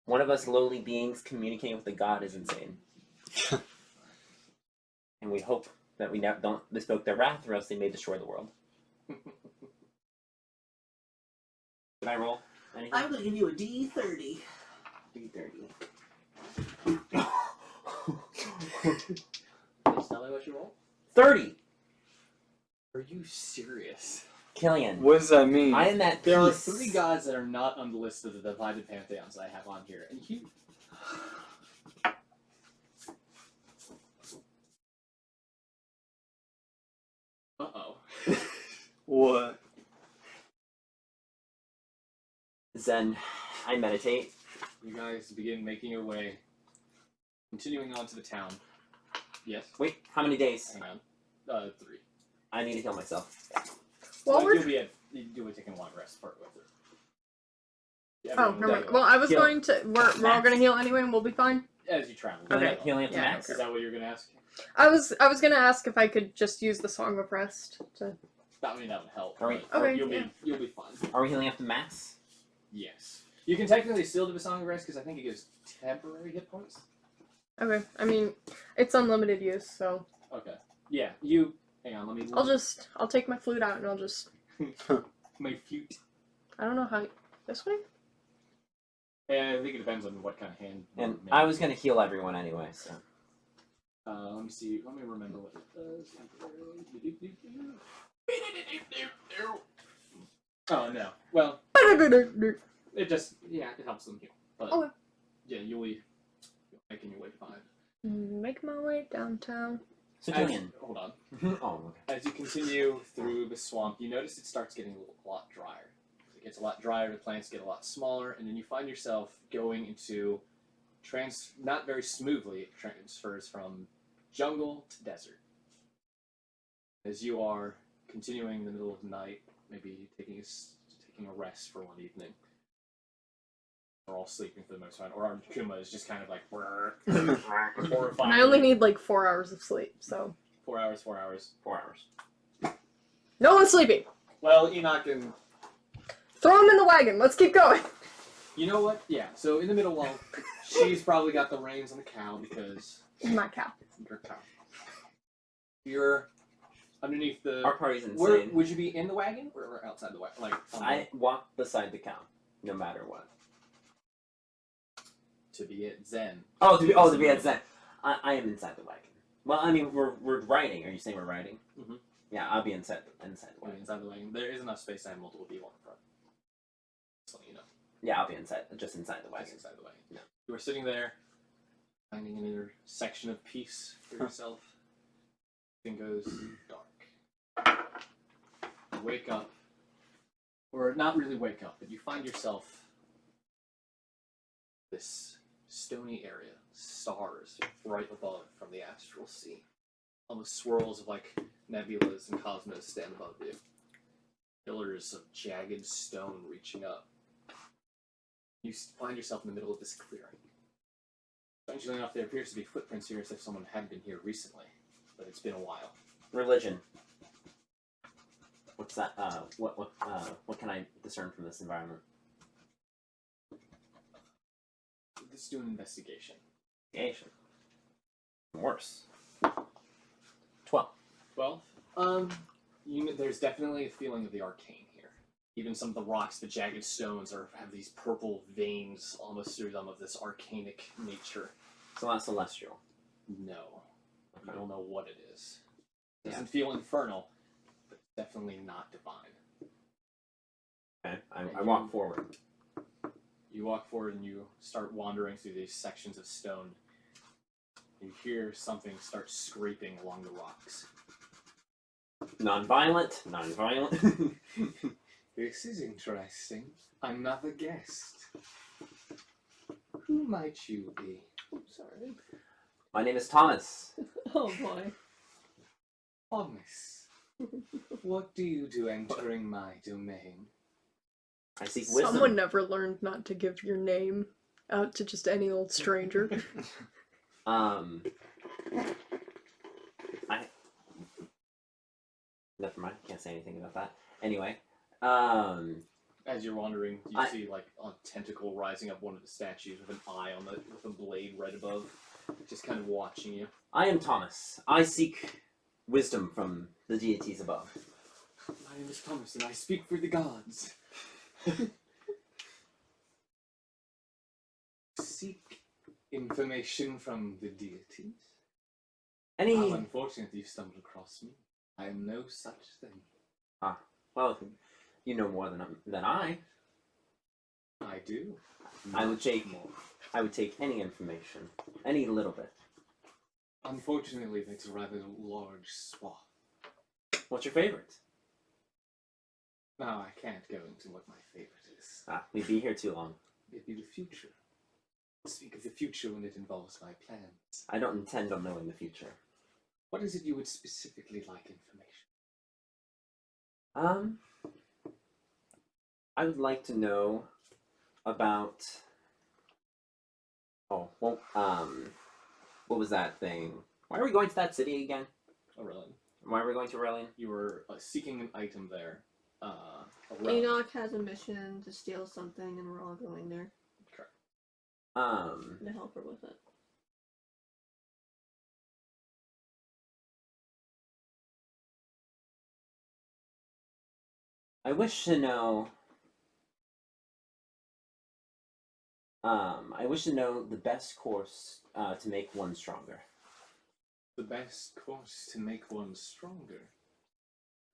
One of us lowly beings communicating with a god is insane. And we hope that we don't bespoke their wrath, or else they may destroy the world. Did I roll anything? I'm gonna give you a D30. D30. Please tell me what you roll. 30! Are you serious? Killian, What does that mean? I am at There are peace. 3 gods that are not on the list of the divided pantheons that I have on here, and you. Uh-oh. What? Zen, I meditate. You guys begin making your way, continuing on to the town. Yes. Wait, how many days? Hang on. 3. I need to heal myself. Well, we're. you'll be taking a long rest part with it. Oh, Everyone never mind. will. Well, I was Heal. going to. We're all gonna heal anyway, and we'll be fine. As you travel. Okay. Healing up to Yeah, max? Is that what you're gonna ask? I was gonna ask if I could just use the Song of Rest to. I mean, that would help. Are we- but Okay, you'll yeah. be fine. Are we healing up to max? Yes. You can technically still do a Song of Rest because I think it gives temporary hit points. Okay, I mean, it's unlimited use, so Okay. Yeah. You. Hang on. Let me. I'll take my flute out and I'll just. My flute. I don't know how. This way. And I think it depends on what kind of hand. And you're I making. was gonna heal everyone anyway, so. Let me see. Let me remember what it does. Oh no. Well, it just it helps them heal. But Okay. yeah, you'll be making your way to 5. Make my way downtown. So As- Julian. hold on. Oh, okay. As you continue through the swamp, you notice it starts getting a lot drier. It gets a lot drier, the plants get a lot smaller, and then you find yourself going into not very smoothly, it transfers from jungle to desert. As you are continuing in the middle of the night, maybe taking a rest for one evening. We're all sleeping for the most part, or our Kuma is just kind of like horrifying. And I only need like 4 hours of sleep, so 4 hours, 4 hours. 4 hours. no one's sleeping. Well, Enoch and Throw him in the wagon. Let's keep going. you know what? Yeah. So in the middle, well, she's probably got the reins on the cow because My cow. you're a cow. You're underneath the. Our party's insane. Where would you be in the wagon or outside the wagon? Like I walk beside the cow, no matter what. to be at Zen. To be at Zen. I am inside the wagon. Well, I mean, we're riding. Are you saying we're riding? Mhm. Yeah, I'll be inside the You'll be wagon. inside the wagon. There is enough space to have multiple people in front. So you know. Yeah, I'll be just inside the Just wagon. inside the wagon. Yeah. You are sitting there, finding another section of peace for yourself. Thing goes dark. You wake up, or not really wake up, but you find yourself this stony area, stars right above from the astral sea. Almost swirls of like nebulas and cosmos stand above you. Pillars of jagged stone reaching up. You find yourself in the middle of this clearing. Strangely enough, there appears to be footprints here as if someone had been here recently, but it's been a while. Religion. What's that? What can I discern from this environment? Let's do an investigation. Asian. Worse. 12. 12. There's definitely a feeling of the arcane here. Even some of the rocks, the jagged stones, have these purple veins almost through them of this arcanic nature. It's not celestial. No. You don't know what it is. It Yeah. doesn't feel infernal, but it's definitely not divine. Okay. I walk forward. You walk forward and you start wandering through these sections of stone. You hear something start scraping along the rocks. Non-violent. Non-violent. This is interesting. Another guest. Who might you be? I'm sorry. My name is Thomas. Oh boy. Thomas. What do you do entering my domain? I seek wisdom. Someone never learned not to give your name out to just any old stranger. Never mind. Can't say anything about that. Anyway, As you're wandering, you I- see like a tentacle rising up one of the statues with an eye on it, with a blade right above, just kind of watching you. I am Thomas. I seek wisdom from the deities above. My name is Thomas, and I speak for the gods. Seek information from the deities? How Any? unfortunate you stumbled across me. I am no such thing. Well, you know more than I. I do. I would Much take- more. I would take any information, any little bit. Unfortunately, that's a rather large swath. What's your favorite? Now, I can't go into what my favorite is. We'd be here too long. It'd be the future. Speak of the future when it involves my plans. I don't intend on knowing the future. What is it you would specifically like information? I would like to know about. Oh, well, what was that thing? Why are we going to that city again? Aurelian. Why are we going to Aurelian? You were seeking an item there. Aurelian. Enoch has a mission to steal something, and we're all going there to help her with it. I wish to know. I wish to know the best course to make one stronger. The best course to make one stronger.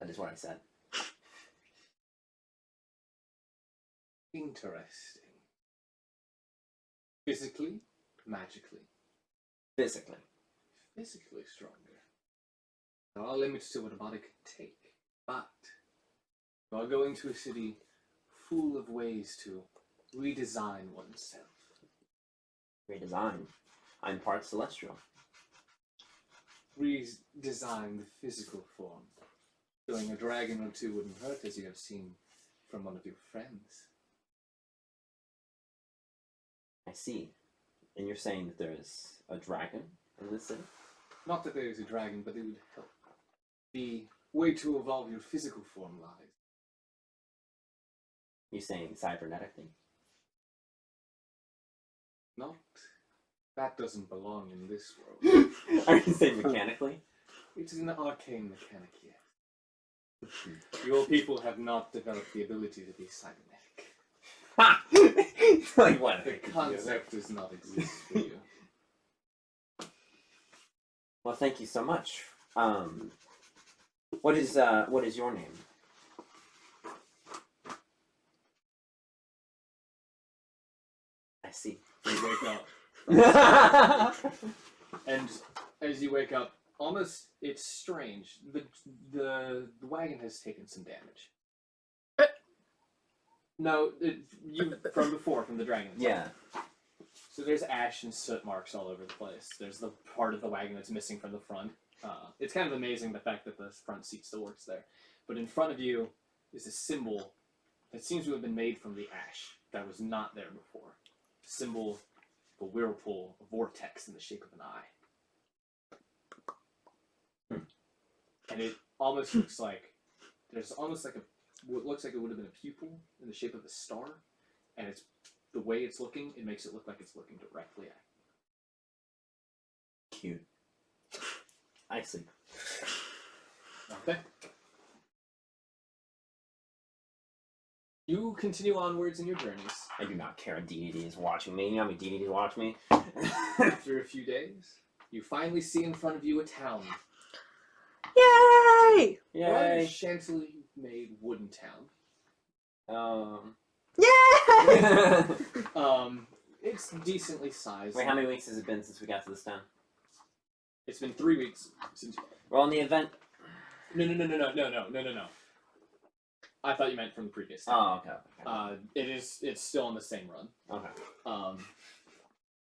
That is what I said. Interesting. Physically, magically. Physically. Physically stronger. There are limits to what a body can take, but you are going to a city full of ways to redesign oneself. Redesign. I'm part celestial. Redesign the physical form. Killing a dragon or two wouldn't hurt, as you have seen from one of your friends. I see. And you're saying that there is a dragon in this city? Not that there is a dragon, but it would help. The way to evolve your physical form lies. You saying cybernetically? Not. That doesn't belong in this world. Are you saying mechanically? It is an arcane mechanic yet. Your people have not developed the ability to be cybernetic. Ha! Like what? The concept does not exist for you. Well, thank you so much. What is your name? I see. You wake up. Oh, And as you wake up, almost it's strange. The wagon has taken some damage. No, you from before, from the dragon. yeah. So there's ash and soot marks all over the place. There's the part of the wagon that's missing from the front. It's kind of amazing the fact that the front seat still works there. But in front of you is a symbol that seems to have been made from the ash that was not there before. A symbol of a whirlpool, a vortex in the shape of an eye. And it almost looks like there's almost like what looks like it would have been a pupil in the shape of a star, and it's the way it's looking, it makes it look like it's looking directly at Cute. I see. you. Okay. You continue onwards in your journeys. I do not care if DDD is watching me. You know how many DDDs watch me? After a few days, you finally see in front of you a town. Yay! A Yay. chantilly-made wooden town. Yay! It's decently sized. Wait, how many weeks has it been since we got to this town? It's been 3 weeks since. Well, in the event. No. I thought you meant from the previous time. Oh, okay. It's still on the same run. Okay.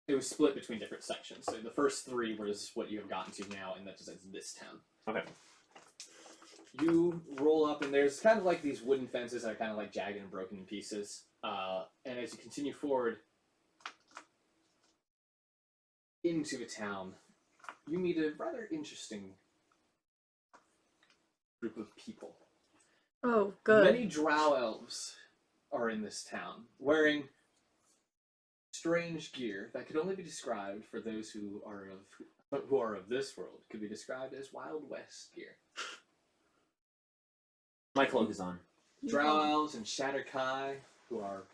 It was split between different sections. So the first 3 was what you have gotten to now, and that is this town. Okay. You roll up, and there's kind of like these wooden fences that are kind of like jagged and broken in pieces. And as you continue forward into the town, you meet a rather interesting group of people. Oh, good. Many drow elves are in this town, wearing strange gear that could only be described for those who are of this world. Could be described as Wild West gear. My cloak is on. Drow elves and Shatterkai, who are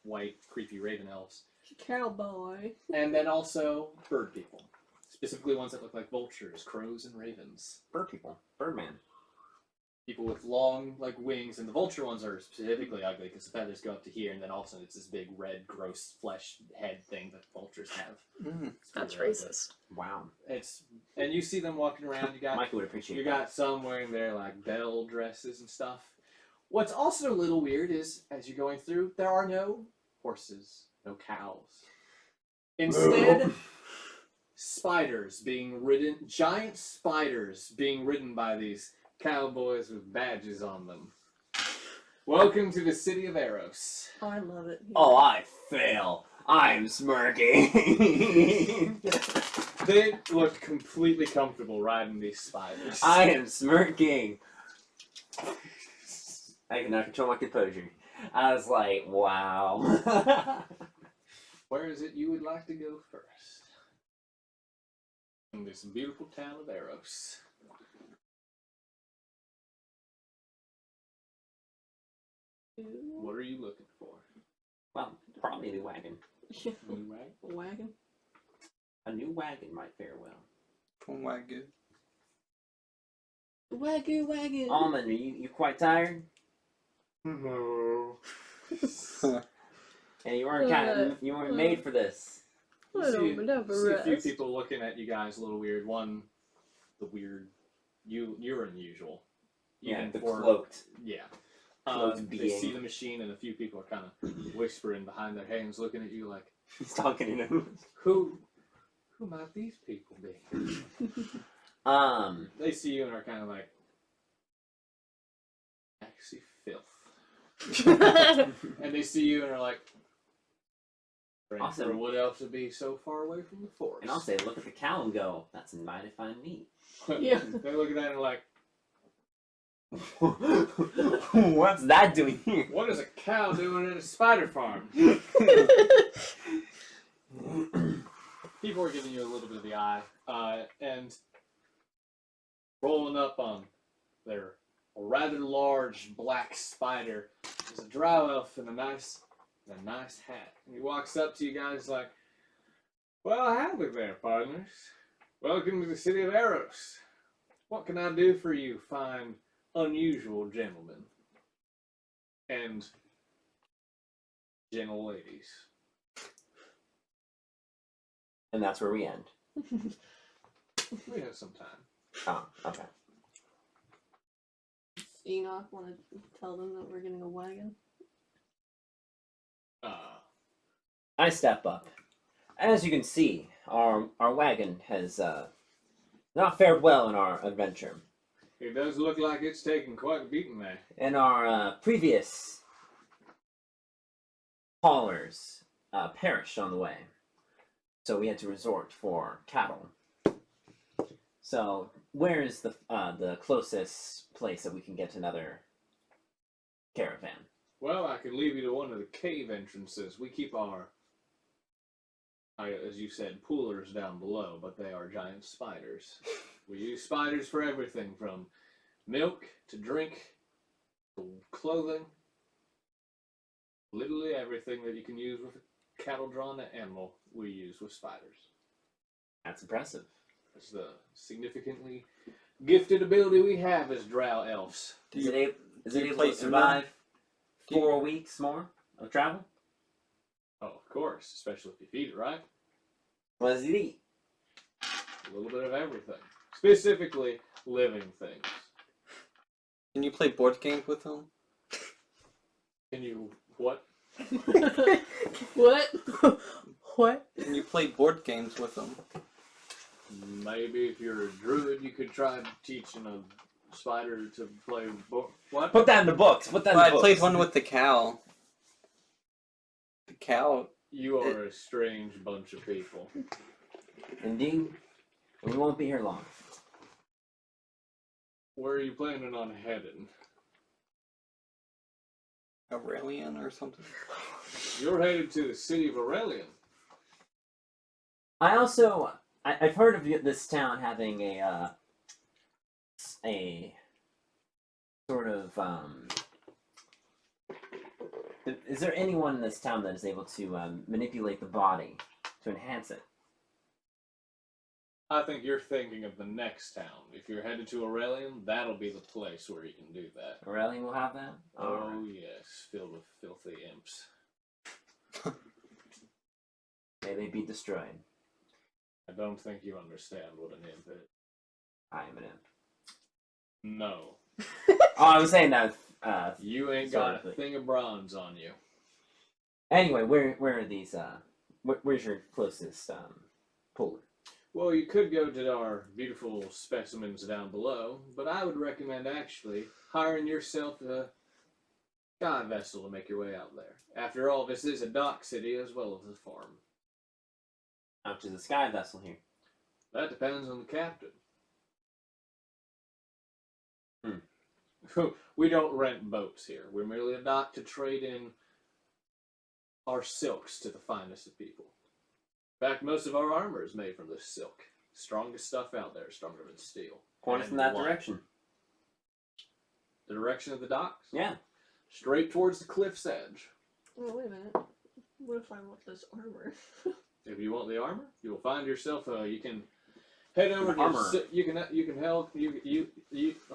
white, creepy raven elves, Cowboy. and then also bird people, specifically ones that look like vultures, crows, and ravens. Bird people. Birdman. People with long, like, wings, and the vulture ones are specifically ugly because the feathers go up to here, and then also it's this big, red, gross flesh head thing that vultures have. It's That's really racist. Wow. ugly. And you see them walking around. You got Michael would appreciate you that. got some wearing their like bell dresses and stuff. What's also a little weird is as you're going through, there are no horses, no cows. Instead, giant spiders being ridden by these cowboys with badges on them. Welcome to the city of Eros. Oh, I love it. Oh, I fail. I'm smirking. They look completely comfortable riding these spiders. I am smirking. I cannot control my composure. I was like, wow. Where is it you would like to go first? In this beautiful town of Eros. What are you looking for? Well, probably a new wagon. New wagon? Wagon. A new wagon might fare well. Oh my good. Wagon. Almond, are you quite tired? No. And you weren't made for this. You I see, don't have a see a few rest. people looking at you guys a little weird. One, the weird, you're unusual. Yeah, Even the for- cloaked. Yeah. Cloaked They being. see the machine, and a few people are kind of whispering behind their hands, looking at you like, He's talking to him. who might these people be? They see you and are kind of like, actually filth. And they see you and are like, Awesome. for what else would be so far away from the forest? And I'll say, look at the cow and go, that's mighty fine meat. Yeah. They look at that and are like, What's that doing here? what is a cow doing at a spider farm? People are giving you a little bit of the eye, and rolling up on their rather large black spider is a drow elf in a nice hat. And he walks up to you guys like, well, howdy there, partners. Welcome to the city of Eros. What can I do for you, fine, unusual gentlemen and gentle ladies? And that's where we end. We have some time. Oh, okay. Enoch want to tell them that we're getting a wagon? I step up. As you can see, our wagon has not fared well in our adventure. It does look like it's taken quite a beating there. And our previous haulers perished on the way. So we had to resort for cattle. So where is the closest place that we can get another caravan? Well, I could leave you to one of the cave entrances. We keep our, as you said, poolers down below, but they are giant spiders. We use spiders for everything from milk to drink to clothing. Literally everything that you can use with a cattle-drawn animal, we use with spiders. That's impressive. It's the significantly gifted ability we have as drow elves. Is it able play to survive Do you- 4 weeks more of travel? Oh, of course, especially if you feed it right. What does it eat? A little bit of everything. Specifically, living things. Can you play board games with them? Can you, what? What? What? Can you play board games with them? Maybe if you're a druid, you could try teaching a spider to play what? Put that in the books. Put that Well, in I the books. played one with the cow. The cow. You are a strange bunch of people. Indeed. We won't be here long. Where are you planning on heading? Aurelian or something. You're headed to the city of Aurelian. I also I've heard of this town having a sort of Is there anyone in this town that is able to manipulate the body to enhance it? I think you're thinking of the next town. If you're headed to Aurelian, that'll be the place where you can do that. Aurelian will have that? Oh, Alright. yes, filled with filthy imps. May they be destroyed. I don't think you understand what an imp is. I am an imp. No. Oh, I was saying that. You ain't Sort got of a thing. thing of bronze on you. Anyway, where are these? Where's your closest pooler? Well, you could go to our beautiful specimens down below, but I would recommend actually hiring yourself a sky vessel to make your way out there. After all, this is a dock city as well as a farm. How much is a sky vessel here? That depends on the captain. Hmm. We don't rent boats here. We're merely a dock to trade in our silks to the finest of people. In fact, most of our armor is made from this silk. Strongest stuff out there, stronger than steel. Point us And in that light. direction. The direction of the docks? Yeah. Straight towards the cliff's edge. Oh, wait a minute. What if I want this armor? If you want the armor, you will find yourself, you can Head over to Armor. you can help you.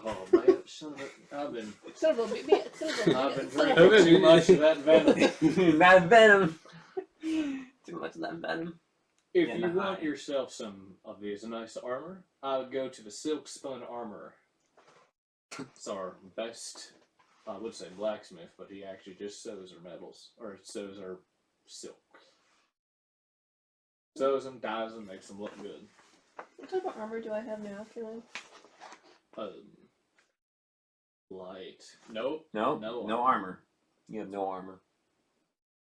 Oh man, son of a! I've been Son of a baby. Son of a I've been baby. Son of drinking a too much of that venom. That venom. Too much of that venom. If Yeah, you not want high. yourself some of these nice armor, I would go to the Silk Spun Armorer. It's our best, I would say blacksmith, but he actually just sews our metals, or sews our silk. Sews them, dyes them, makes them look good. What type of armor do I have now, Keelan? Light. Nope. No, No no armor. You have no armor.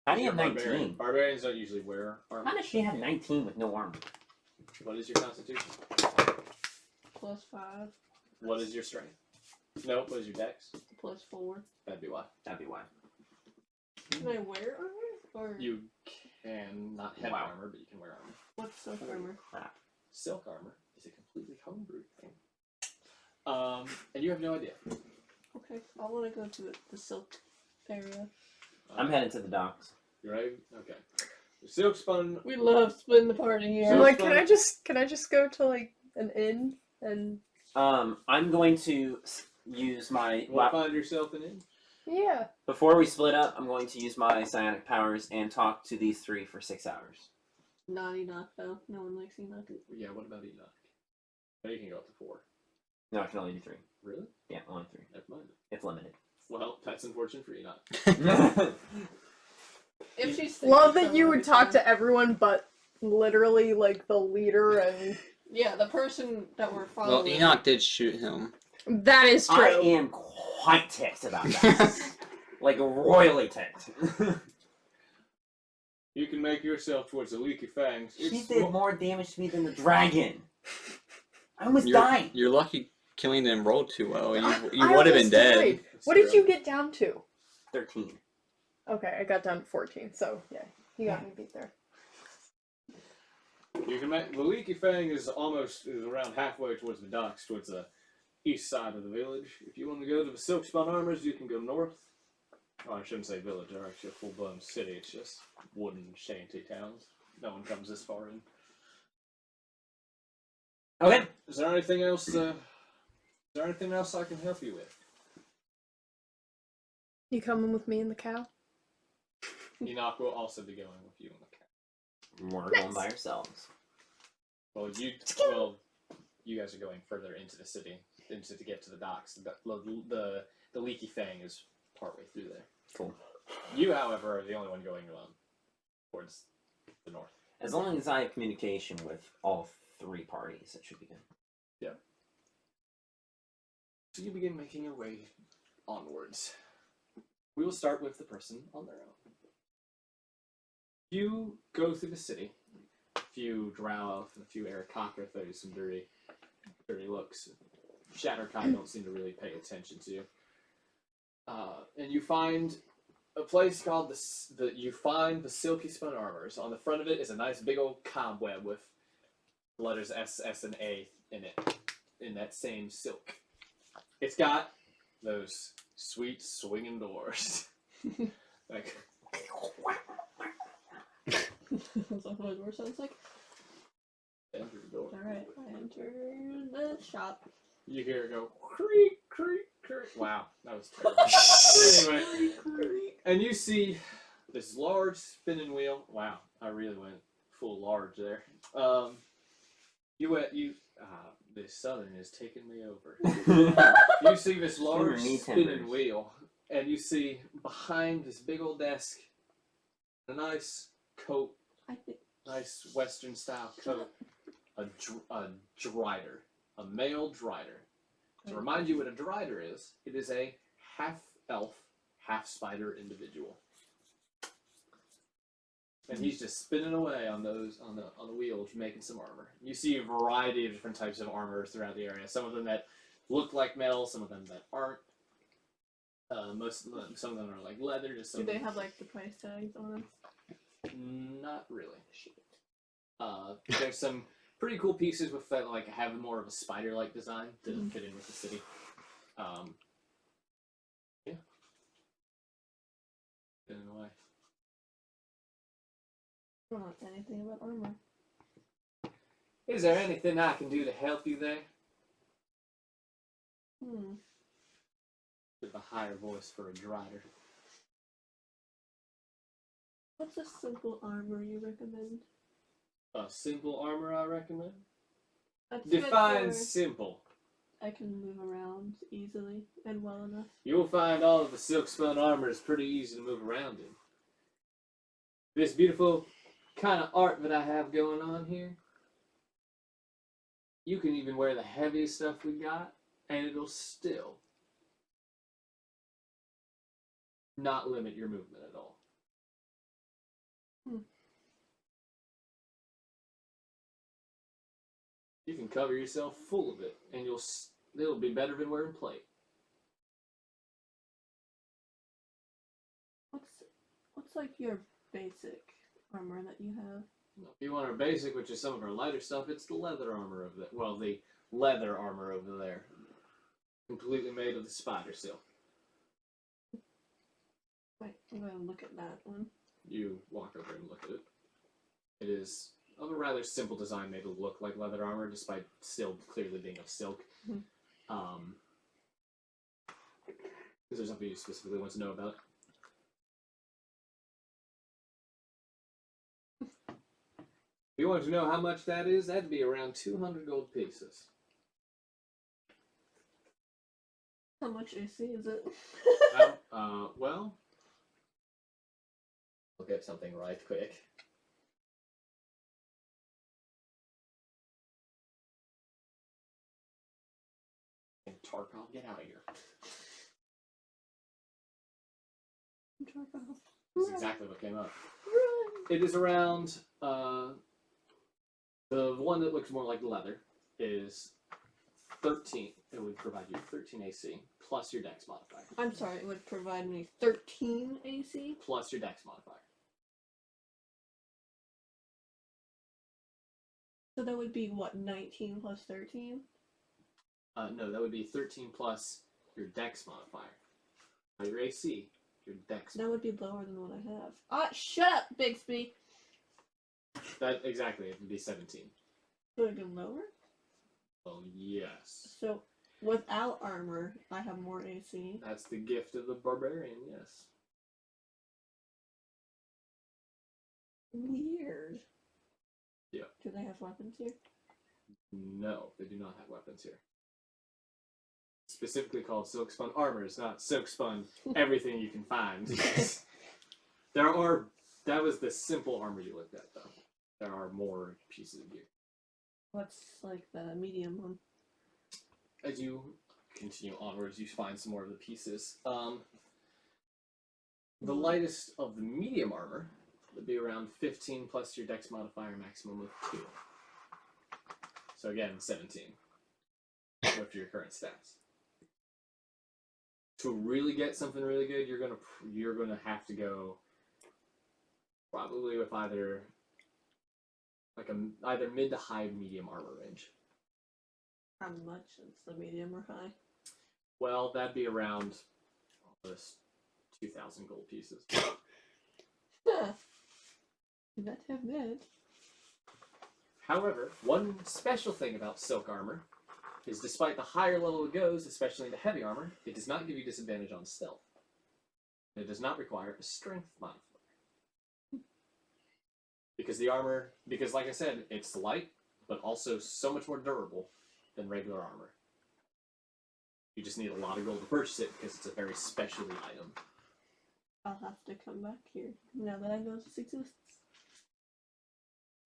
How do you have You're 19? Barbarians don't usually wear armor. How does she have 19 with no armor? What is your constitution? +5, What is your strength? Nope. What is your dex? +4. That'd be why. That'd be why. Can I wear armor? Or You can not have Wow. armor, but you can wear armor. what's silk armor? Crap. Silk armor is a completely homebrewed thing. And you have no idea. Okay, I want to go to the silk area. I'm headed to the docks. You ready? Okay. The silk spun. We love splitting the party here. I'm So like, fun. can I just go to like an inn and I'm going to use my. Will find yourself an inn. yeah. Before we split up, I'm going to use my psionic powers and talk to these three for 6 hours. Not Enoch, though. No one likes Enoch. Yeah. What about Enoch? No, you can go up to 4. No, I can only do 3. Really? Yeah, only 3. Never mind. It's limited. Well, that's unfortunate for Enoch. If she's Love that you would talk to everyone but literally like the leader and Yeah, the person that we're Well, following. Enoch did shoot him. that is I true. am quite ticked about that. Like, royally ticked. You can make yourself towards the leaky fangs. She It's- did more damage to me than the dragon. I almost You're, died. you're lucky Killing didn't roll too well. You I would have been almost dead. died. It's What did true. you get down to? 13. Okay, I got down to 14, so yeah, you got me beat there. You can make the leaky fang is around halfway towards the docks, towards the east side of the village. If you want to go to the Silk Spun Armors, you can go north. Oh, I shouldn't say village. They're actually a full-blown city. It's just wooden shanty towns. No one comes this far in. Okay. Is there anything else? Is there anything else I can help you with? You coming with me and the cow? Enoch will also be going with you in the camp. We're going by ourselves. Well, you guys are going further into the city, to get to the docks. The leaky fang is partway through there. Cool. You, however, are the only one going towards the north. As long as I have communication with all 3 parties, it should be good. So you begin making your way onwards. We will start with the person on their own. You go through the city. A few drow, a few Aarakocra, some dirty looks. Shatterkai don't seem to really pay attention to you. And you find a place called the Silky Spun Armors. On the front of it is a nice big old cobweb with letters S, S, and A in it, in that same silk. It's got those sweet swinging doors. Like, That's what a door sounds like. enter the door. Alright, I enter the shop. You hear it go creak, creak, creak. Wow, that was terrible. Anyway, and you see this large spinning wheel. Wow, I really went full large there. This southern is taking me over. You see this large knee spinning timbers. wheel, and you see behind this big old desk a nice coat, I think. nice Western style coat, a drider, a male drider. To remind you what a drider is, it is a half elf, half spider individual. And he's just spinning away on the wheels, making some armor. You see a variety of different types of armors throughout the area. Some of them that look like metal, some of them that aren't. Some of them are like leather. Just some Do they of them- have like the price tags on them? Not really. There's some pretty cool pieces with that, like have more of a spider-like design to fit in with the city. Yeah. In a way. I don't know anything about armor. Is there anything I can do to help you there? With a higher voice for a drider. What's a simple armor you recommend? A simple armor I recommend? That's Define good for- simple. I can move around easily and well enough. You'll find all of the silk spun armor is pretty easy to move around in. This beautiful kind of art that I have going on here, you can even wear the heaviest stuff we got, and it'll still not limit your movement at all. You can cover yourself full of it, and it'll be better than wearing plate. What's like your basic armor that you have? If you want our basic, which is some of our lighter stuff, it's the leather armor over there. Well, the leather armor over there. Completely made of the spider silk. Wait, I'm gonna look at that one. You walk over and look at it. It is of a rather simple design made to look like leather armor, despite still clearly being of silk. Is there something you specifically want to know about? If you want to know how much that is, that'd be around 200 gold pieces. How much AC is it? Well, I'll get something right quick. And Tarkov, get out of here. That's exactly what came up. It is around, the one that looks more like leather is 13. It would provide you 13 AC plus your dex modifier. I'm sorry, it would provide me 13 AC? Plus your dex modifier. So that would be what, 19 plus 13? No, that would be 13 plus your dex modifier. Not your AC, your dex. That would be lower than what I have. Ah, shut up, Bixby! That, exactly, it would be 17. Would it be lower? Well, yes. So, without armor, I have more AC. That's the gift of the barbarian, yes. Weird. Yeah. Do they have weapons here? No, they do not have weapons here. Specifically called silk spun armor. It's not silk spun everything you can find. That was the simple armor you looked at, though. There are more pieces of gear. What's like the medium one? As you continue onwards, you find some more of the pieces. The lightest of the medium armor would be around 15 plus your dex modifier, maximum of 2. So again, 17 with your current stats. To really get something really good, you're gonna have to go probably with either mid to high medium armor range. How much is the medium or high? Well, that'd be around almost 2,000 gold pieces. Not have that. However, one special thing about silk armor is despite the higher level it goes, especially into heavy armor, it does not give you disadvantage on stealth. It does not require a strength modifier. Because like I said, it's light, but also so much more durable than regular armor. You just need a lot of gold to purchase it because it's a very specialty item. I'll have to come back here now that I know this exists.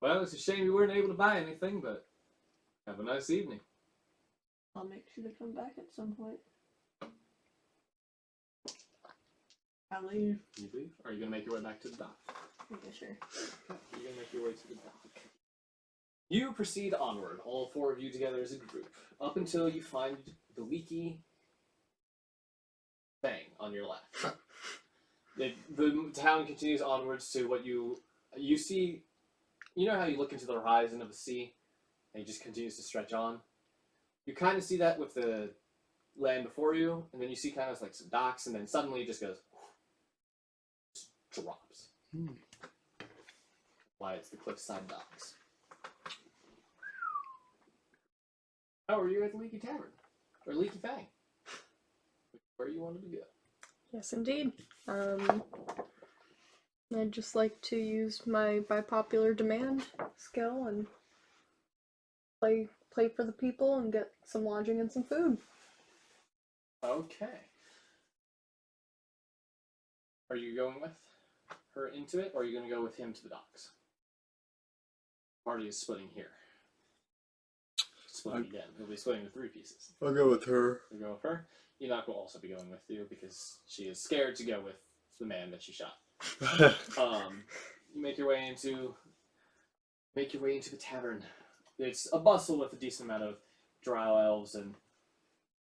Well, it's a shame you weren't able to buy anything, but have a nice evening. I'll make sure to come back at some point. I'll leave. You leave? Or are you going to make your way back to the dock? Yeah, sure. Okay, you're going to make your way to the dock. You proceed onward, all four of you together as a group, up until you find the leaky thing on your left. The town continues onwards to what you see. You know how you look into the horizon of the sea, and it just continues to stretch on? You kind of see that with the land before you, and then you see kind of like some docks, and then suddenly it just goes, just drops. Why it's the cliffside docks. Oh, are you at the Leaky Tavern? Or Leaky Fang? Where you wanted to go. Yes, indeed. I'd just like to use my by popular demand skill and play for the people and get some lodging and some food. Okay. Are you going with her into it, or are you going to go with him to the docks? Party is splitting here. Splitting again. He'll be splitting into 3 pieces. I'll go with her. You go with her. Enoch will also be going with you because she is scared to go with the man that she shot. You make your way into the tavern. It's a bustle with a decent amount of drow elves and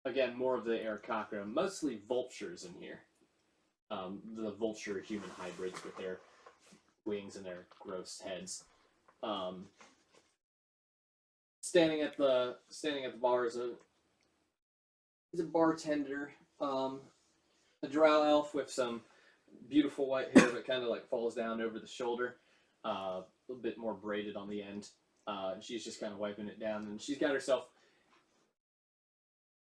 again more of the Aarakocra, mostly vultures in here. The vulture human hybrids with their wings and their gross heads. Standing at the bar is a bartender, a drow elf with some beautiful white hair that kind of like falls down over the shoulder, a little bit more braided on the end. She's just kind of wiping it down, and she's got herself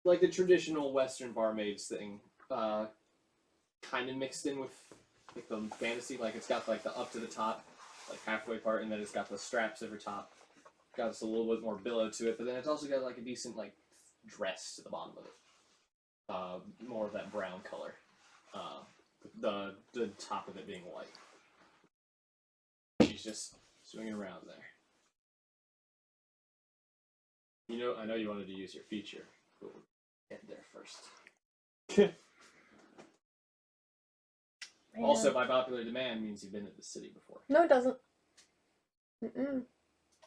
like the traditional Western barmaids thing, kind of mixed in with like the fantasy. Like it's got like the up to the top, like halfway part, and then it's got the straps over top. Got just a little bit more billow to it, but then it's also got like a decent like dress to the bottom of it. More of that brown color. The top of it being white. She's just swinging around there. You know, I know you wanted to use your feature, but we'll get there first. Also, by popular demand means you've been at the city before. No, it doesn't. Mm-mm.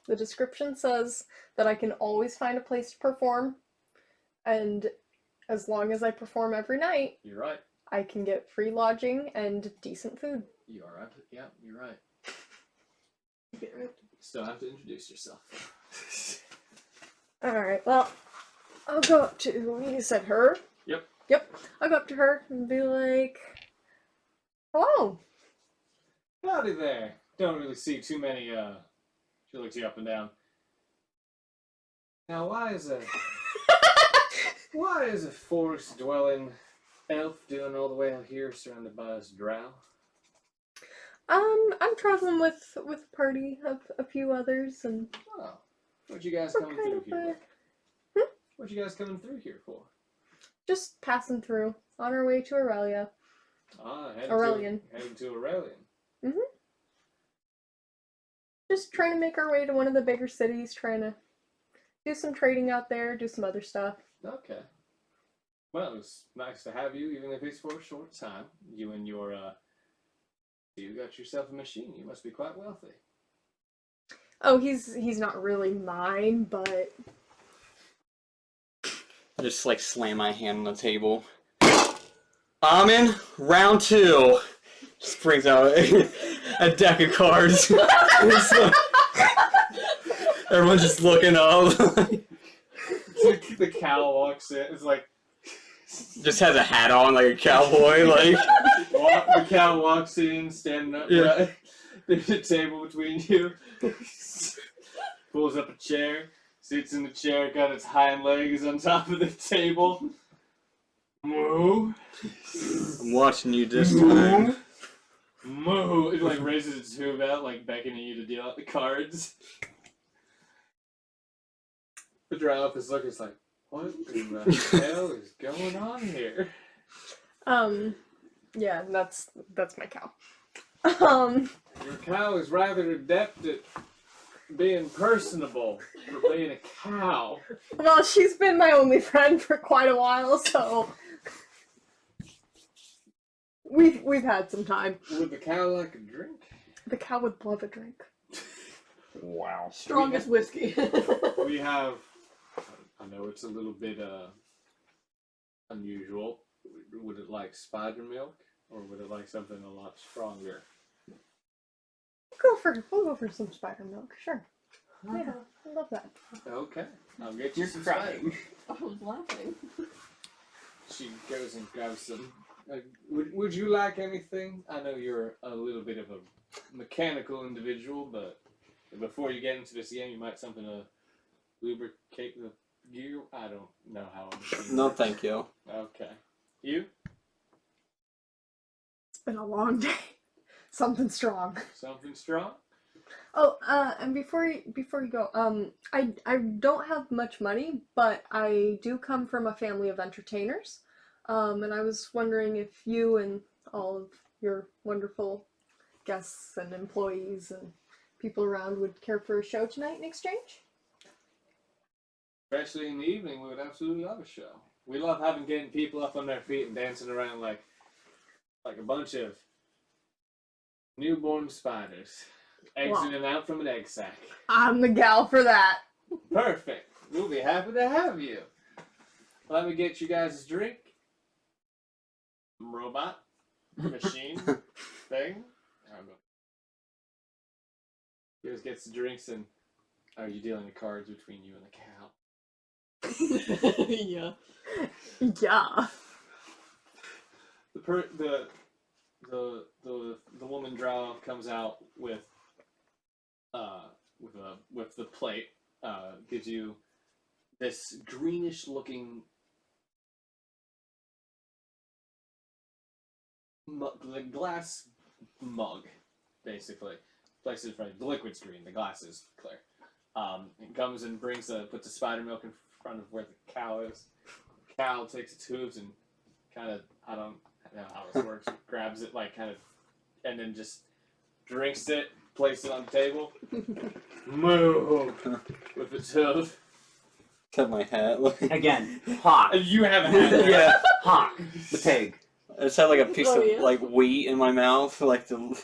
The description says that I can always find a place to perform, and as long as I perform every night, You're right. I can get free lodging and decent food. You are right. Yeah, you're right. Get right. Still have to introduce yourself. Alright, well, I'll go up to, you said her? Yep. Yep, I'll go up to her and be like, hello. Howdy there. Don't really see too many, she looks you up and down. Now, why is a forest-dwelling elf doing all the way out here surrounded by us drow? I'm traveling with a party of a few others, and Oh. What you guys we're coming kind through of here for? What you guys coming through here for? just passing through on our way to Aurelia. Aurelian. Heading to Aurelian. Just trying to make our way to one of the bigger cities, trying to do some trading out there, do some other stuff. Okay. Well, it's nice to have you, even if it's for a short time. You and your, you got yourself a machine. You must be quite wealthy. Oh, he's not really mine, but I just like slam my hand on the table. I'm in round 2. Just brings out a deck of cards. Everyone's just looking up. The cow walks in. It's like Just has a hat on like a cowboy. Like the cow walks in, standing up. Yeah. Right. There's a table between you. Pulls up a chair, sits in the chair, got its hind legs on top of the table. Moo. I'm watching you this time. Moo. It like raises its hoof out, like beckoning you to deal out the cards. The drow up his look is like, what in the hell is going on here? yeah, that's my cow. Your cow is rather adept at being personable for being a cow. Well, she's been my only friend for quite a while, so we've had some time. Would the cow like a drink? The cow would love a drink. Wow. Strongest whiskey. We have, I know it's a little bit unusual. Would it like spider milk, or would it like something a lot stronger? We'll go for some spider milk, sure. Yeah, I love that. Okay, I'll get you You're some crying. spider. I was laughing. She goes and grabs some. Would you like anything? I know you're a little bit of a mechanical individual, but before you get into this game, you might something to lubricate the I don't know how a machine No, works. thank you. Okay. You? It's been a long day. Something strong. Something strong? Oh, and before you go, I don't have much money, but I do come from a family of entertainers. And I was wondering if you and all of your wonderful guests and employees and people around would care for a show tonight in exchange? Especially in the evening, we would absolutely love a show. We love getting people up on their feet and dancing around like a bunch of newborn spiders exiting out from an egg sac. I'm the gal for that. Perfect. We'll be happy to have you. Let me get you guys a drink. Robot, machine, thing. I don't know. He always gets the drinks, and are you dealing the cards between you and the cow? Yeah. Yeah. The woman drow comes out with the plate. Gives you this greenish looking glass mug, basically. Places in front of the liquid's green, the glass is clear. It comes and puts the spider milk in front of where the cow is. The cow takes its hooves and kind of, I don't know how this works, grabs it and then just drinks it, places it on the table. Moo! With its hoof. Cut my hat. Again, Hawk. You have a hat. Yeah. Hawk, the pig. I just had like a piece Oh, of yeah? like wheat in my mouth, like the.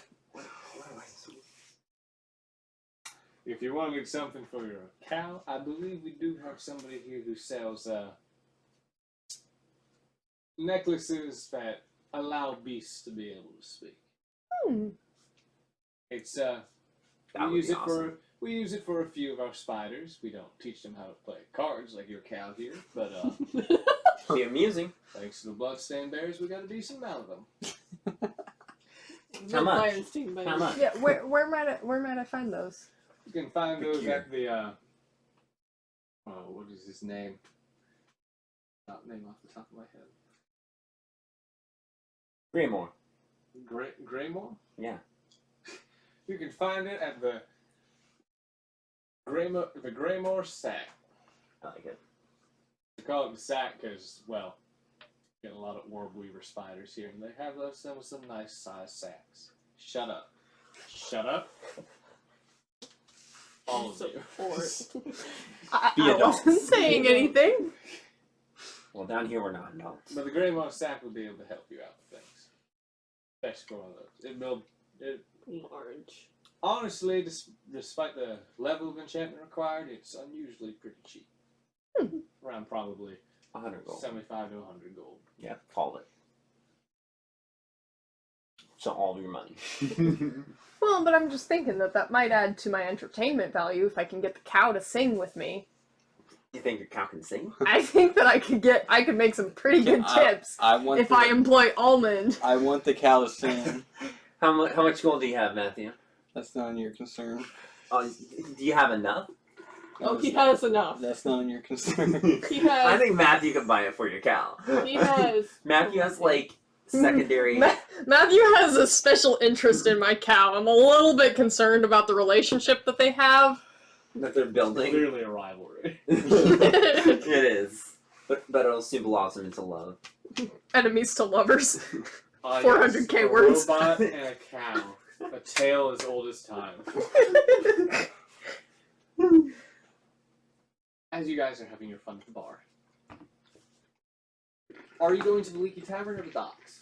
If you wanted something for your cow, I believe we do have somebody here who sells necklaces that allow beasts to be able to speak. It's That we would use be it awesome. we use it for a few of our spiders. We don't teach them how to play cards like your cow here, but Be amusing. thanks to the bloodstained bears, we got a decent amount of them. How much? Fire instinct, baby. How much? Yeah, where might I find those? You can find those Peculiar. at the what is his name? Not name off the top of my head. Greenmore. Greymore? Yeah. You can find it at the Greymore Sack. I like it. They call it the Sack because, well, you get a lot of orb weaver spiders here, and they have some nice sized sacks. Shut up. Shut up. All of you. Support. I adults. wasn't saying anything. Well, down here we're not adults. But the Greymore Sack will be able to help you out with things. Especially for one of those. Large. Honestly, despite the level of enchantment required, it's unusually pretty cheap. Around probably 100 gold. 75 to 100 gold. Yeah, call it. So all of your money. Well, but I'm just thinking that might add to my entertainment value if I can get the cow to sing with me. You think your cow can sing? I think that I could make some pretty good tips I want. if I employ Almond. I want the cow to sing. How much gold do you have, Matthew? That's not your concern. Do you have enough? Oh, he has enough. That's not your concern. He I has. think Matthew can buy it for your cow. He has. Matthew has like secondary. Matthew has a special interest in my cow. I'm a little bit concerned about the relationship that they have. that they're building. Clearly a rivalry. It is, but it'll soon blossom into love. Enemies to lovers. 400K yes, words. A robot and a cow. A tale as old as time. As you guys are having your fun at the bar, are you going to the Leaky Tavern or the docks?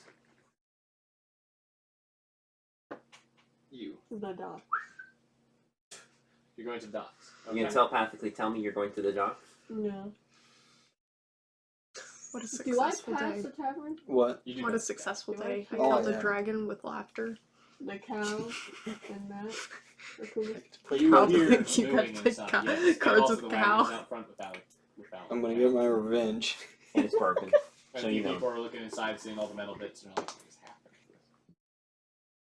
You. The dog. You're going to the docks. You can telepathically tell me you're going to the docks? No. What a Do I successful pass day. the tavern? What? You do What know a the successful Do I day. I feel- killed Oh, a yeah. dragon with laughter. The cow and that. docks. You will hear You mooing got the inside, cow- yes, and cards also with the cow. wagons out front without I'm gonna get my revenge. And it's broken. And So a few you know. people are looking inside, seeing all the metal bits, and are like, what is happening?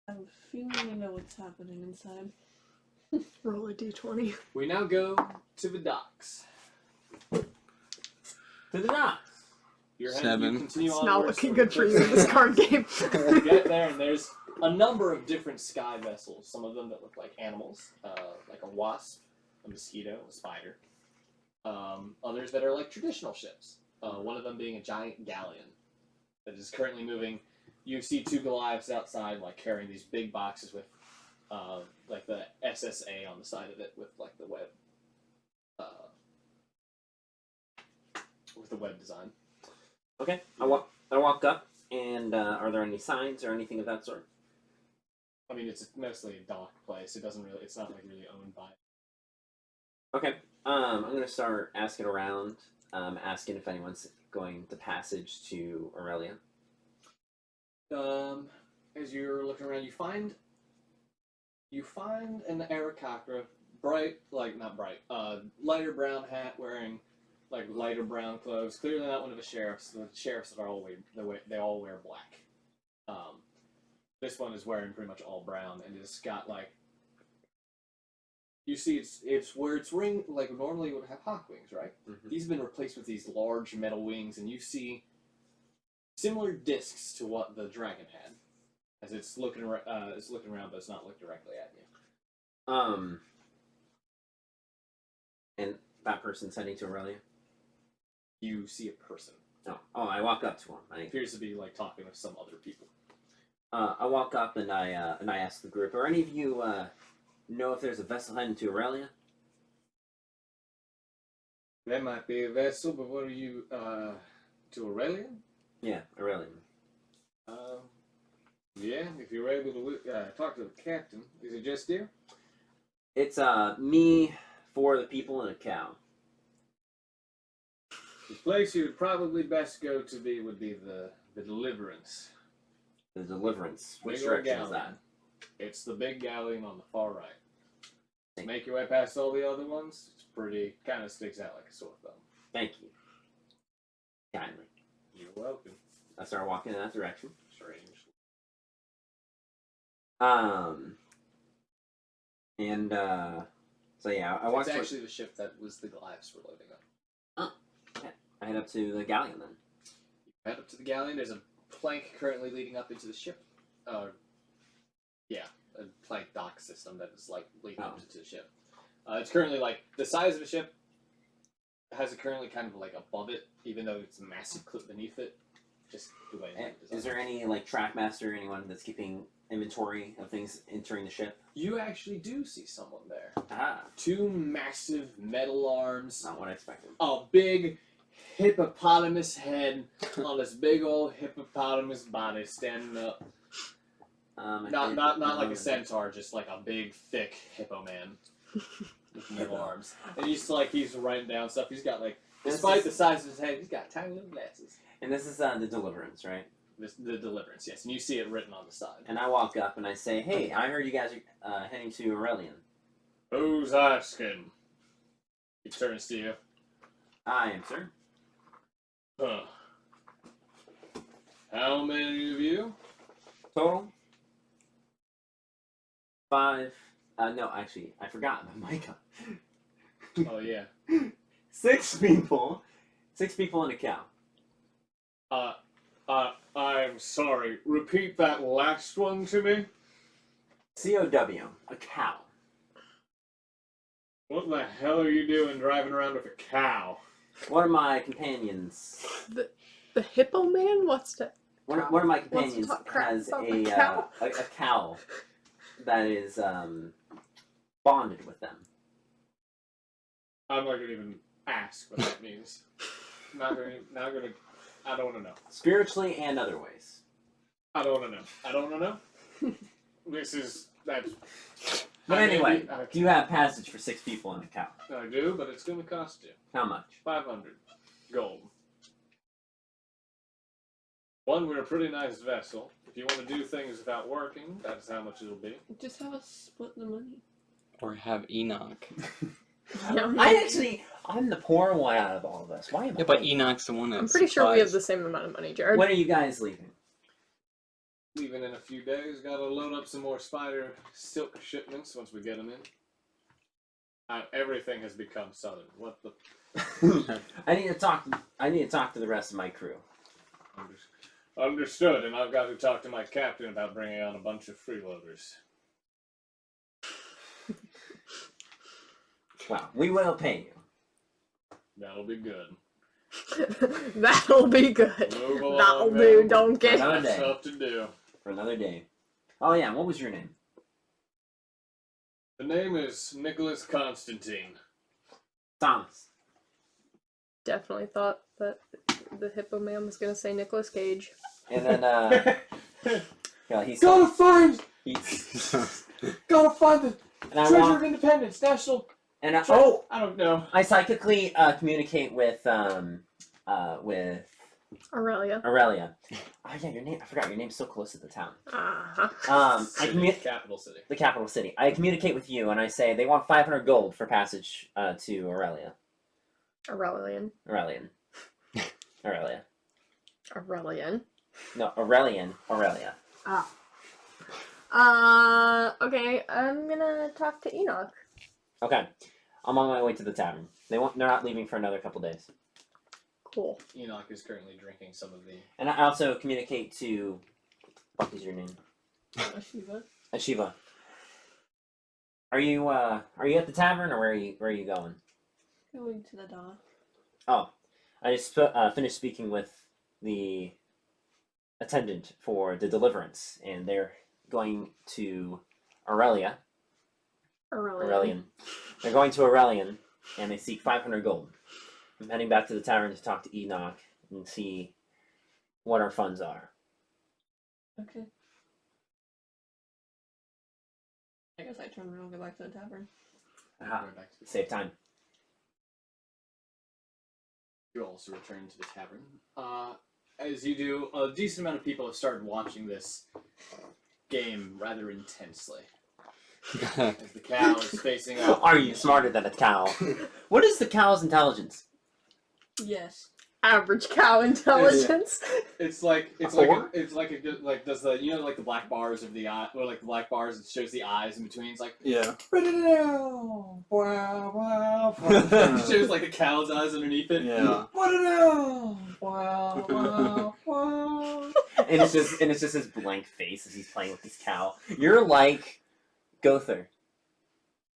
I have a feeling I know what's happening inside. Roll a d20. We now go to the docks. To the docks. You 7. continue It's on not towards looking the- good for you in this card game. You get there, and there's a number of different sky vessels. Some of them that look like animals, like a wasp, a mosquito, a spider. Others that are like traditional ships. One of them being a giant galleon that is currently moving. You see 2 Goliaths outside, like carrying these big boxes with, like the SSA on the side of it, with like the web, with the web design. Okay. I walk up, and are there any signs or anything of that sort? I mean, it's mostly a dock place. It doesn't really. It's not like really owned by. Okay. I'm gonna start asking around, asking if anyone's going to passage to Aurelia. As you're looking around, you find an Aarakocra, bright, like not bright, lighter brown hat, wearing like lighter brown clothes. Clearly not one of the sheriffs. The sheriffs are all they all wear black. This one is wearing pretty much all brown, and it's got like. You see, it's where its ring, like normally it would have hawk wings, right? Mm-hmm. These have been replaced with these large metal wings, and you see similar discs to what the dragon had, as it's looking around, but it's not looking directly at you. And that person's heading to Aurelia. You see a person. Oh, I walk up to him. It appears to be like talking with some other people. I walk up and I ask the group, are any of you know if there's a vessel heading to Aurelia? There might be a vessel, but what are you, to Aurelia? Yeah, Aurelia. Yeah, if you're able to talk to the captain. Is it just you? It's me, 4 of the people, and a cow. The place you would probably best go to would be the Deliverance. The Deliverance. Which Big old direction is that? galleon. It's the big galleon on the far right. Thank Make your way past all the other ones. It's pretty, kind of sticks out like a sore thumb. Thank you. Kindly. You're welcome. I start walking in that direction. Strange. So yeah, I walk. It's actually the ship that was the Goliaths were loading up. I head up to the galleon then. You head up to the galleon. There's a plank currently leading up into the ship. A plank dock system that is like leading up into the ship. It's currently like the size of the ship has it currently kind of like above it, even though it's a massive cliff beneath it. Just the way it's designed. Is there any like trackmaster, anyone that's keeping inventory of things entering the ship? You actually do see someone there. Ah, 2 massive metal arms, not what I expected. a big hippopotamus head on this big old hippopotamus body standing up. Not like a centaur, just like a big, thick hippo man with metal arms. And he's writing down stuff. He's got like, despite the size of his head, he's got tiny little glasses. And this is the Deliverance, right? The Deliverance, yes. And you see it written on the side. And I walk up and I say, "Hey, I heard you guys are heading to Aurelian." Who's asking? He turns to you. I am, sir. Huh. How many of you? Total 5. No, actually, I forgot my mic on. Oh, yeah. 6 people. 6 people and a cow. I'm sorry. Repeat that last one to me. COW, a cow. What the hell are you doing driving around with a cow? One of my companions. The hippo man wants to. One of my Wants to companions talk crap has about a my cow. a cow that is bonded with them. I'm not gonna even ask what that means. Not gonna. I don't want to know. Spiritually and other ways. I don't want to know. I don't want to know. That's. But I may anyway, be- you have passage for 6 people and a cow. I do, but it's gonna cost you How much? 500 gold. One, we're a pretty nice vessel. If you want to do things without working, that's how much it'll be. Just have us split the money. Or have Enoch. I'm the poor one out of all of us. Why am I? Yeah, but Enoch's the one that I'm pretty sure we have supplies. the same amount of money, Jared. When are you guys leaving? Leaving in a few days. Gotta load up some more spider silk shipments once we get them in. Everything has become southern. What the? I need to talk. I need to talk to the rest of my crew. Understood, and I've got to talk to my captain about bringing on a bunch of freeloaders. Well, we will pay you. That'll be good. That'll be good. Move along, That'll then. do, donkey. Another That's day. tough to do. For another day. Oh yeah, what was your name? The name is Nicholas Constantine. Thomas. Definitely thought that the Hippo Man was gonna say Nicolas Cage. And then yeah, he's Gotta find the and I treasure want of independence, national. and I I don't know. I psychically communicate with Aurelia. Aurelia. Oh yeah, your name. I forgot your name's so close to the town. Uh-huh. I City, capital city. the capital city. I communicate with you and I say they want 500 gold for passage to Aurelia. Aurelian. Aurelian. Aurelia. Aurelian. No, Aurelian. Aurelia. Okay, I'm gonna talk to Enoch. Okay, I'm on my way to the tavern. They're not leaving for another couple days. Cool. Enoch is currently drinking some of the. And I also communicate to. What is your name? Ashiva. Ashiva. Are you at the tavern or where are you going? Going to the dawn. Oh, I just finished speaking with the attendant for the deliverance, and they're going to Aurelia. Aurelian. They're going to Aurelian, and they seek 500 gold. I'm heading back to the tavern to talk to Enoch and see what our funds are. Okay. I guess I turn around and go back to the tavern. Aha. Going back to the Save time. You also return to the tavern. As you do, a decent amount of people have started watching this game rather intensely. As the cow is facing up. Are you smarter than a cow? What is the cow's intelligence? Yes. Average cow intelligence. It's like A four? does the like the black bars of the eye or like the black bars it shows the eyes in between. It's like Yeah. it shows like the cow's eyes underneath it. Yeah. And it's just his blank face as he's playing with this cow. You're like Gother.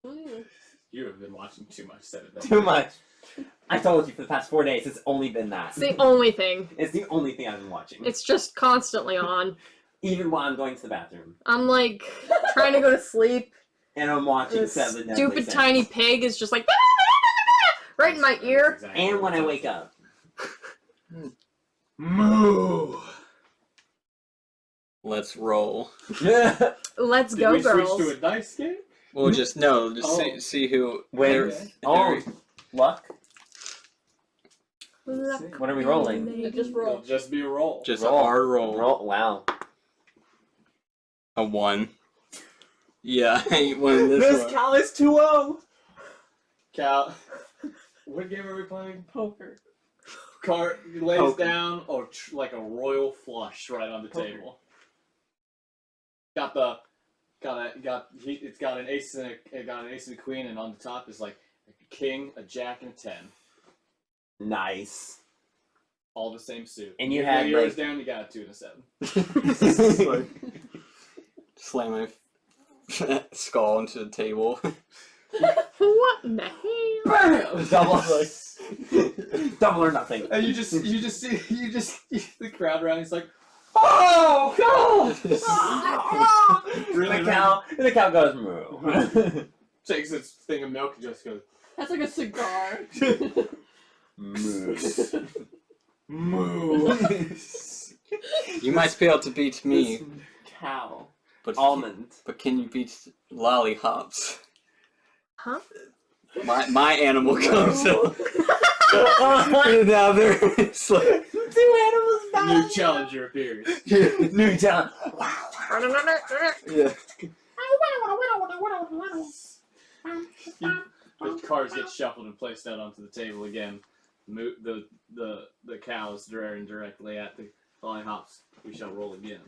Mm. You have been watching too much 7 Days. Too much. I told you for the past 4 days, it's only been that. It's the only thing. It's the only thing I've been watching. It's just constantly on. Even while I'm going to the bathroom. I'm like trying to go to sleep. And I'm watching This 7 Deadly stupid Sins. tiny pig is just like right in my ear. Exactly And when I what wake up. Moo. Let's roll. Let's Did go, we girls. switch to a dice game? We'll just Oh. see who. Wait. there- Oh, luck? Luck, What are we rolling? baby. Just roll. It'll just be a roll. Just Roll. a hard roll. Roll. Wow. A 1. Yeah, I ain't winning this one. cow is 2-0. Cal, what game are we playing? Poker. Cart lays Poker. down, like a royal flush right on the Poker. table. It's got an ace and a queen, and on the top is like a king, a jack, and a 10. Nice. All the same suit. And you lay had, yours like- down, you got a 2 and a 7. Slam my skull into the table. What in the hell? Double or nothing. And you just see the crowd around. He's like, oh no! Really, The cow goes moo. takes its thing of milk and just goes That's like a cigar. Moo. moo. You might be able to beat me, Cow. but Almond. but can you beat lollipops? Huh? My animal comes up. And now it's like 2 animals die. New challenger appears. New talent. yeah. The cards get shuffled and placed out onto the table again. The cows staring directly at the lollipops. We shall roll again.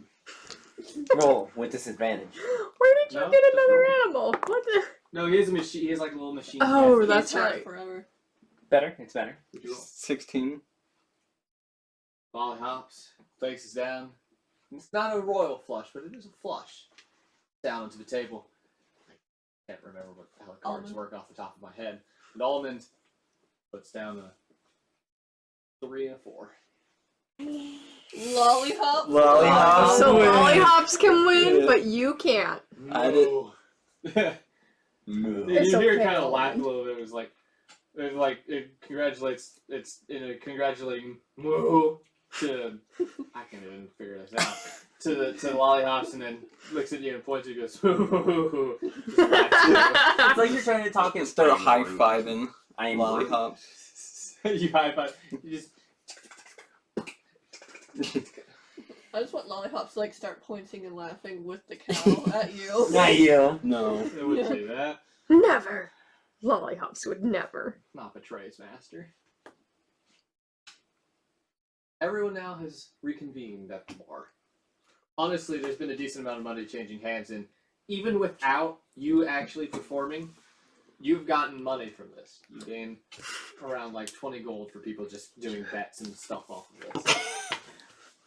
Roll with disadvantage. Where did you No, get just another roll. animal? What the? No, he has a machine. He has like a little machine. Oh, Yes, that's He's had it right. Forever. Better. It's better. Would you roll? 16. Molly hops, faces down. It's not a royal flush, but it is a flush. Down onto the table. I can't remember how the cards Almond. work off the top of my head. And Almond puts down a 3 and a 4. Lollipop. Lollipops So win. lollipops can win, Yeah. but you can't. I did- Moo. You It's hear okay, kind of laugh a Almond. little bit. It congratulates. It's in a congratulating moo to. I can't even figure this out. To the lollipops, and then looks at you and points. And goes. Hoo. Just laughs. It's like you're trying to talk in Instead of sign high language. fiving I am lollipops. You high five. You just. I just want lollipops to like start pointing and laughing with the cow at you. Not you. No. It wouldn't do that. Never. Lollipops would never. Not betrays master. Everyone now has reconvened at the bar. Honestly, there's been a decent amount of money changing hands, and even without you actually performing, you've gotten money from this. You gain around like 20 gold for people just doing bets and stuff off of this.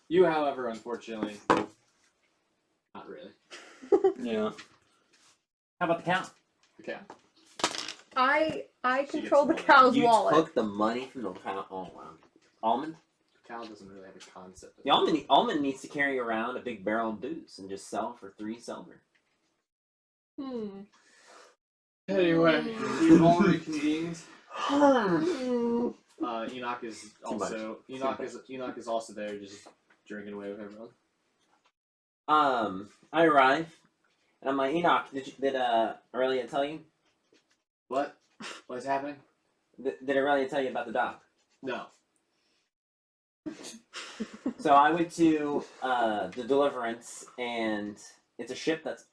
You, however, unfortunately, not really. Yeah. How about the cow? Okay. I She control the gets cow's You wallet. took the money from the cow. Oh wow. Almond. Cal doesn't really have a concept of The almond needs to carry around a big barrel of booze and just sell for 3 silver. Anyway, you've all reconvened. Hmm. Enoch is Too much. also Enoch is also there, just drinking away with everyone. I arrive, and I'm like, Enoch, did Aurelia tell you? What? What's happening? Did Aurelia tell you about the dock? No. So I went to the Deliverance, and it's a ship that's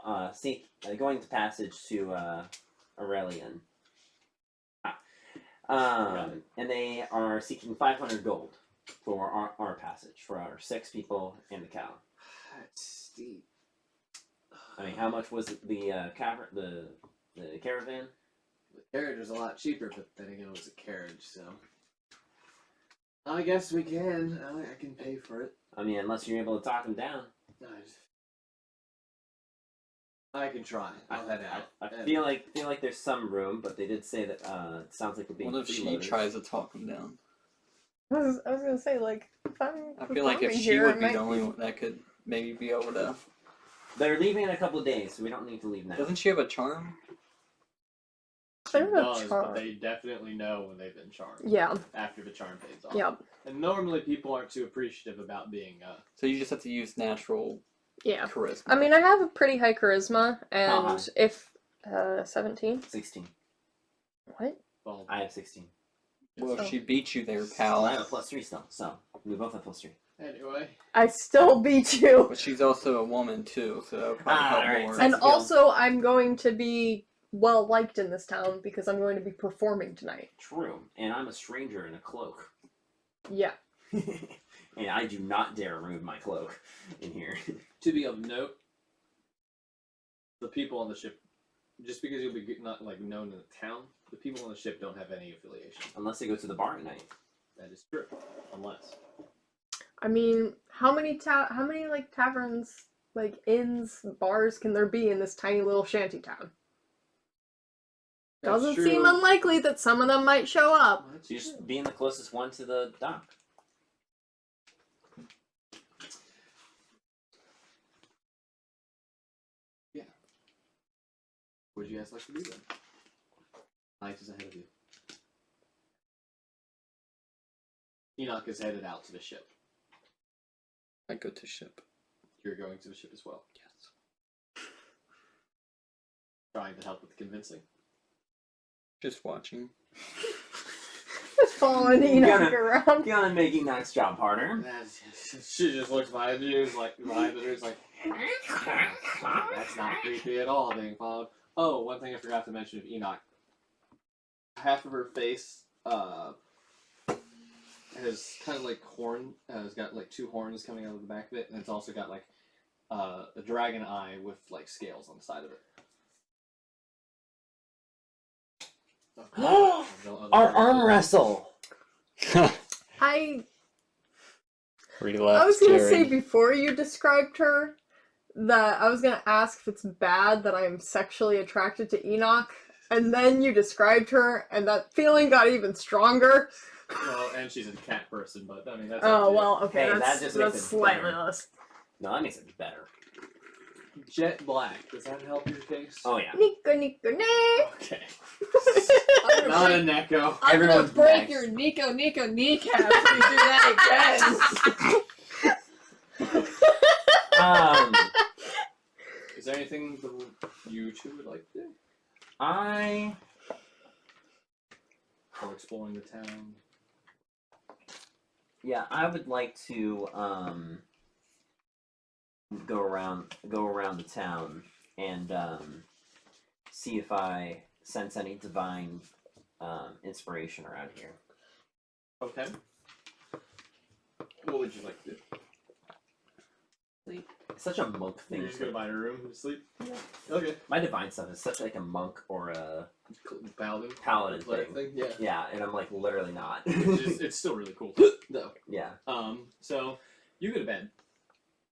going to passage to Aurelian. And they are seeking 500 gold for our passage, for our 6 people and the cow. That's steep. I mean, how much was the caravan? The carriage was a lot cheaper, but then again, it was a carriage, so. I guess we can. I can pay for it. I mean, unless you're able to talk them down. I can try. I'll head out. I feel like there's some room, but they did say that it sounds like we're being What if she freeloaders. tries to talk him down? I was gonna say, like, if I'm I feel like if performing she here, would it be might the only one that could maybe be able to. They're leaving in a couple of days, so we don't need to leave now. Doesn't she have a charm? She I don't know, does, charm. but they definitely know when they've been charmed. Yeah, After the charm fades off. yeah, And normally people aren't too appreciative about being, So you just have to use natural yeah. charisma. I mean, I have a pretty high charisma, and Uh-huh. if 17. 16. What? well, I have 16. Well, Oh. if she beats you there, Well, pal. I have a +3 still, so we both have +3. anyway. I still beat you. But she's also a woman too, so that would probably help alright, more. so- And That's a deal. also, I'm going to be well liked in this town because I'm going to be performing tonight. True, and I'm a stranger in a cloak. Yeah. And I do not dare remove my cloak in here. To be of note, the people on the ship, just because you'll be not like known in the town, the people on the ship don't have any affiliation. Unless they go to the bar at night. That is true, unless. I mean, how many like taverns, like inns, bars can there be in this tiny little shanty town? Doesn't That's seem true. unlikely that some of them might show up. That's So you just true. being the closest one to the dock. What would you guys like to do then? Knight is ahead of you. Enoch is headed out to the ship. I go to ship. You're going to the ship as well. Yes. Trying to help with the convincing. Just watching. Just following Enoch Gonna- around. Gonna make Enoch's job harder. She just looks behind you, is like behind her, is like, that's not creepy at all. Being followed. Oh, one thing I forgot to mention of Enoch. Half of her face has kind of like horn. It's got like 2 horns coming out of the back of it, and it's also got like a dragon eye with like scales on the side of it. Our arm wrestle. I Relapse, was gonna say Jared. before you described her that I was gonna ask if it's bad that I'm sexually attracted to Enoch, and then you described her, and that feeling got even stronger. Well, and she's a cat person, but I mean that's. Up Oh to you. well, okay, Hey, that that's, just makes that's it slightly better. less. No, that makes it better. Jet black. Does that help your case? Oh yeah. Nico Nico ne. Okay. I'm Not gonna a Neko. I'm Everyone's gonna break next. your Nico kneecap if you do that again. Is there anything you two would like to do? I Or exploring the town? I would like to go around the town and see if I sense any divine inspiration around here. Okay. What would you like to do? Sleep. It's such a monk thing. You're just gonna to- buy a room to sleep? Yeah. Okay. My divine stuff is such like a monk or a Paladin. paladin Like thing. Yeah. Yeah, and I'm like literally not. Which is, it's still really cool, though. Yeah. So you go to bed.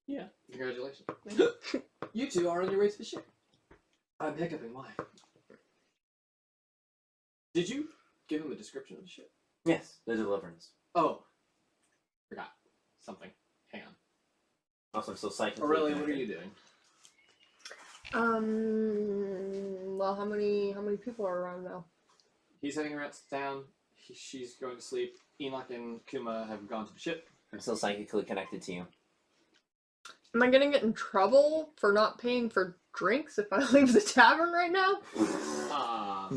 Yeah. Congratulations. You two are on your way to the ship. I'm hiccuping. Why? Did you give him a description of the ship? Yes, the deliverance. Oh, forgot something. Hang on. Also, I'm so psyched. Aurelia, what are you doing? Well, how many people are around now? He's heading around to town. She's going to sleep. Enoch and Kuma have gone to the ship. I'm still psychically connected to you. Am I gonna get in trouble for not paying for drinks if I leave the tavern right now?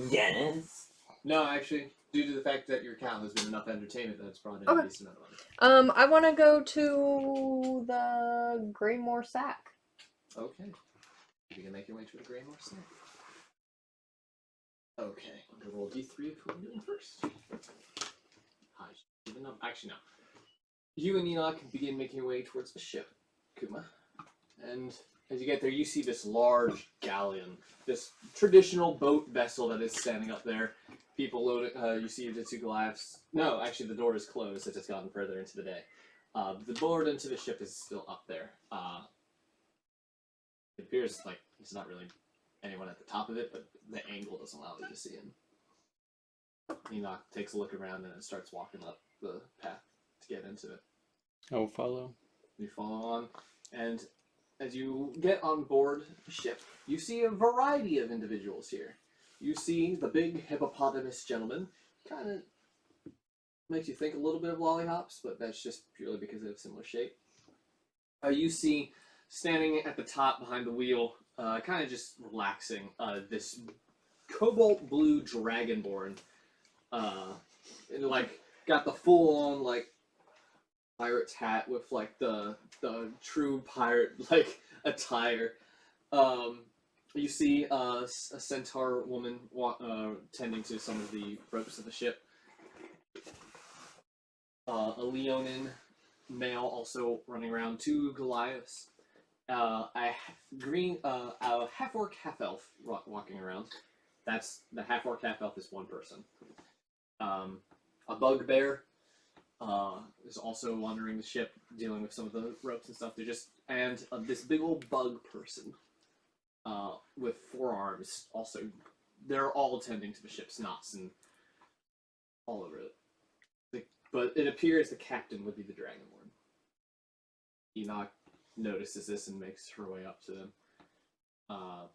Yes. No, actually, due to the fact that your cow has been enough entertainment that it's brought in Okay. a decent amount of money. I want to go to the Greymore Sack. Okay. You can make your way to the Greymore Snack. Okay, I'm gonna roll D3 of who I'm doing first. Even though, actually, no. You and Enoch begin making your way towards the ship, Kuma. And as you get there, you see this large galleon, this traditional boat vessel that is standing up there. People loading, you see the two Goliaths. No, actually, the door is closed as it's gotten further into the day. The board into the ship is still up there. It appears like there's not really anyone at the top of it, but the angle doesn't allow you to see him. Enoch takes a look around and then starts walking up the path to get into it. Oh, follow. You follow on, and as you get on board the ship, you see a variety of individuals here. You see the big hippopotamus gentleman, kind of makes you think a little bit of lollipops, but that's just purely because they have similar shape. You see, standing at the top behind the wheel, kind of just relaxing, this cobalt blue dragonborn, and like got the full-on like pirate's hat with like the true pirate like attire. You see a centaur woman tending to some of the ropes of the ship. A Leonin male also running around. Two Goliaths. A half-orc, half-elf walking around. That's the half-orc, half-elf is one person. A bugbear is also wandering the ship, dealing with some of the ropes and stuff. And this big old bug person with 4 arms. Also, they're all tending to the ship's knots and all over it. But it appears the captain would be the Dragonborn. Enoch notices this and makes her way up to them. Are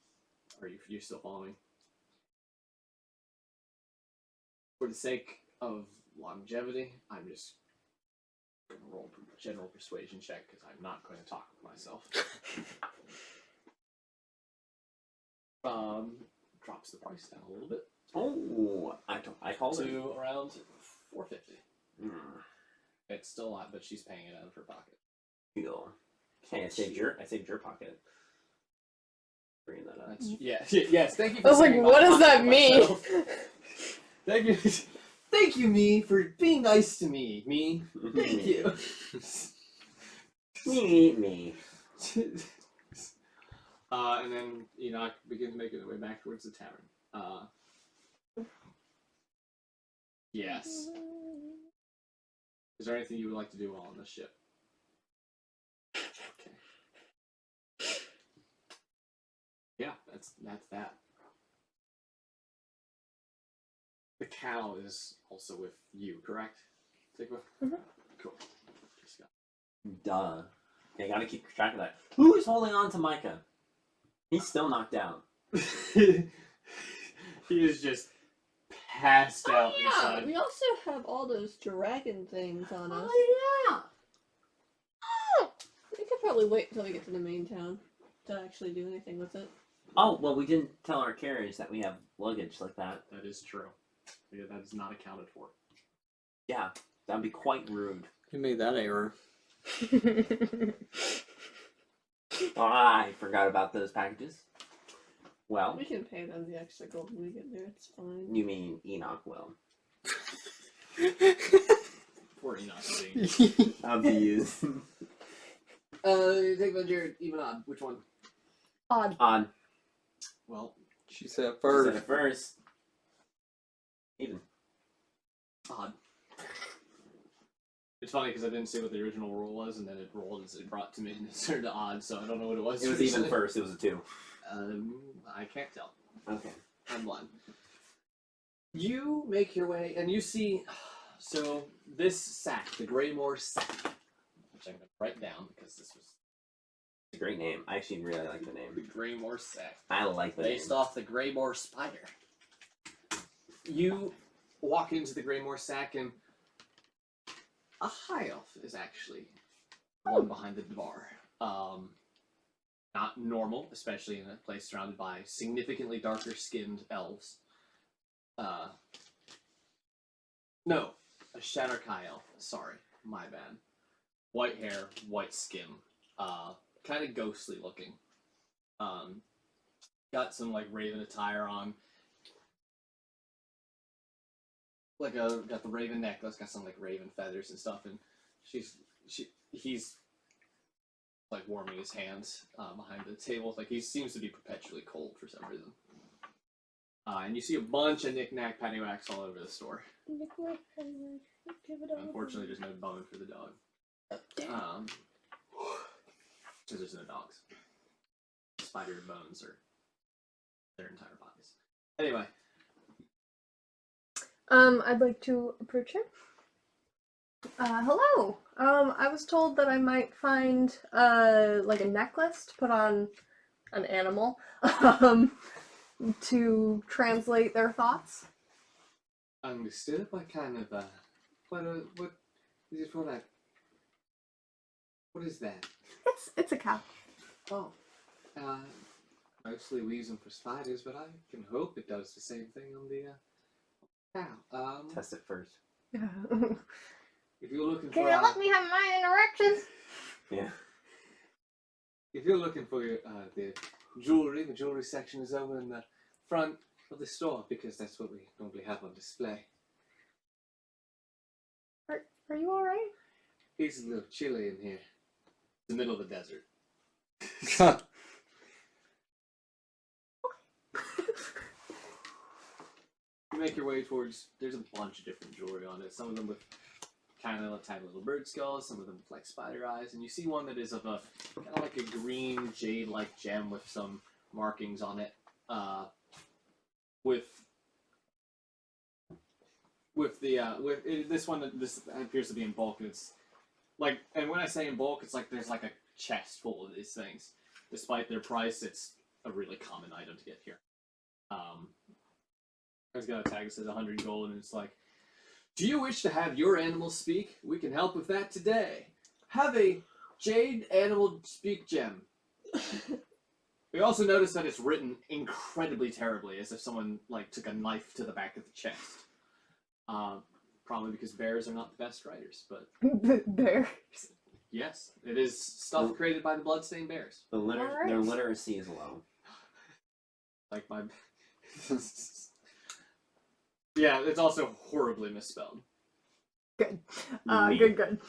you still following? For the sake of longevity, I'm just going to roll a general persuasion check because I'm not going to talk with myself. Drops the price down a little bit. Oh, I called it. To around $4.50. Mm. It's still a lot, but she's paying it out of her pocket. Cool. Hey, I saved your pocket. Bringing that up. That's, yeah. Yes. Thank you. For I was like, saving what my does that pocket mean? myself. Thank you. Thank you, me, for being nice to me. Me. Thank you. Me. And then Enoch begins making his way back towards the tavern. Yes. Is there anything you would like to do while on the ship? Okay. Yeah, that's that. The cow is also with you, correct? Sigma? Mhm. Cool. Just got- Duh. You gotta keep track of that. Who's holding on to Micah? He's still knocked out. He is just passed out Yeah, inside. we also have all those dragon things on us. Oh We could probably wait until we get to the main town to actually do anything with it. Oh, well, we didn't tell our carriers that we have luggage like that. That is true. Yeah, that is not accounted for. Yeah, that'd be quite rude. Who made that error? Oh, I forgot about those packages. Well, We can pay them the extra gold when we get there. It's fine. you mean Enoch will. Poor Enoch being. Abuse. Take Jared, even odd. Which one? Odd. On. Well, She said Said first. it first. Even. odd. It's funny because I didn't see what the original roll was, and then it rolled as it brought to me, and it turned to odd, so I don't know what it was. It was even first. It was a 2. I can't tell. Okay. I'm blind. You make your way, and you see. So this sack, the Greymore sack, which I'm going to write down because this was It's a great name. I actually really like the the name. Greymore sack, I like the name. based off the Greymore spider. You walk into the Greymore sack, and a high elf is actually the one behind the bar. Not normal, especially in a place surrounded by significantly darker skinned elves. No, a Shatterkai elf. Sorry, my bad. White hair, white skin, kind of ghostly looking. Got some like raven attire on. Got the raven necklace, got some like raven feathers and stuff, and he's like warming his hands behind the table. Like he seems to be perpetually cold for some reason. And you see a bunch of knick-knack paddywhacks all over the store. Unfortunately, there's no bone for the dog. Because there's no dogs. Spider bones are their entire bodies. Anyway. I'd like to approach him. Hello. I was told that I might find like a necklace to put on an animal, to translate their thoughts. Understood. What kind of what is it for that? What is that? It's a cow. Oh, mostly we use them for spiders, but I can hope it does the same thing on the cow. Test it first. If you're looking Can for, you let me have my interactions? Yeah. if you're looking for your the jewelry section is over in the front of the store because that's what we normally have on display. Are you alright? It's a little chilly in here. It's the middle of the desert. You make your way towards. There's a bunch of different jewelry on it. Some of them with kind of tiny little bird skulls. Some of them with like spider eyes. And you see one that is of a kind of like a green jade-like gem with some markings on it. This one. This appears to be in bulk. And it's like, and when I say in bulk, it's like there's like a chest full of these things. Despite their price, it's a really common item to get here. It's got a tag that says 100 gold, and it's like, do you wish to have your animal speak? We can help with that today. Have a jade animal speak gem. We also notice that it's written incredibly terribly, as if someone like took a knife to the back of the chest. Probably because bears are not the best writers, but Bear. yes, it is stuff created by the bloodstained bears. Their Alright. literacy is low. Like my. Yeah, it's also horribly misspelled. Good. Me. Good.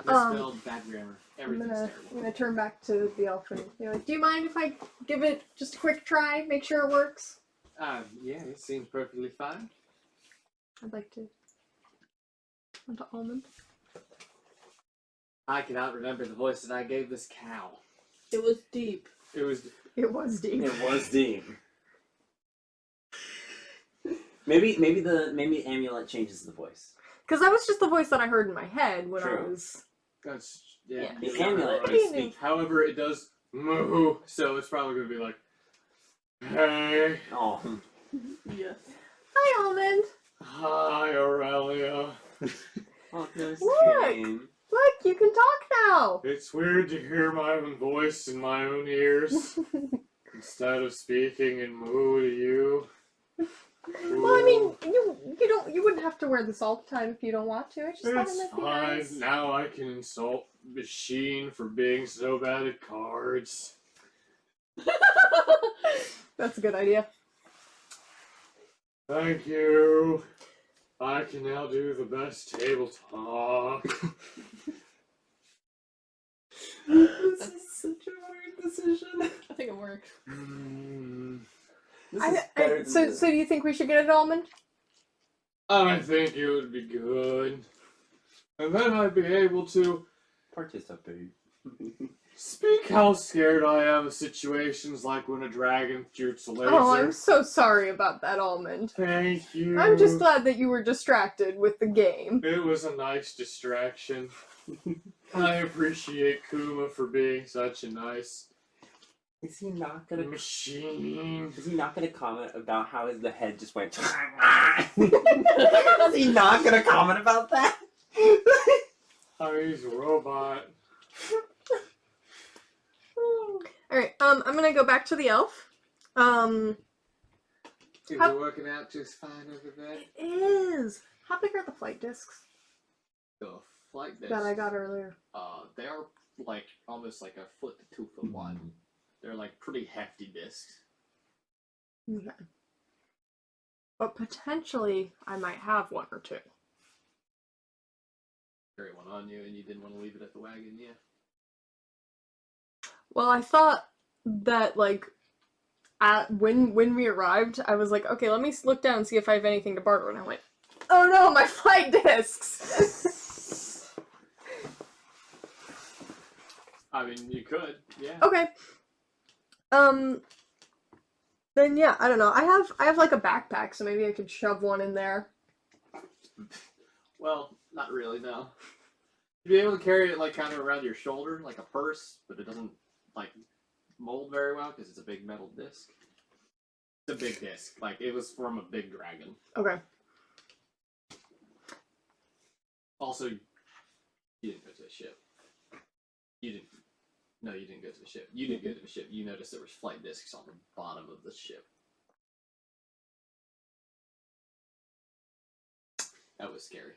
Misspelled, bad grammar. I'm Everything's gonna terrible. turn back to the elf and be like, do you mind if I give it just a quick try, make sure it works? Yeah, it seems perfectly fine. I'd like to. Onto Almond. I cannot remember the voice that I gave this cow. It was deep. It was. It was deep. It was deep. Maybe Amulet changes the voice. Because that was just the voice that I heard in my head when I True. was. That's Yeah. The it's not amulet. how I speak. However, it does moo, so it's probably gonna be like, "Hey, Oh, Yes. Hi, Almond. hi, Aurelia. oh no, Look! Kane. Look, you can talk now. It's weird to hear my own voice in my own ears instead of speaking in moo to you." Well, I mean, you wouldn't have to wear this all the time if you don't want to. I just thought it It's might be fine. nice. Now I can insult Machine for being so bad at cards. That's a good idea. Thank you. I can now do the best table talk. This is such a weird decision. I think it worked. This is better than So this. do you think we should get an almond? I think it would be good. And then I'd be able to Participate. speak how scared I am of situations like when a dragon shoots a laser. Oh, I'm so sorry about that, Almond. Thank you. I'm just glad that you were distracted with the game. It was a nice distraction. I appreciate Kuma for being such a nice Is he not gonna? machine. Is he not gonna comment about how the head just went? Is he not gonna comment about that? Oh, he's a robot. Alright, I'm gonna go back to the elf. Is How- it working out just fine over there? It is! How big are the flight discs The flight discs. that I got earlier? They are like almost like a foot to 2 foot wide. They're like pretty hefty discs. Okay. But potentially, I might have one or two. Carry one on you, and you didn't want to leave it at the wagon, yeah. Well, I thought that, like, when we arrived, I was like, okay, let me look down and see if I have anything to barter. And I went, oh no, my flight discs! I mean, you could, yeah. Okay. Then yeah, I don't know. I have like a backpack, so maybe I could shove one in there. Well, not really, no. You'd be able to carry it like kind of around your shoulder, like a purse, but it doesn't like mold very well because it's a big metal disc. It's a big disc. Like it was from a big dragon. Okay. Also, you didn't go to a ship. You didn't. No, you didn't go to the ship. You didn't go to the ship. You noticed there was flight discs on the bottom of the ship. That was scary.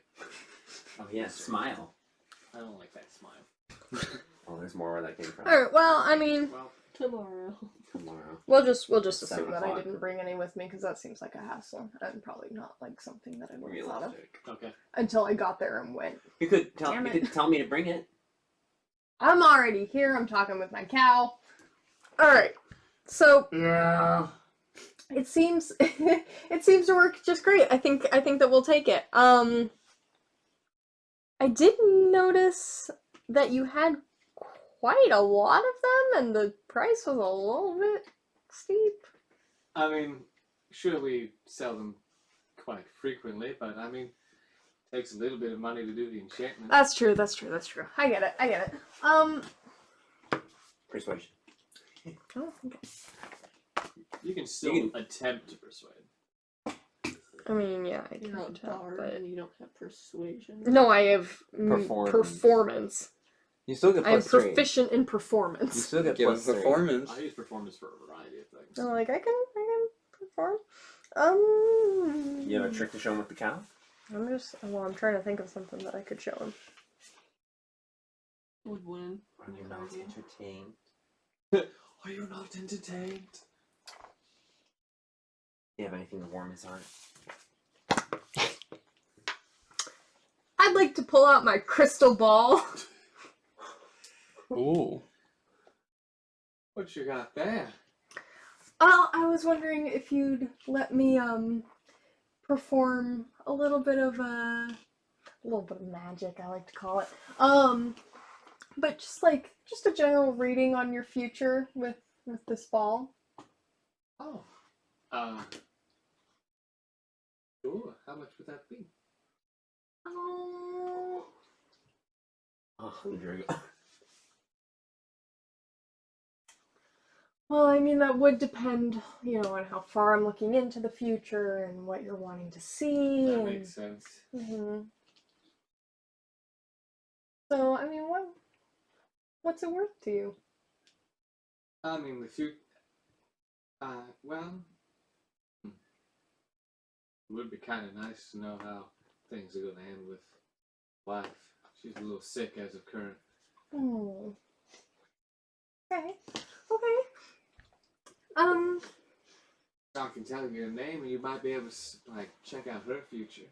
Oh yeah, smile. I don't like that smile. Oh, there's more where that came from. Alright, well, I mean, Well, Tomorrow. Tomorrow. we'll just It's assume 7 that I o'clock. didn't bring any with me, because that seems like a hassle, and probably not like something that I would have thought of Realistic. okay. until I got there and went. You could tell. Damn You it. could tell me to bring it. I'm already here, I'm talking with my cow. Alright, so Yeah. it seems it seems to work just great. I think that we'll take it. I did notice that you had quite a lot of them and the price was a little bit steep. I mean, sure we sell them quite frequently, but I mean, it takes a little bit of money to do the enchantment. That's true. I get it. Persuasion. Oh, okay. You can still You attempt to persuade. I mean, yeah, I You're can not tell, bard but and you don't have persuasion. no, I have Performance. performance. You still get I am plus 3. proficient in You performance. still get Give plus 3. performance. I use performance for a variety of things. So, like, I can perform. You have a trick to show him with the cow? I'm trying to think of something that I could show him. Would win. Are you not entertained? Are you not entertained? Do you have anything to warm his heart? I'd like to pull out my crystal ball. Ooh. What you got there? I was wondering if you'd let me perform a little bit of magic, I like to call it. But just a general reading on your future with this ball. Oh. Sure. How much would that be? Oh. 100. Well, I mean, that would depend, on how far I'm looking into the future and what you're wanting to see. That and... makes sense. Mm-hmm. So, I mean, what's it worth to you? I mean, the future. Well, it would be kind of nice to know how things are going to end with wife. She's a little sick as of current. Hmm. Okay. I can tell you her name, and you might be able to check out her future.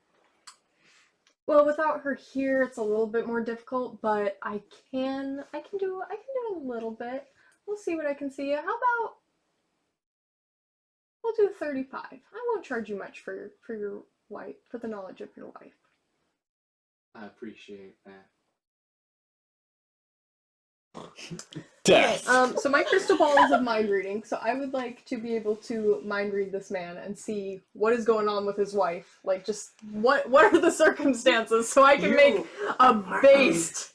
Well, without her here, it's a little bit more difficult, but I can do a little bit. We'll see what I can see. How about we'll do 35. I won't charge you much for your wife, for the knowledge of your wife. I appreciate that. Death. So my crystal ball is of mind reading, so I would like to be able to mind read this man and see what is going on with his wife. Like, just what are the circumstances, so I can make a based.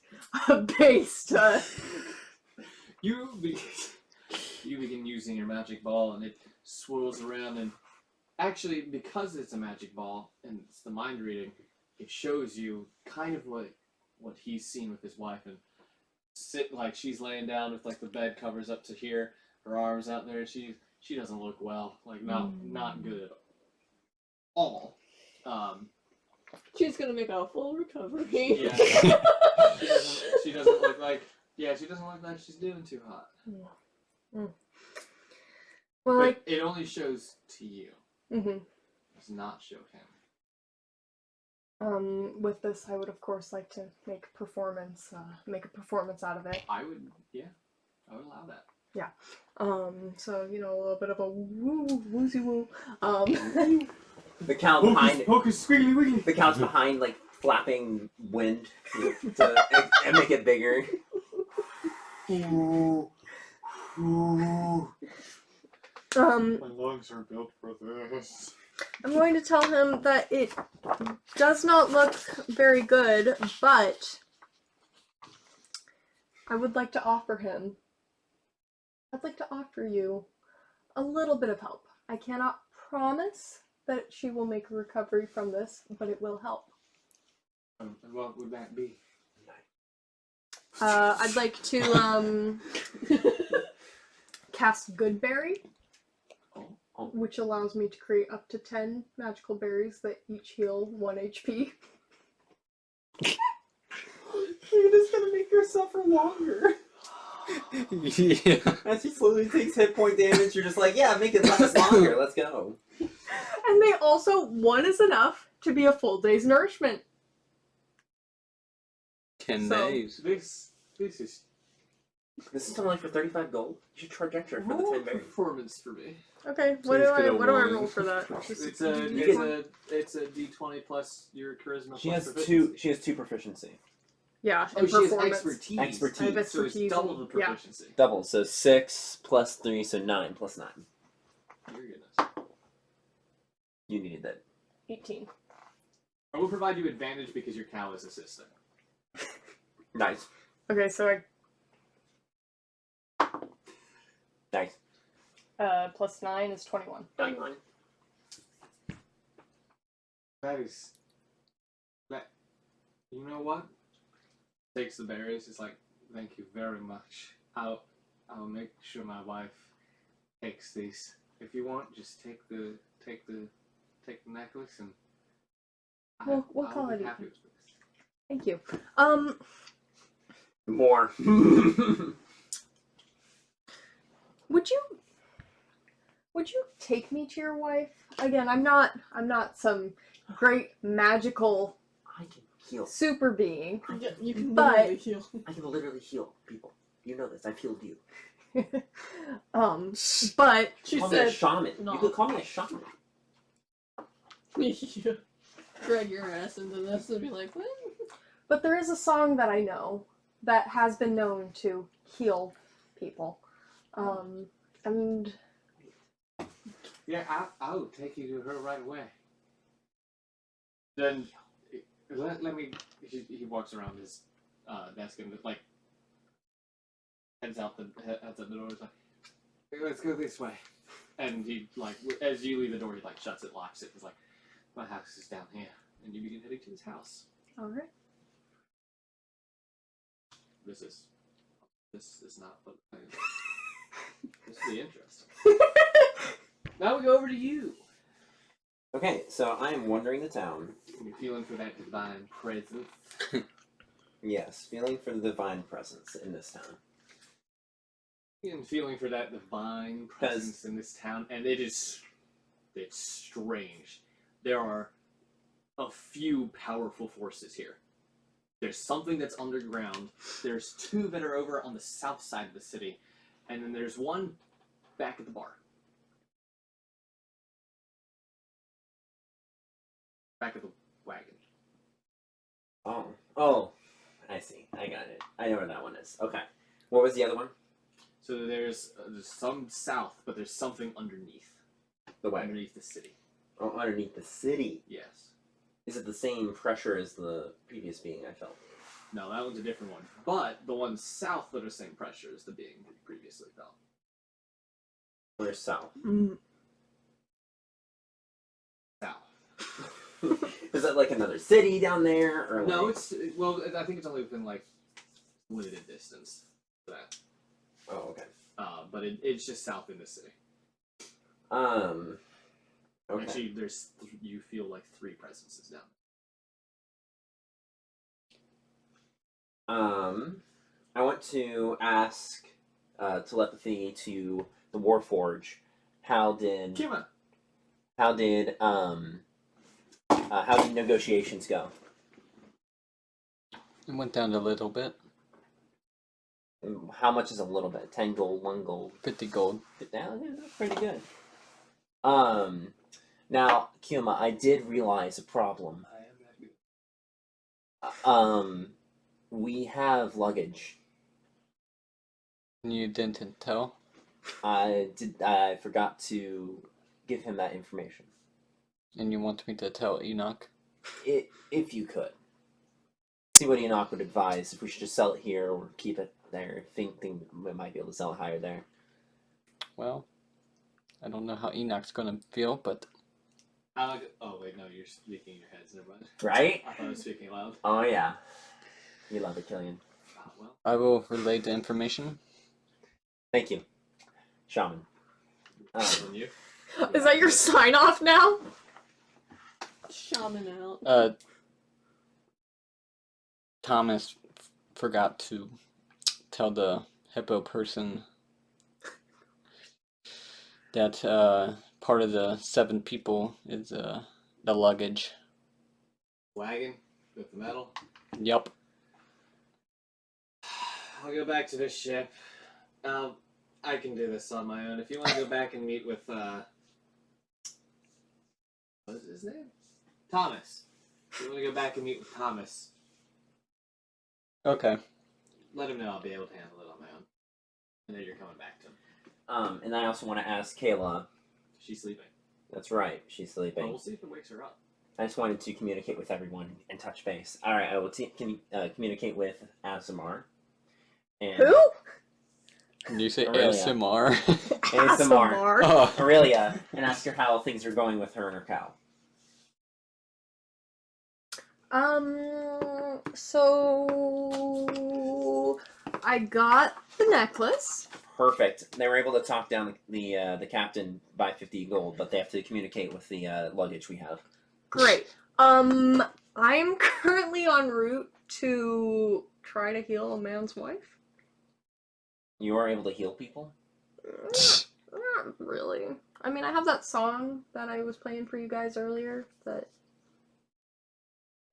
You begin using your magic ball, and it swirls around. And actually, because it's a magic ball and it's the mind reading, it shows you kind of what he's seen with his wife. And she's laying down with the bed covers up to here, her arms out there. She doesn't look well, not good at all. She's gonna make a full recovery. Yeah, she doesn't look like she's doing too hot. Well, But it only shows to you. Mm-hmm. It does not show him. With this, I would of course like to make a performance out of it. I would allow that. Yeah. So a little bit of a woozy woo. The Count behind. Hocus, squiggly wiggly. The Count's behind, flapping wind and make it bigger. My lungs are built for this. I'm going to tell him that it does not look very good, but I'd like to offer you a little bit of help. I cannot promise that she will make a recovery from this, but it will help. And what would that be? I'd like to cast Goodberry, which allows me to create up to 10 magical berries that each heal 1 HP. You're just gonna make her suffer longer. Yeah. As she slowly takes hit point damage, you're just make it last longer. Let's go. And they also, 1 is enough to be a full day's nourishment. 10 So- days. This is only for 35 gold. You should charge extra for the Roll 10 berries. performance for me. Okay, So what he's do I gonna roll for that? It's a D20 plus your charisma. She plus has proficiency. She has 2 proficiency. Yeah, Oh, and she has performance. expertise. I have Expertise. So it's expertise. double the Yeah. proficiency. Double, so 6 plus 3, so 9 plus 9. Your goodness. You needed that. 18. I will provide you advantage because your cow is assisting. Nice. Okay, so Nice. plus 9 is 21. 9. You know what? Takes the berries. It's thank you very much. I'll make sure my wife takes these. If you want, just take the necklace and. We'll I'll call be it happy even. with this. Thank you. More. Would you take me to your wife? Again, I'm not some great magical I can heal. super being. Yeah, you can But- literally heal. I can literally heal people. You know this. I've healed you. But She Call me a said, shaman. no. You could call me a shaman. yeah. drag your ass into this and be like, what? But there is a song that I know that has been known to heal people. And Yeah, I'll take you to her right away. Then let me. He walks around his desk and like heads out the door. He's like, "Hey, let's go this way." And he like as you leave the door, he like shuts it, locks it. He's like, "My house is down here," and you begin heading to his house. alright. This is not what this will be interesting. Now we go over to you. Okay, so I am wandering the town. You're feeling for that divine presence. Yes, feeling for the divine presence in this town. And feeling for that divine presence in this town, and it's strange. There are a few powerful forces here. There's something that's underground. There's two that are over on the south side of the city, and then there's one back at the bar. Back at the wagon. Oh, I see. I got it. I know where that one is. Okay. What was the other one? So there's some south, but there's something underneath. The wagon. Underneath the city. Oh, underneath the city. Yes. Is it the same pressure as the previous being I felt? No, that one's a different one. But the one south that are same pressure as the being that you previously felt. Where's south? South. Is that like another city down there? Or No, like... I think it's only within like limited distance for that. Oh, okay. But it's just south in the city. Okay. Actually, you feel like 3 presences down. I want to ask telepathy to the Warforge. How did Kima. how did negotiations go? It went down a little bit. How much is a little bit? 10 gold, 1 gold. 50 gold. That's pretty good. Now, Kuma, I did realize a problem. I am that good. We have luggage. You didn't tell? I forgot to give him that information. And you want me to tell Enoch? If you could. See what Enoch would advise, if we should just sell it here or keep it there. Think we might be able to sell it higher there. Well, I don't know how Enoch's gonna feel, but Oh wait, no, you're speaking in your heads. Never mind. Right? I thought I was speaking aloud. Oh yeah. You love it, Killian. Well, I will relay the information. Thank you. Shaman. and you. Is that your sign off now? Shaman out. Thomas forgot to tell the hippo person that part of the 7 people is the luggage. Wagon with the metal. Yup. I'll go back to this ship. I can do this on my own. If you want to go back and meet with, what is his name? Thomas. If you want to go back and meet with Thomas, Okay. let him know I'll be able to handle it on my own. And then you're coming back to him. And I also want to ask Kayla. She's sleeping. That's right, she's Well, sleeping. we'll see if it wakes her up. I just wanted to communicate with everyone and touch base. Alright, I will communicate with Azamar. And Who? Did you say Aurelia. ASMR? ASMR. Oh. Aurelia, and ask her how things are going with her and her cow. So I got the necklace. Perfect. They were able to talk down the captain by 50 gold, but they have to communicate with the luggage we have. Great. I'm currently en route to try to heal a man's wife. You are able to heal people? Not really. I mean, I have that song that I was playing for you guys earlier. That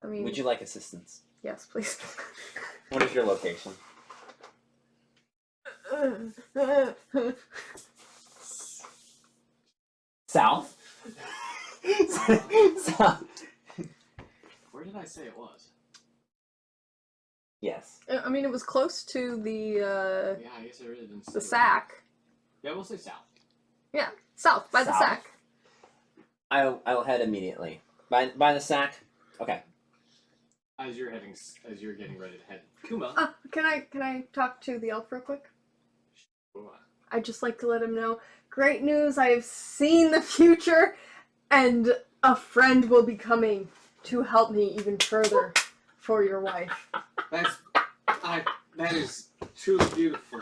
I mean, Would you like assistance? yes, please. What is your location? Uh, South? South. Where did I say it was? Yes. I mean, it was close to the Yeah, I guess I really didn't say the it. sack. Yeah, we'll say south. South, by the South? sack. I'll head immediately. By the sack. Okay. As you're getting ready to head. Kuma. Can I talk to the elf real quick? Sure. I'd just like to let him know. Great news, I have seen the future, and a friend will be coming to help me even further for your wife. That is truly beautiful.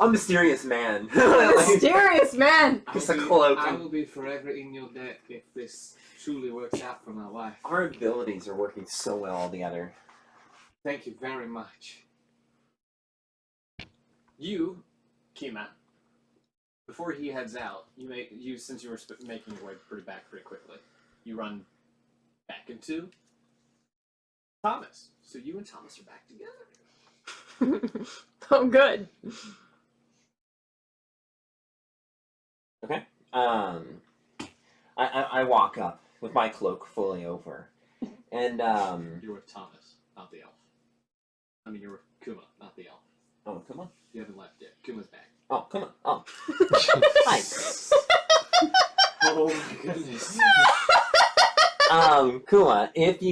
A mysterious man. Mysterious man! Just a cloak. I will be forever in your debt if this truly works out for my wife. Our abilities are working so well together. Thank you very much. You, Kima, before he heads out, since you were making your way pretty quickly, you run back into Thomas. So you and Thomas are back together. Oh, good. Okay. I walk up with my cloak fully over, and You're with Thomas, not the elf. I mean, you're with Kuma, not the elf. oh, come on. You haven't left yet. Kuma's back. Oh, come on. Oh, hi. Oh my goodness. Kuma, if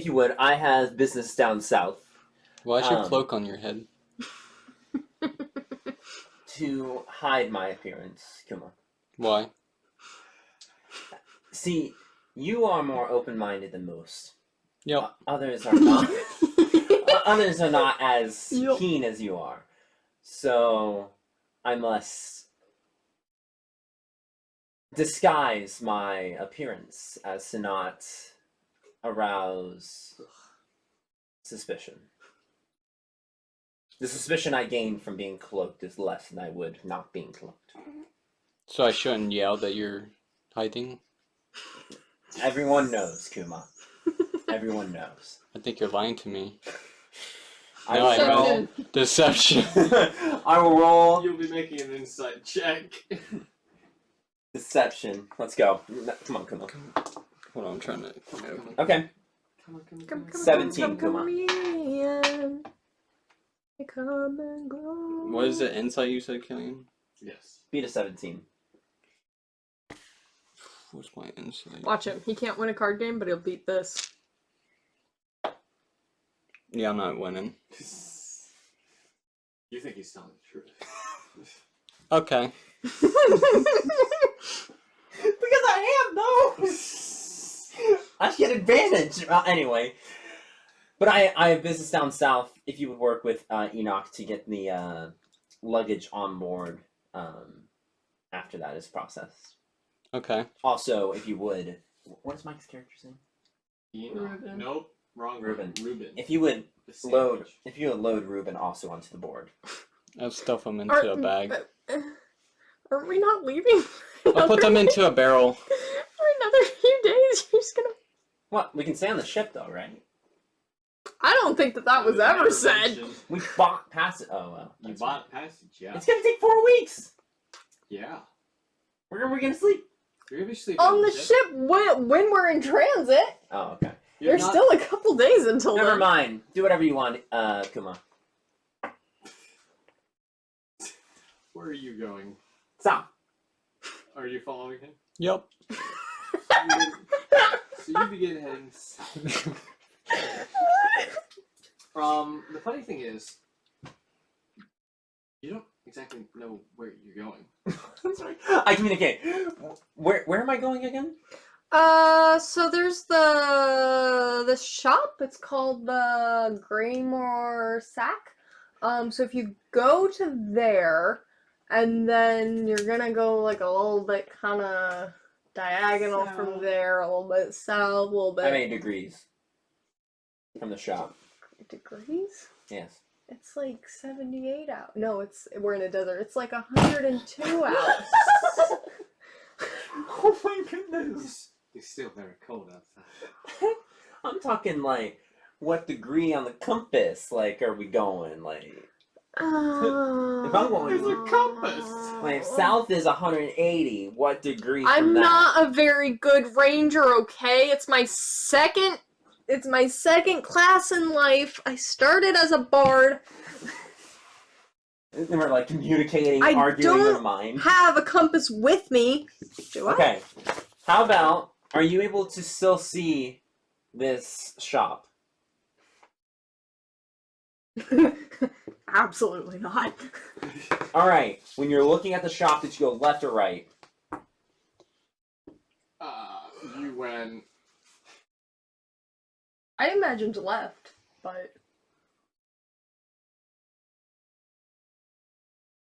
you would, I have business down south. Why is your cloak on your head? To hide my appearance, Kuma. Why? See, you are more open-minded than most. Yep. Others are not. Others are not as Yep. keen as you are. So, I must disguise my appearance as to not arouse suspicion. The suspicion I gain from being cloaked is less than I would not being cloaked. So I shouldn't yell that you're hiding? Everyone knows, Kuma. Everyone knows. I think you're lying to me. I No, I will roll. don't. Deception. I will roll You'll be making an insight check. deception. Let's go. Come on, Kuma. Hold on, I'm trying to... Okay. Come on. 17, Kuma. Chameleon. Come and go. What is the insight you said, Killian? Yes. Beat a 17. What's my insight? Watch him. He can't win a card game, but he'll beat this. Yeah, I'm not winning. You think he's telling the truth. Okay. Because I am, though! I get advantage! Well, anyway. But I have business down south. If you would work with Enoch to get the luggage on board after that is processed. Okay. Also, if you would... What is Mike's character's name? Reuben. Nope. Wrong. Reuben. Reuben. If you would The load... sandwich. If you would load Reuben also onto the board. I'll stuff them into a bag. Are we not leaving? I'll put them into a barrel. For another few days. You're just gonna. What? We can stay on the ship, though, right? I don't think that was ever said. mentioned. We bought passage. Oh, well. You that's bought passage, yeah. It's gonna take 4 weeks. Yeah. Where are we gonna sleep? You're gonna be sleeping On the ship when we're in transit. Oh, okay. You're There's not- still a couple days until Never then. mind. Do whatever you want, Kuma. Where are you going? Stop. Are you following him? Yep. So you begin heading south. The funny thing is, you don't exactly know where you're going. I'm sorry. I communicate. Where am I going again? So there's the shop. It's called the Greymore Sack. So if you go to there, and then you're gonna go like a little bit kind of diagonal from South. there, a little bit south, a little bit. How many degrees from the shop? Degrees? Yes. It's like 78 out. No, we're in a desert. It's like 102 out. Oh my goodness. It's still very cold outside. I'm talking like, what degree on the compass? Like, are we going? Like, If I'm going- There's a compass. Wait, if south is 180, what degree from I'm that? not a very good ranger, okay? It's my second class in life. I started as a bard. They were like communicating, I arguing their don't mind. Have a compass with me. Do I? Okay. How about, are you able to still see this shop? Absolutely not. Alright, when you're looking at the shop, did you go left or right? You went. I imagined left, but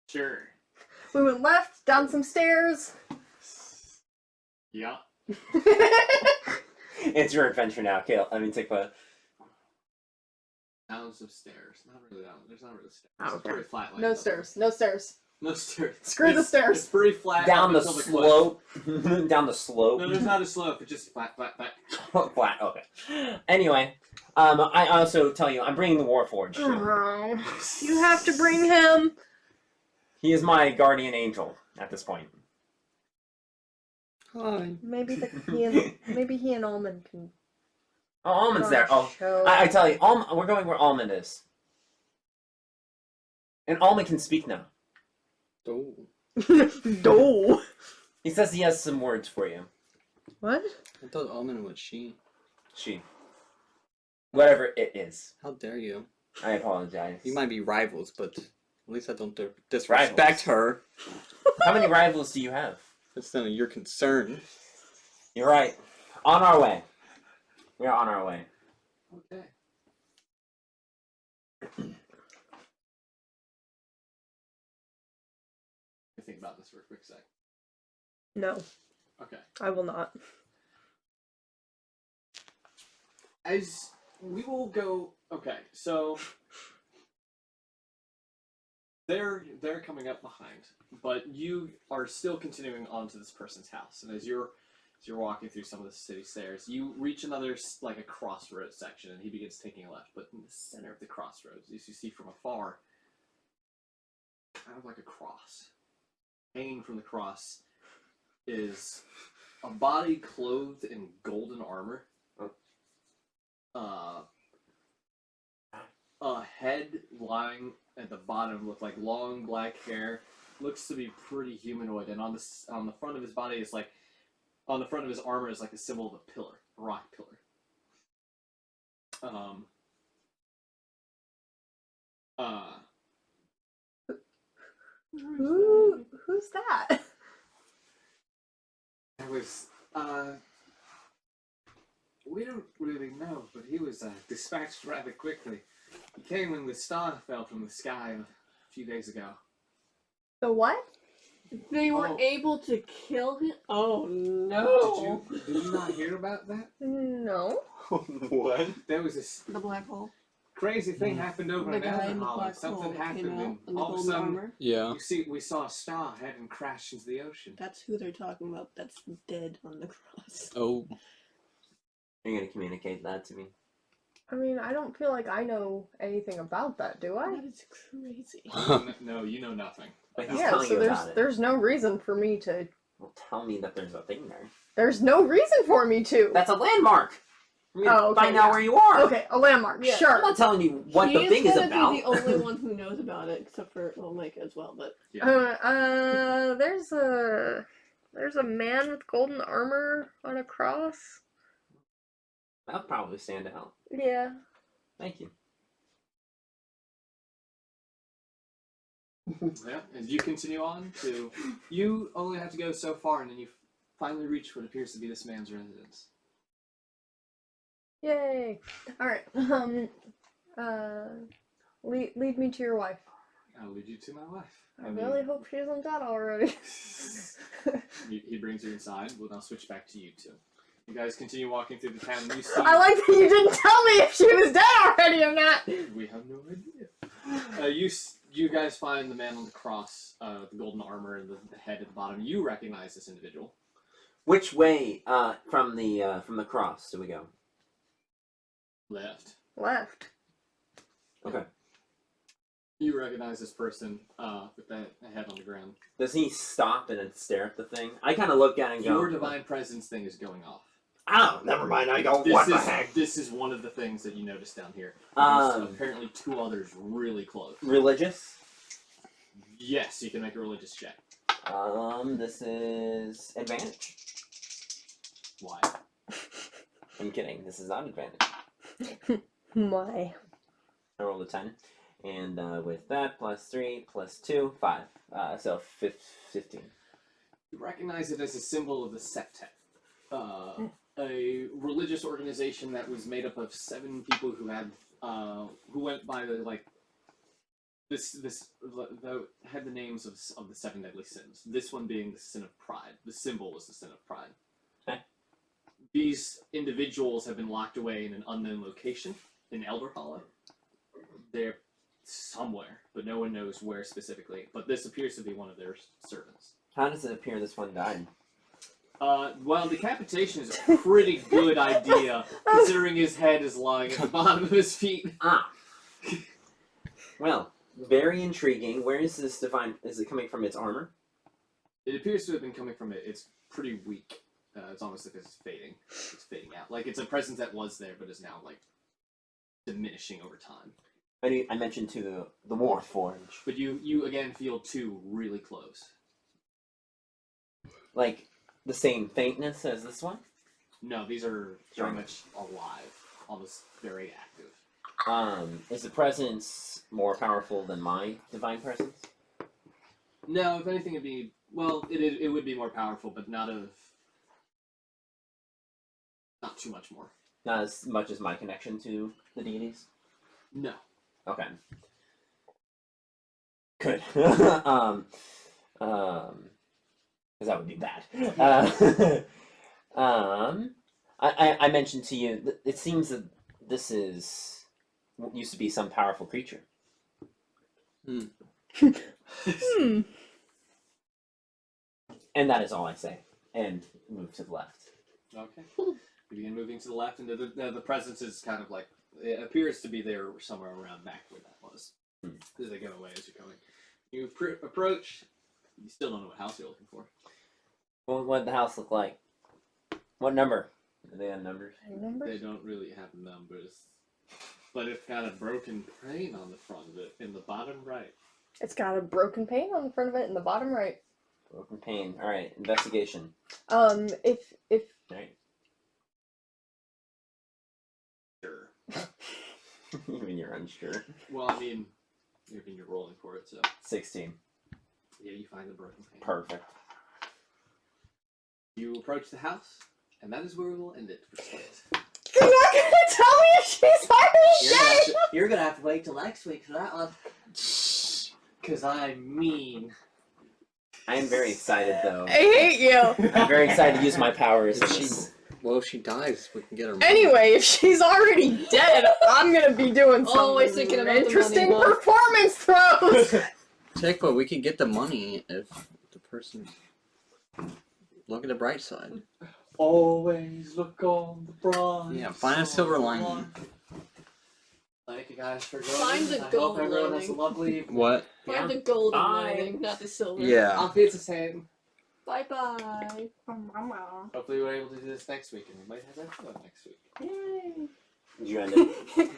Sure. we went left, down some stairs. Yeah. It's your adventure now, Kale. I mean, take a... Down some stairs. Not really down. There's not really stairs. Oh, It's okay. pretty flat. No stairs. No stairs. No stairs. Screw the stairs. It's pretty flat. Down the up until cliff. slope. Down the slope. No, there's not a slope. It's just flat. Flat, okay. Anyway, I also tell you, I'm bringing the Warforged. too. Oh, you have to bring him. He is my guardian angel at this point. Hi. Maybe he and Almond can. Oh, Almond's there. Oh, Show. I tell you, we're going where Almond is. And Almond can speak now. Oh. No. He says he has some words for you. What? I thought Almond was she. She. Whatever it is. How dare you? I apologize. You might be rivals, but at least I don't disrespect her. How many rivals do you have? That's none of your concern. You're right. On our way. We are on our way. Okay. Think about this for a quick sec. No, Okay. I will not. As we will go. Okay, so they're coming up behind, but you are still continuing on to this person's house, and as you're walking through some of the city stairs, you reach another like a crossroads section, and he begins taking a left. But in the center of the crossroads, as you see from afar, kind of like a cross. Hanging from the cross is a body clothed in golden armor. A head lying at the bottom with like long black hair, looks to be pretty humanoid, and on the front of his body is like, on the front of his armor is like a symbol of a pillar, a rock pillar. Who's that? It was we don't really know, but he was dispatched rather quickly. He came when the star fell from the sky a few days ago. The what? They were Oh. able to kill him? Oh no. Did you not hear about that? No. What? There was this The black hole. crazy thing happened over The in guy in the Eldenholland. black Something hole happened, came out and in the all of a golden sudden, armor. Yeah. we saw a star head and crash into the ocean. That's who they're talking about. That's dead on the cross. Oh. You're going to communicate that to me. I mean, I don't feel like I know anything about that, do I? That is crazy. No, you know nothing. But he's Yeah, telling so you there's about it. there's no reason for me to. Well, tell me that there's a thing there. There's no reason for me to. That's a landmark! For me to Oh, okay, find out yeah. where you are! Okay, a landmark. Yeah. I'm Sure. not telling you what He the thing is gonna about. be the only one who knows about it, except for Micah as well. But There's a man with golden armor on a cross. That'll probably stand out. Yeah. Thank you. Yeah, as you continue on to, you only have to go so far, and then you finally reach what appears to be this man's residence. Yay. All right. Lead me to your wife. I'll lead you to my wife. I really hope she isn't dead already. He brings her inside. We'll now switch back to you two. You guys continue walking through the town, and you see. I like that you didn't tell me if she was dead already or not. We have no idea. You guys find the man on the cross, the golden armor, and the head at the bottom. You recognize this individual. Which way from the cross do we go? Left. Left. Okay. You recognize this person with that head on the ground. Does he stop and then stare at the thing? I kind of look at it and go, Your divine presence thing is going off. oh, never mind. I go, This what the is heck? this is one of the things that you notice down here. There's apparently 2 others really close. Religious? Yes, you can make a religious check. This is advantage. Why? I'm kidding. This is not advantage. My. I rolled a 10. And with that, plus 3, plus 2, 5. So 15. You recognize it as a symbol of the Septet, a religious organization that was made up of 7 people who had who went by the had the names of the 7 deadly sins. This one being the sin of pride. The symbol was the sin of pride. Okay. These individuals have been locked away in an unknown location in Elder Hollow. They're somewhere, but no one knows where specifically. But this appears to be one of their servants. How does it appear this one died? Well, decapitation is a pretty good idea, considering his head is lying at the bottom of his feet. Ah. Well, very intriguing. Where is this divine? Is it coming from its armor? It appears to have been coming from it. It's pretty weak. It's almost like it's fading. It's fading out. Like it's a presence that was there, but is now like diminishing over time. I mentioned to the Warforge. But you again feel 2 really close. Like the same faintness as this one? No, these are very much alive, almost very active. Is the presence more powerful than my divine presence? No, if anything, it'd be it would be more powerful, but not too much more. Not as much as my connection to the deities? No. Okay. Good. Because that would be bad. I mentioned to you that it seems that this is what used to be some powerful creature. Hmm. And that is all I say. And move to the left. Okay. You begin moving to the left, and the presence is kind of like, it appears to be there somewhere around back where that was. As they go away as you're going. You approach, you still don't know what house you're looking for. What did the house look like? What number? Do they have numbers? They don't really have numbers. But it's got a broken pane on the front of it, in the bottom right. It's got a broken pane on the front of it in the bottom right. Broken pane. Alright, investigation. If Right. Sure. Even you're unsure. Well, I mean, you're rolling for it, so. 16. Yeah, you find the broken pane. Perfect. You approach the house, and that is where we will end it for tonight. you're not gonna tell me if she's already dead. You're gonna have to wait till next week for that one. Cause I'm mean. I am very excited, though. I hate you. I'm very excited to use my powers. in If she- this. Well, if she dies, we can get her. Anyway, if she's already dead, I'm gonna be doing some Always thinking about the interesting money, huh? performance throws. Check, but we can get the money if the person. Look at the bright side. Always look on the bright. Yeah, find a silver lining. Thank you guys for joining. Find the I gold hope everyone has a lining. lovely evening. What? Find the golden Bye. lining, not the silver. Yeah. I'll pizza Sam. Bye bye. Hopefully we're able to do this next week, and we might have that fun next week. Yay. Did you end it?